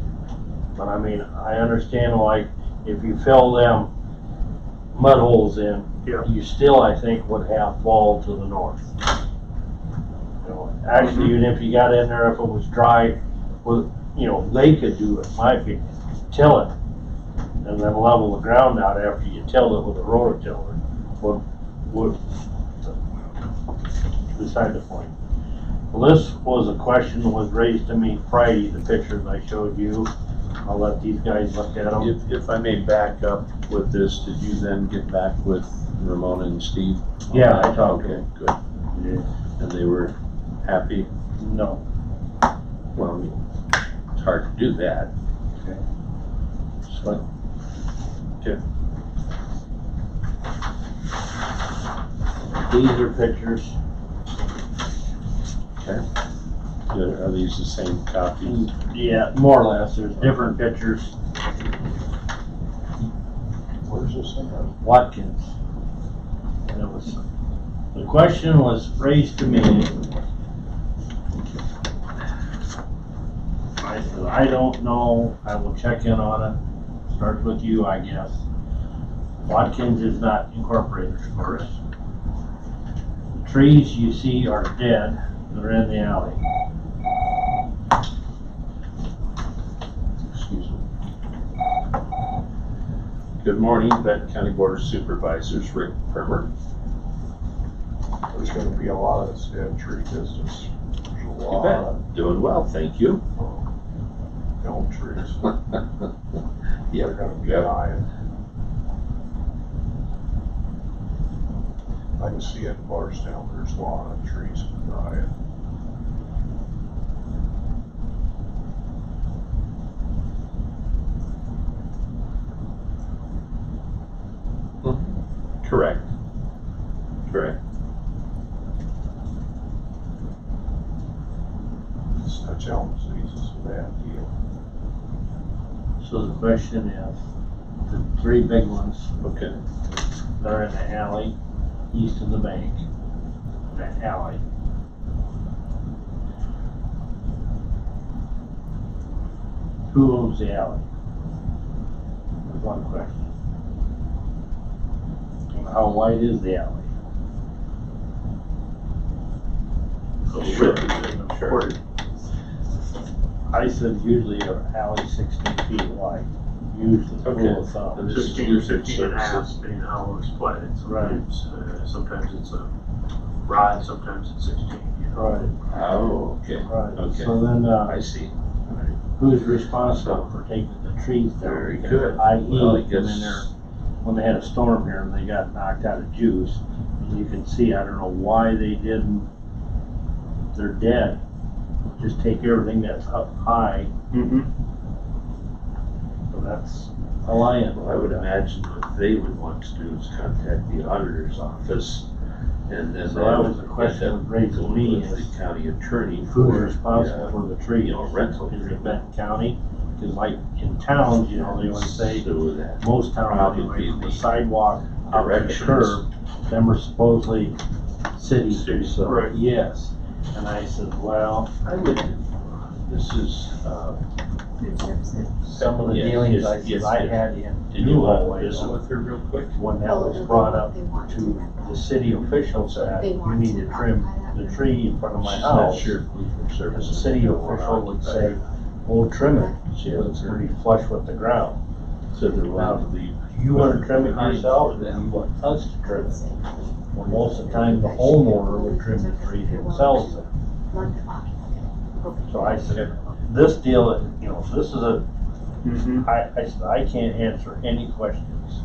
But I mean, I understand, like, if you fill them mud holes in, you still, I think, would have fall to the north. Actually, even if you got in there, if it was dry, well, they could do it, in my opinion, till it, and then level the ground out after you till it with a rototiller. Would beside the point. Well, this was a question that was raised to me Friday, the pictures I showed you. I'll let these guys look at them. If I may back up with this, did you then get back with Ramona and Steve? Yeah, I talked to them. Good. Yeah. And they were happy? No. Well, I mean, it's hard to do that. Okay. So, okay. These are pictures. Okay. Are these the same copies? Yeah, more or less, there's different pictures. Where's this thing at? Watkins. And it was, the question was raised to me. I said, I don't know, I will check in on it. Starts with you, I guess. Watkins is not incorporated, of course. The trees you see are dead, they're in the alley. Excuse me. Good morning, Benton County Board of Supervisors, Rick Permer. There's gonna be a lot of this dead tree business. There's a You lot of bet. Doing well, thank you. elm trees. Yeah, They're gonna be yeah. dying. I can see in Barstown, there's a lot of trees dying. Correct. Correct. This Dutch elm disease is a bad deal. So the question is, the three big ones, Okay. they're in the alley, east of the bank, that alley. Who owns the alley? That's one question. And how wide is the alley? Sure. I said usually an alley 16 feet wide, usually, Okay. rule of thumb. And this is 15 or used in 15 and a half, services. depending on how it's split. Right. Sometimes it's a rod, sometimes it's 16, you know. Right, Oh, okay. right. Okay. So then, I see. All right. who's responsible for taking the trees down? Very Because good. I Well, I them in there guess, when they had a storm here and they got knocked out of juice. And you can see, I don't know why they didn't, they're dead. Just take everything that's up high, Mm-hmm. so that's a lion. well, I would imagine what they would want to do is contact the auditor's office and then. So that was the question that raised go me with is the county attorney who's for, responsible for the trees? you know, rental. Is it Benton County? Because like in towns, you know, they would say, So that most towns Probably anyway, from the the sidewalk out to the directions. curb, them are supposedly city, City, so, right. yes. And I said, well, I would, this is, Food services. some of the Yeah, dealings yes, I said yes, I yes. had in did you want to Newell, visit with her real quick? when that was brought up to the city officials that you need to trim the tree in front of my She's not house. sure if Food And the Services. city official would say, well, trim it, She it's hasn't pretty flush with the ground. said they're willing to leave. Do you wanna trim it behind yourself, for or do them. you want us to trim it? Well, most of the time, the homeowner would trim the tree themselves then. So I said, this deal, you know, this is a, Mm-hmm. I said, I can't answer any questions.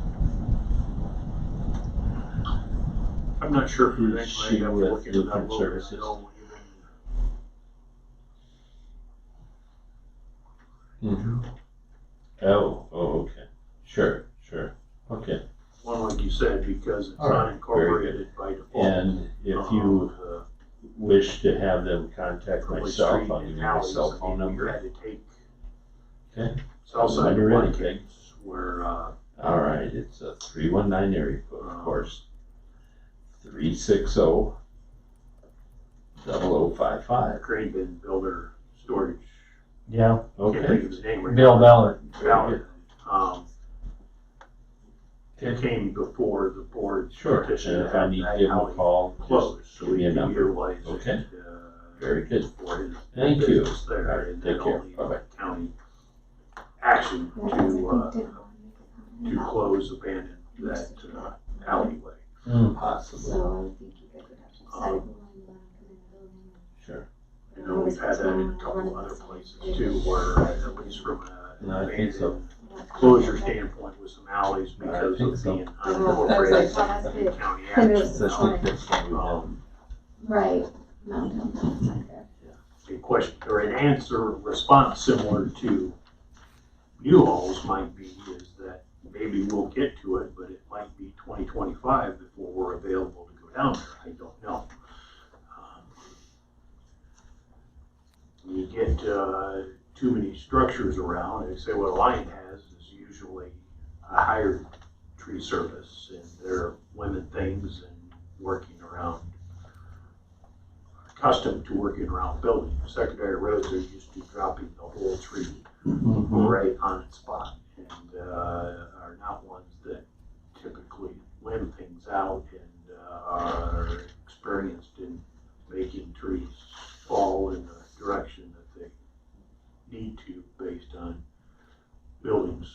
I'm not sure if you Is think she I have to with look into that a Different little bit. Services? No, Oh, okay. Sure, okay. one like you said, because it's All right, not incorporated by default. And if you Uh, wish to have them contact Public myself, street I'll give and you my alleys, cell I phone mean, you number. had to take Okay. Southside When you're ready, Watkins, where, All right, it's a 319 area code, of course. 360-0055. Crane Bin Builder Storage, Yeah, can't think Okay. of his name right Bill now. Ballard. Ballard. It Okay. came before the board. Sure, petition and to if I have need to that give him a alley call, closed, just so give me we a can number. utilize Okay. it, Very good. for his Thank you. business there, All right, and take then care. only Bye-bye. county action to close, abandon that alleyway. Possibly. So I would think you guys would have to decide if you wanted to let them put in the building. Sure. You know, we've had that in a couple other places too, where at least from No, I an think so. abandoned closure standpoint with some alleys because think of so. being I was unincorporated like, well, that's in good. county And it action. was So I think that's why we have. Right, mountain, that's not good. A question or an answer response similar to Newell's might be is that maybe we'll get to it, but it might be 2025 before we're available to go down there. I don't know. get too many structures around, they say what Alliant has is usually a hired tree service, and they're limbing things and working around, accustomed to working around buildings. Secondary roads are used to dropping the whole tree right on its spot, and are not ones that typically limb things out and are experienced in making trees fall in the direction that they need to based on buildings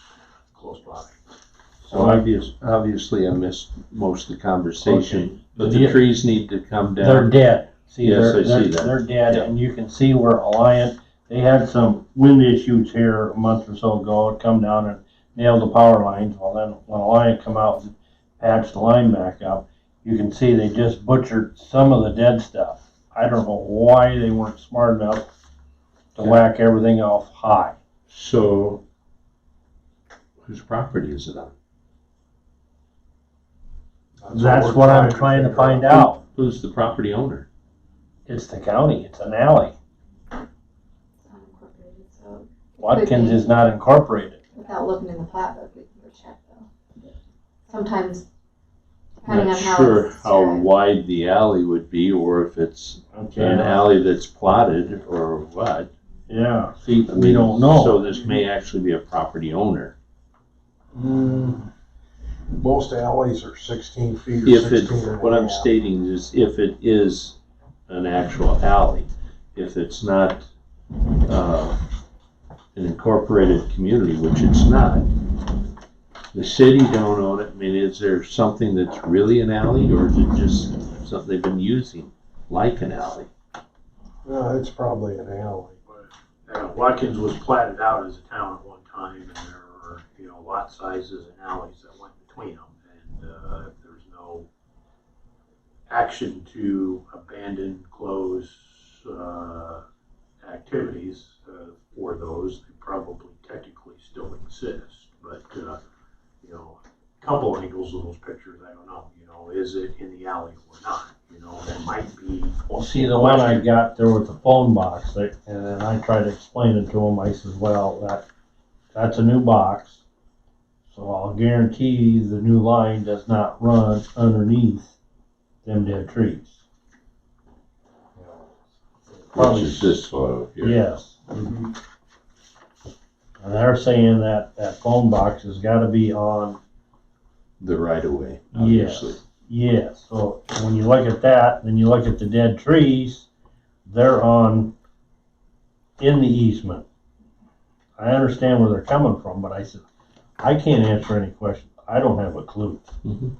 close by. So obviously I missed most of the conversation, Okay. but the trees need to come down. They're dead. See, Yes, they're, I see they're, that. they're dead, Yeah. and you can see where Alliant, they had some wind issues here a month or so ago, it come down and nailed the power lines. Well, then when Alliant come out and patched the line back up, you can see they just butchered some of the dead stuff. I don't know why they weren't smart enough to whack everything off high. So whose property is it on? That's what I'm trying to find out. Who's the property owner? It's the county, it's an alley. It's unincorporated, so Watkins is not incorporated. without looking in the plat book, we can go check though. Sometimes, depending on Not how sure it's how described. wide the alley would be, or if it's an alley that's plotted, or what. Yeah, see, I we mean, don't know. So this may actually be a property owner. Most alleys are 16 feet or If it, 16 and a what I'm half. stating is if it is an actual alley, if it's not, an incorporated community, which it's not, the city don't own it. I mean, is there something that's really an alley, or is it just something they've been using like an alley? No, it's probably an alley. Watkins was platted out as a town at one time, and there were, lot sizes and alleys that went between them. And if there's no action to abandon, close activities for those, they probably technically still exist. But a couple angles of those pictures, I don't know. Is it in the alley or not? There might be. Well, see, the one I got there with the phone box, and then I tried to explain it to him. I says, well, that's a new box, so I'll guarantee the new line does not run underneath them dead trees. Which is this photo here. Yes. And they're saying that phone box has got to be on. The right of way, obviously. Yes. So when you look at that, then you look at the dead trees, they're in the easement. I understand where they're coming from, but I said, I can't answer any questions. I don't have a clue. Mm-hmm.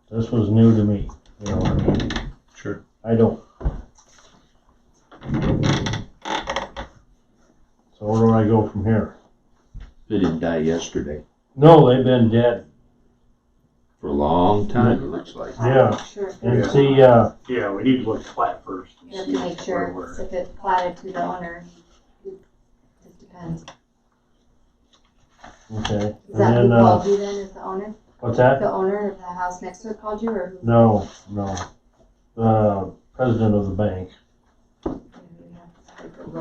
This was new to me. You know what I mean? Sure. I don't. So where do I go from here? They didn't die yesterday. No, they've been dead. For a long time, it looks like. Yeah. Sure. And see, Yeah, we need to look flat first. and You have see to make where sure we're- if it's platted to the owner. It just depends. okay. Is And that then, who called you then, is the owner? what's that? The owner of the house next to it called you, or who? No. The president of the bank.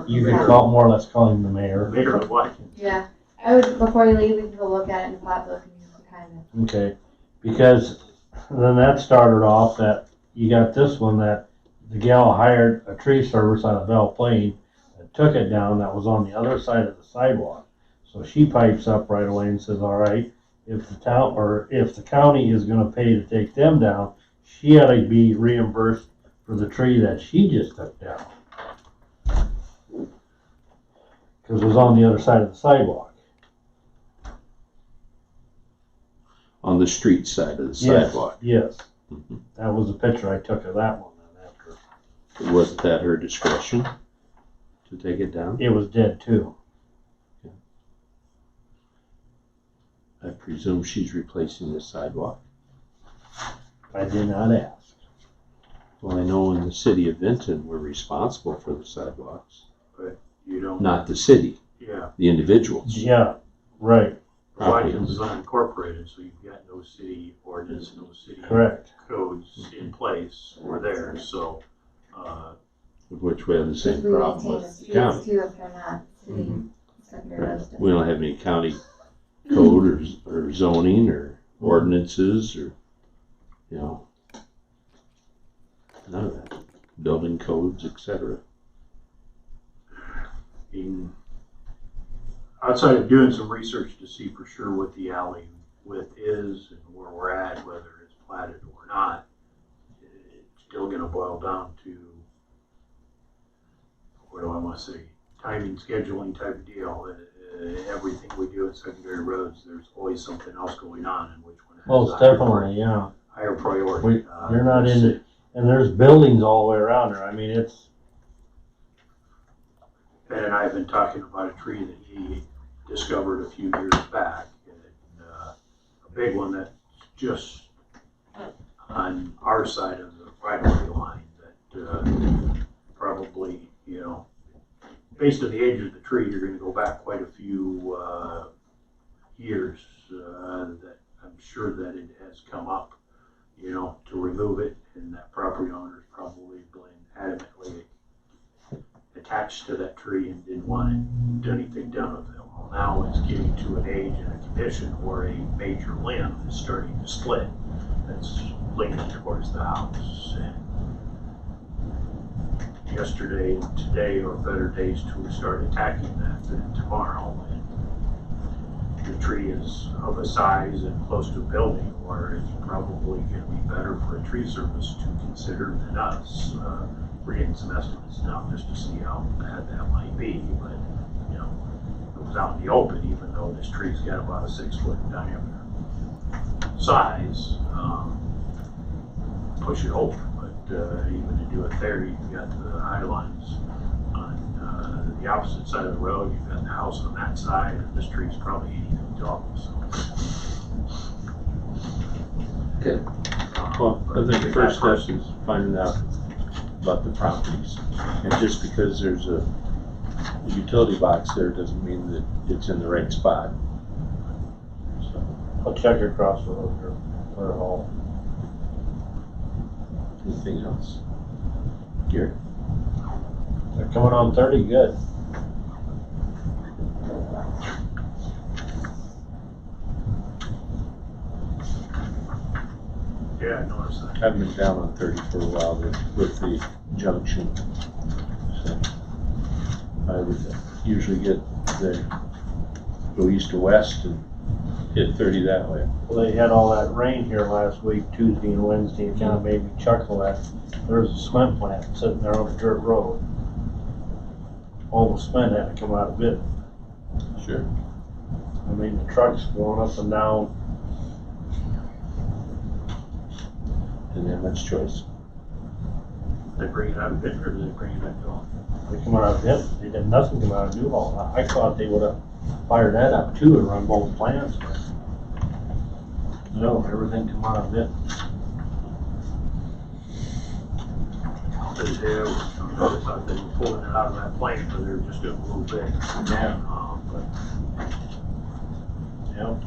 You can call, more or less call him the mayor. Mayor of Watkins. Yeah, I would, before you leave, we can go look at it in the plat book and you can kind of. Okay, because then that started off that you got this one that the gal hired a tree service out of Belle Plaine and took it down that was on the other side of the sidewalk. So she pipes up right away and says, all right, if the town, or if the county is gonna pay to take them down, she ought to be reimbursed for the tree that she just took down. Cause it was on the other side of the sidewalk. On the street side of the Yes, sidewalk. yes. Mhm. That was a picture I took of that one then after. Wasn't that her discretion to take it down? It was dead too. I presume she's replacing the sidewalk. I did not ask. Well, I know in the city of Benton, we're responsible for the sidewalks, You don't. not the city, Yeah. the individuals. Yeah, right, Watkins is unincorporated, so you've got no city ordinance, no city correct. codes in place or there, so, which we have the same We problem maintain the with the streets county. too if they're not city secondary roads. We don't have any county code or zoning or ordinances or, you know, none of that. Building codes, etc. Outside of doing some research to see for sure what the alley width is and where we're at, whether it's platted or not, it's still gonna boil down to, what do I wanna say, timing, scheduling type of deal. Everything we do in secondary roads, there's always something else going on, and which one has Most a higher definitely, yeah. higher priority. You're not in, and there's buildings all the way around there. I mean, it's, Ben and I have been talking about a tree that he discovered a few years back, and a big one that's just on our side of the right-of-way line that probably, you know, based on the age of the tree, you're gonna go back quite a few years that I'm sure that it has come up, you know, to remove it, and that property owner's probably been adamantly attached to that tree and didn't want it, do anything done with it. Well, now it's getting to an age and a condition where a major limb is starting to split. That's leaning towards the house. And yesterday and today are better days to start attacking that than tomorrow. And the tree is of a size and close to a building where it's probably going to be better for a tree service to consider than us. We're getting some estimates now just to see how bad that might be, but you know, it was out in the open, even though this tree's got about a 6-foot diameter size. Push it over, but even to do it there, you've got the high lines on the opposite side of the road. You've got the house on that side, and this tree's probably 80 feet tall. So. Okay. Well, I think the first step is finding out about the properties. And just because there's a utility box there doesn't mean that it's in the right spot. So, I'll check across the road here, or all. anything else? Gary? They're coming on 30, good. Yeah, I noticed that. I haven't been down on 30 for a while with the junction. So I would usually go east to west and hit 30 that way. Well, they had all that rain here last week, Tuesday and Wednesday. It kind of made me chuckle that there was a cement plant sitting there on a dirt road. All the cement had to come out of it. Sure. I mean, the trucks going up and down. Didn't have much choice. They bring it out of it, or do they bring it back on? They come out of it. They did nothing come out of Newhall. I thought they would have fired that up too and run both plants. No, everything come out of it. They thought they were pulling it out of that plant, but they were just doing a little bit. Yeah. Yeah.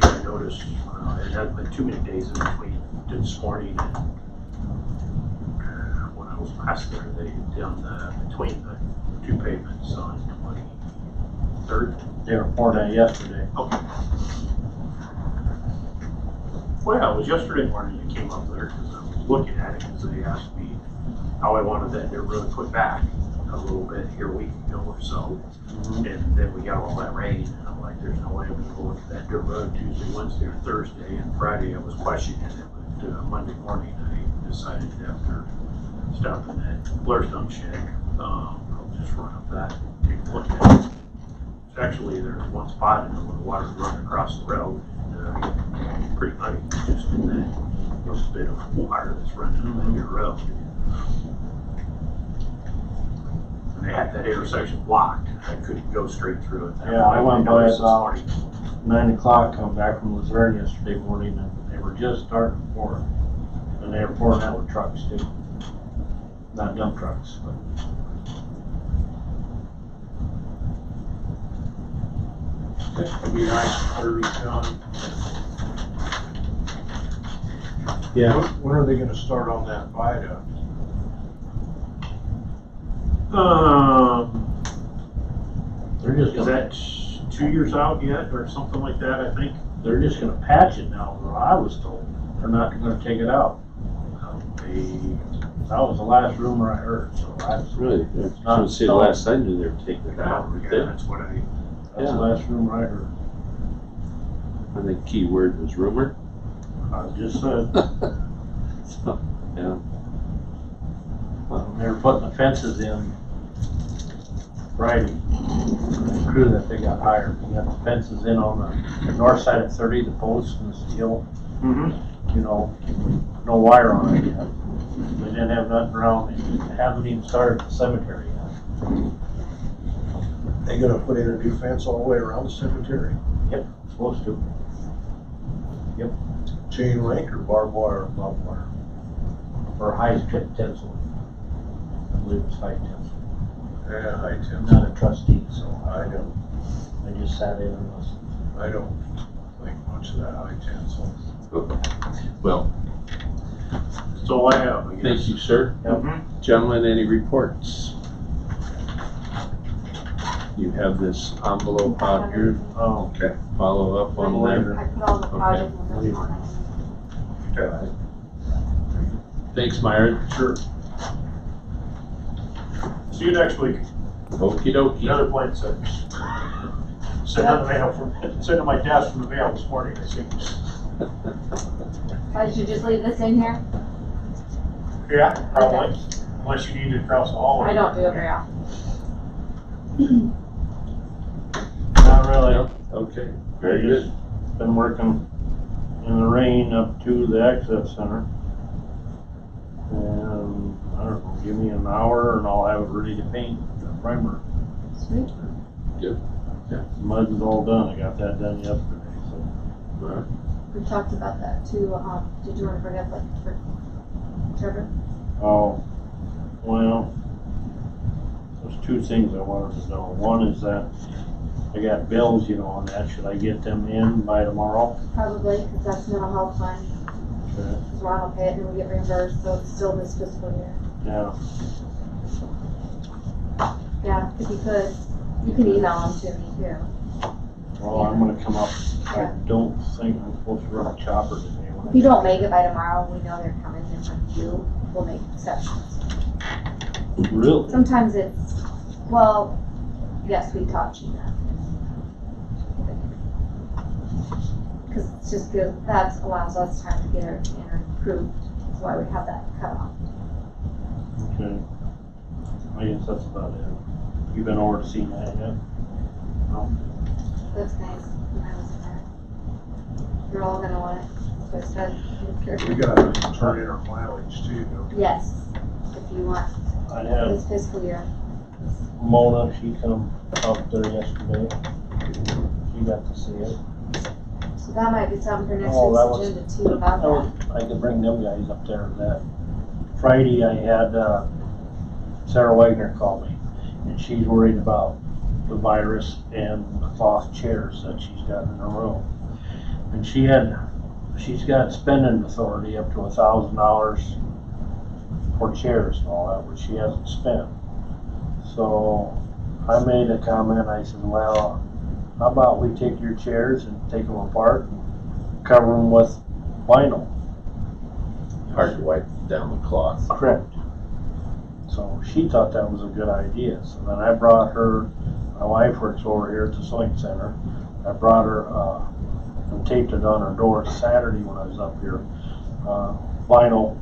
I noticed it hasn't been too many days in between this morning and when I was last there. They had done between the two pavements on 23rd. They were pouring that yesterday. Okay. Well, it was yesterday morning you came up there because I was looking at it because they asked me how I wanted that dirt road put back a little bit here a week ago or so. And then we got all that rain and I'm like, there's no way I'm gonna go look at that dirt road Tuesday, Wednesday, or Thursday. And Friday I was questioning it, but Monday morning I decided after stopping at Blairstone shed, I'll just run up that and take a look at it. Actually, there's one spot in it where the water's running across the road. Pretty muddy, just in that little bit of water that's running on your road. And they had that intersection blocked. I couldn't go straight through it. Yeah, I went by about 9 o'clock, come back from Luzerne yesterday morning, and they were just starting to pour. And they were pouring out with trucks too. Not dump trucks, but. It'd be nice for 30 ton. Yeah. When are they gonna start on that viaduct? They're just Is gonna, that 2 years out yet, or something like that, I think? they're just gonna patch it now, what I was told. They're not gonna take it out. That was the last rumor I heard, so I was. Really? I was gonna say the last I knew they were taking it out right there. That's what I, That's the last rumor I heard. And the key word was rumor. I just said, So, yeah. they were putting the fences in Friday. The crew that they got hired, they got the fences in on the north side of 30, the posts and the steel, you know, no wire on it yet. They didn't have nothing around, they haven't even started the cemetery yet. They gonna put in a new fence all the way around the cemetery? Yep, supposed to. Chain link or barbed wire? Barbed wire. Or high tensile. I believe it's high tensile. Yeah, high I'm tensile. not a trustee, so I know. I just sat in and listened. I don't think much of that high tensile. Well, that's all I have, I guess. thank you, sir. Gentlemen, any reports? You have this envelope out here. Oh, Okay. Follow up on that. I put all the project numbers on it. Okay. Thanks, Myron. Sure. See you next week. Okie dokie. Another plane set. Sent on the mail sent to my desk from the mail this morning, I see. I should just leave this in here? Yeah, probably, unless you need it across the hallway. I don't do it very often. not really. Okay, I very good. just been working in the rain up to the access center. And I don't know, give me an hour and I'll have it ready to paint the primer. Sweet. Good. The mud's all done. I got that done yesterday, so. All right. We talked about that too. Did you want to bring up like for Trevor? Oh, well, there's two things I wanted to know. One is that I got bills, you know, on that. Should I get them in by tomorrow? Probably, because that's mental health fund. Okay. Because Ron will pay it and we get reimbursed, so it's still this fiscal year. Yeah. Yeah, if you could, you can email them to me too. Well, I'm gonna come up. I Yeah. don't think I'm supposed to run a chopper today. If you don't make it by tomorrow, we know they're coming in from you. We'll make exceptions. Really? Sometimes it's, well, yes, we taught you that. Because it's just good, that allows us time to get everything approved. That's why we have that cutoff. Okay. I guess that's about it. You been over to see that yet? No? That's nice. When I was in there. You're all gonna want it. That's what I said. We gotta turn in our mileage too, don't we? Yes, if you want, I had this fiscal year. Mona, she come up there yesterday. She got to see it. So that might be something for next Oh, that week's was- agenda too about that. I could bring them guys up there and that. Friday I had, Sarah Wagner call me and she's worried about the virus and the cloth chairs that she's got in her room. And she's got spending authority up to $1,000 for chairs and all that, which she hasn't spent. So I made a comment, I said, well, how about we take your chairs and take them apart and cover them with vinyl? Hard to wipe down the cloth. Correct. So she thought that was a good idea. So then I brought her, my wife works over here at the sewing center. I brought her, and taped it on her door Saturday when I was up here, vinyl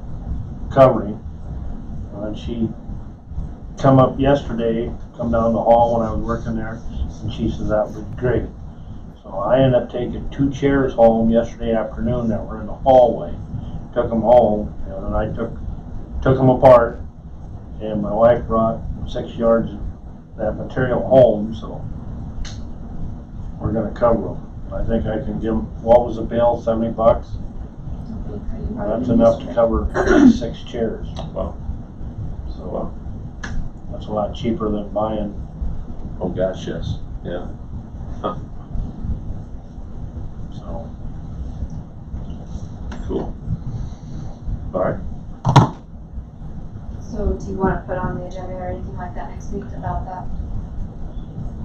covering. And then she come up yesterday, come down the hall when I was working there, and she says that would be great. So I ended up taking 2 chairs home yesterday afternoon that were in the hallway. Took them home, and then I took them apart, and my wife brought 6 yards of that material home, so we're gonna cover them. I think I can give them, what was the bill, $70? That's enough to cover 6 chairs. Wow. So that's a lot cheaper than buying. Oh, gosh, yes. Yeah. Huh. So Cool. All right. So do you wanna put on the agenda or anything like that next week about that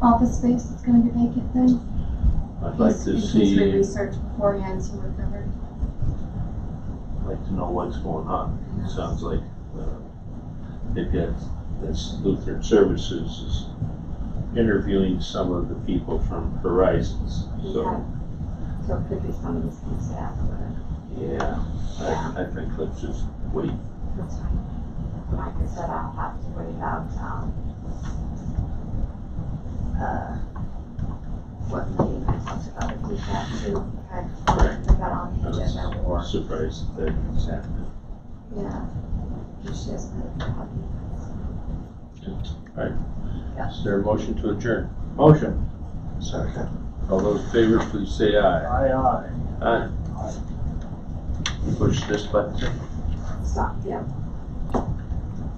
office space that's gonna be vacant then? I'd like to In case see, we research beforehand, so we're covered. I'd like to know what's going on. It sounds like, they've got, this Lutheran Services is interviewing some of the people from Horizons, so, So it could be some of the same staff, but yeah, I think let's just wait. that's fine. Like I said, I'll have to worry about, what meeting I talked about if we have to, put that on the agenda I or, was surprised that it's happening. yeah. She hasn't been talking. Is there a motion to adjourn? Motion. Second. All those in favor, please say aye. Aye, aye. Aye. Push this button. Stop, yeah.